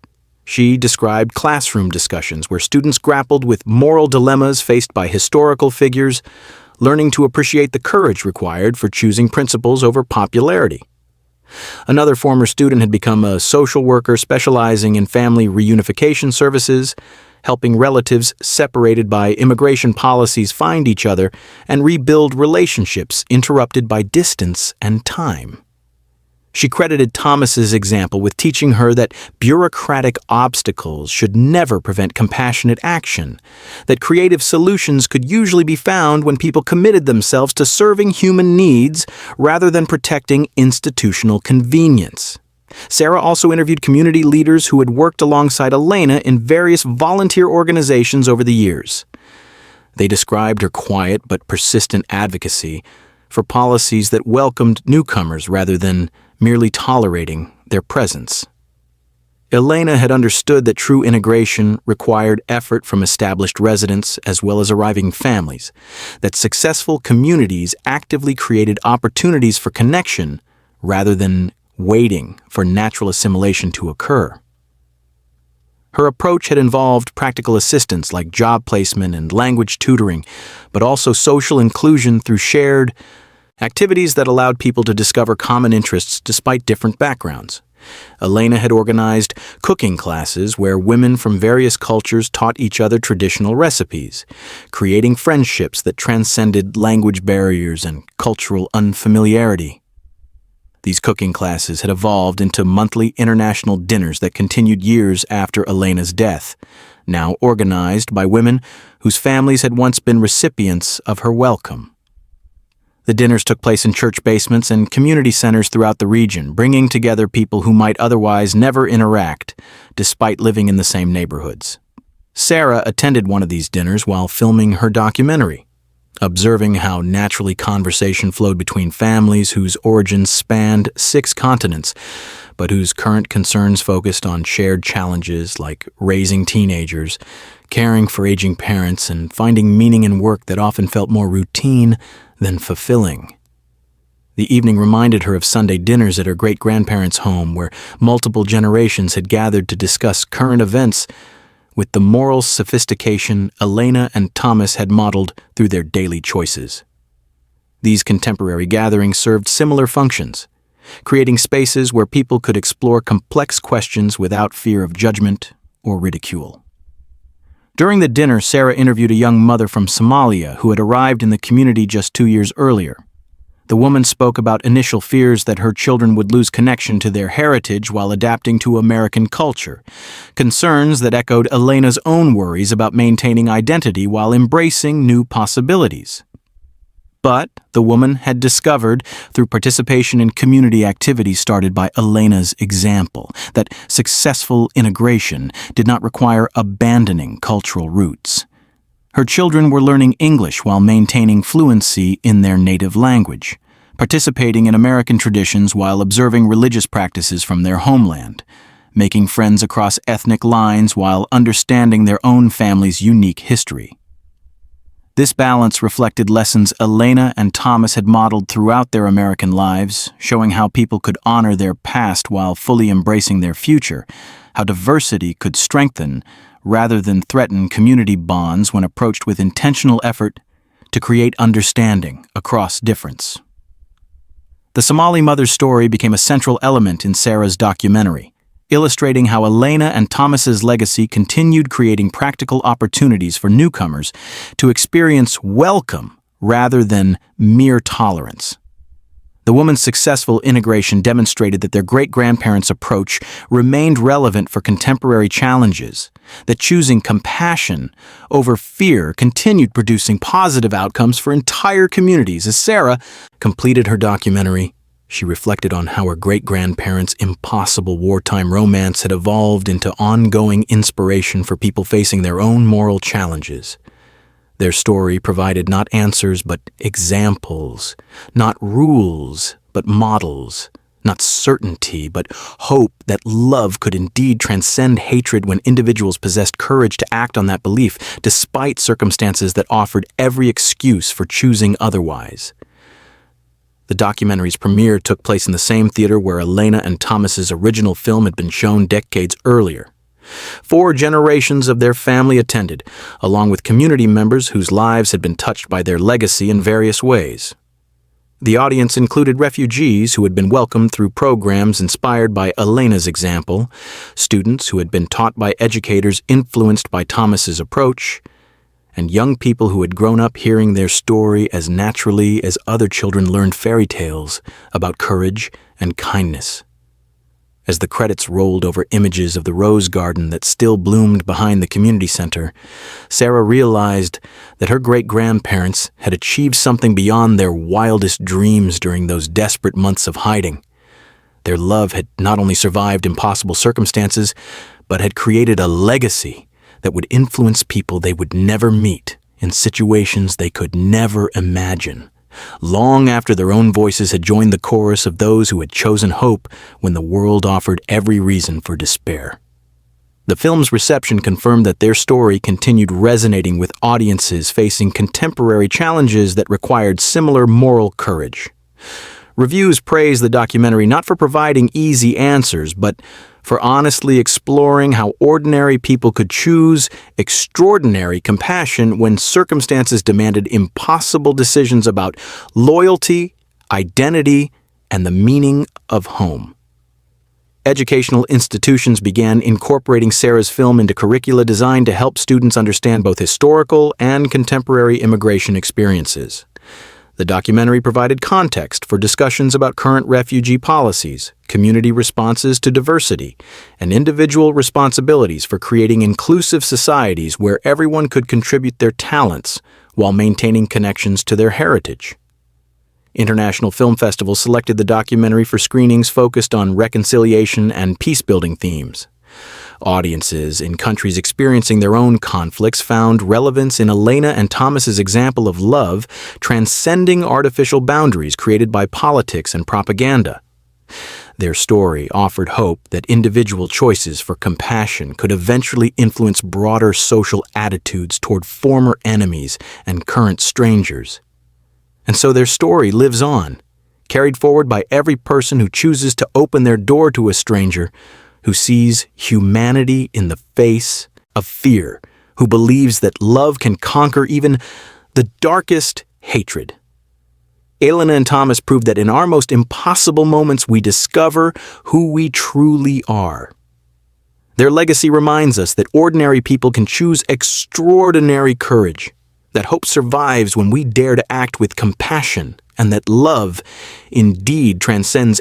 She described classroom discussions where students grappled with moral dilemmas faced by historical figures, learning to appreciate the courage required for choosing principles over popularity. Another former student had become a social worker specializing in family reunification services, helping relatives separated by immigration policies find each other and rebuild relationships interrupted by distance and time. She credited Thomas's example with teaching her that bureaucratic obstacles should never prevent compassionate action, that creative solutions could usually be found when people committed themselves to serving human needs rather than protecting institutional convenience. Sarah also interviewed community leaders who had worked alongside Elena in various volunteer organizations over the years. They described her quiet but persistent advocacy, for policies that welcomed newcomers rather than merely tolerating their presence. Elena had understood that true integration required effort from established residents as well as arriving families, that successful communities actively created opportunities for connection rather than waiting for natural assimilation to occur. Her approach had involved practical assistance like job placement and language tutoring, but also social inclusion through shared activities that allowed people to discover common interests despite different backgrounds. Elena had organized cooking classes where women from various cultures taught each other traditional recipes, creating friendships that transcended language barriers and cultural unfamiliarity. These cooking classes had evolved into monthly international dinners that continued years after Elena's death, now organized by women whose families had once been recipients of her welcome. The dinners took place in church basements and community centers throughout the region, bringing together people who might otherwise never interact, despite living in the same neighborhoods. Sarah attended one of these dinners while filming her documentary, observing how naturally conversation flowed between families whose origins spanned 6 continents, but whose current concerns focused on shared challenges like raising teenagers, caring for aging parents, and finding meaning in work that often felt more routine than fulfilling. The evening reminded her of Sunday dinners at her great-grandparents' home, where multiple generations had gathered to discuss current events with the moral sophistication Elena and Thomas had modeled through their daily choices. These contemporary gatherings served similar functions, creating spaces where people could explore complex questions without fear of judgment or ridicule. During the dinner, Sarah interviewed a young mother from Somalia who had arrived in the community just 2 years earlier. The woman spoke about initial fears that her children would lose connection to their heritage while adapting to American culture, concerns that echoed Elena's own worries about maintaining identity while embracing new possibilities. But the woman had discovered, through participation in community activities started by Elena's example, that successful integration did not require abandoning cultural roots. Her children were learning English while maintaining fluency in their native language, participating in American traditions while observing religious practices from their homeland, making friends across ethnic lines while understanding their own family's unique history. This balance reflected lessons Elena and Thomas had modeled throughout their American lives, showing how people could honor their past while fully embracing their future, how diversity could strengthen rather than threaten community bonds when approached with intentional effort to create understanding across difference. The Somali mother's story became a central element in Sarah's documentary, illustrating how Elena and Thomas's legacy continued creating practical opportunities for newcomers to experience welcome rather than mere tolerance. The woman's successful integration demonstrated that their great-grandparents' approach remained relevant for contemporary challenges, that choosing compassion over fear continued producing positive outcomes for entire communities. As Sarah completed her documentary, she reflected on how her great-grandparents' impossible wartime romance had evolved into ongoing inspiration for people facing their own moral challenges. Their story provided not answers but examples, not rules but models, not certainty but hope that love could indeed transcend hatred when individuals possessed courage to act on that belief despite circumstances that offered every excuse for choosing otherwise. The documentary's premiere took place in the same theater where Elena and Thomas's original film had been shown decades earlier. 4 generations of their family attended, along with community members whose lives had been touched by their legacy in various ways. The audience included refugees who had been welcomed through programs inspired by Elena's example, students who had been taught by educators influenced by Thomas's approach, and young people who had grown up hearing their story as naturally as other children learned fairy tales about courage and kindness. As the credits rolled over images of the rose garden that still bloomed behind the community center, Sarah realized that her great-grandparents had achieved something beyond their wildest dreams during those desperate months of hiding. Their love had not only survived impossible circumstances, but had created a legacy that would influence people they would never meet in situations they could never imagine. long after their own voices had joined the chorus of those who had chosen hope when the world offered every reason for despair. The film's reception confirmed that their story continued resonating with audiences facing contemporary challenges that required similar moral courage. Reviews praised the documentary not for providing easy answers, but for honestly exploring how ordinary people could choose extraordinary compassion when circumstances demanded impossible decisions about loyalty, identity, and the meaning of home. Educational institutions began incorporating Sarah's film into curricula designed to help students understand both historical and contemporary immigration experiences. The documentary provided context for discussions about current refugee policies, community responses to diversity, and individual responsibilities for creating inclusive societies where everyone could contribute their talents while maintaining connections to their heritage. International film festivals selected the documentary for screenings focused on reconciliation and peace-building themes. Audiences in countries experiencing their own conflicts found relevance in Elena and Thomas's example of love transcending artificial boundaries created by politics and propaganda. Their story offered hope that individual choices for compassion could eventually influence broader social attitudes toward former enemies and current strangers. And so their story lives on, carried forward by every person who chooses to open their door to a stranger, who sees humanity in the face of fear, who believes that love can conquer even the darkest hatred. Elena and Thomas proved that in our most impossible moments we discover who we truly are. Their legacy reminds us that ordinary people can choose extraordinary courage, that hope survives when we dare to act with compassion, and that love indeed transcends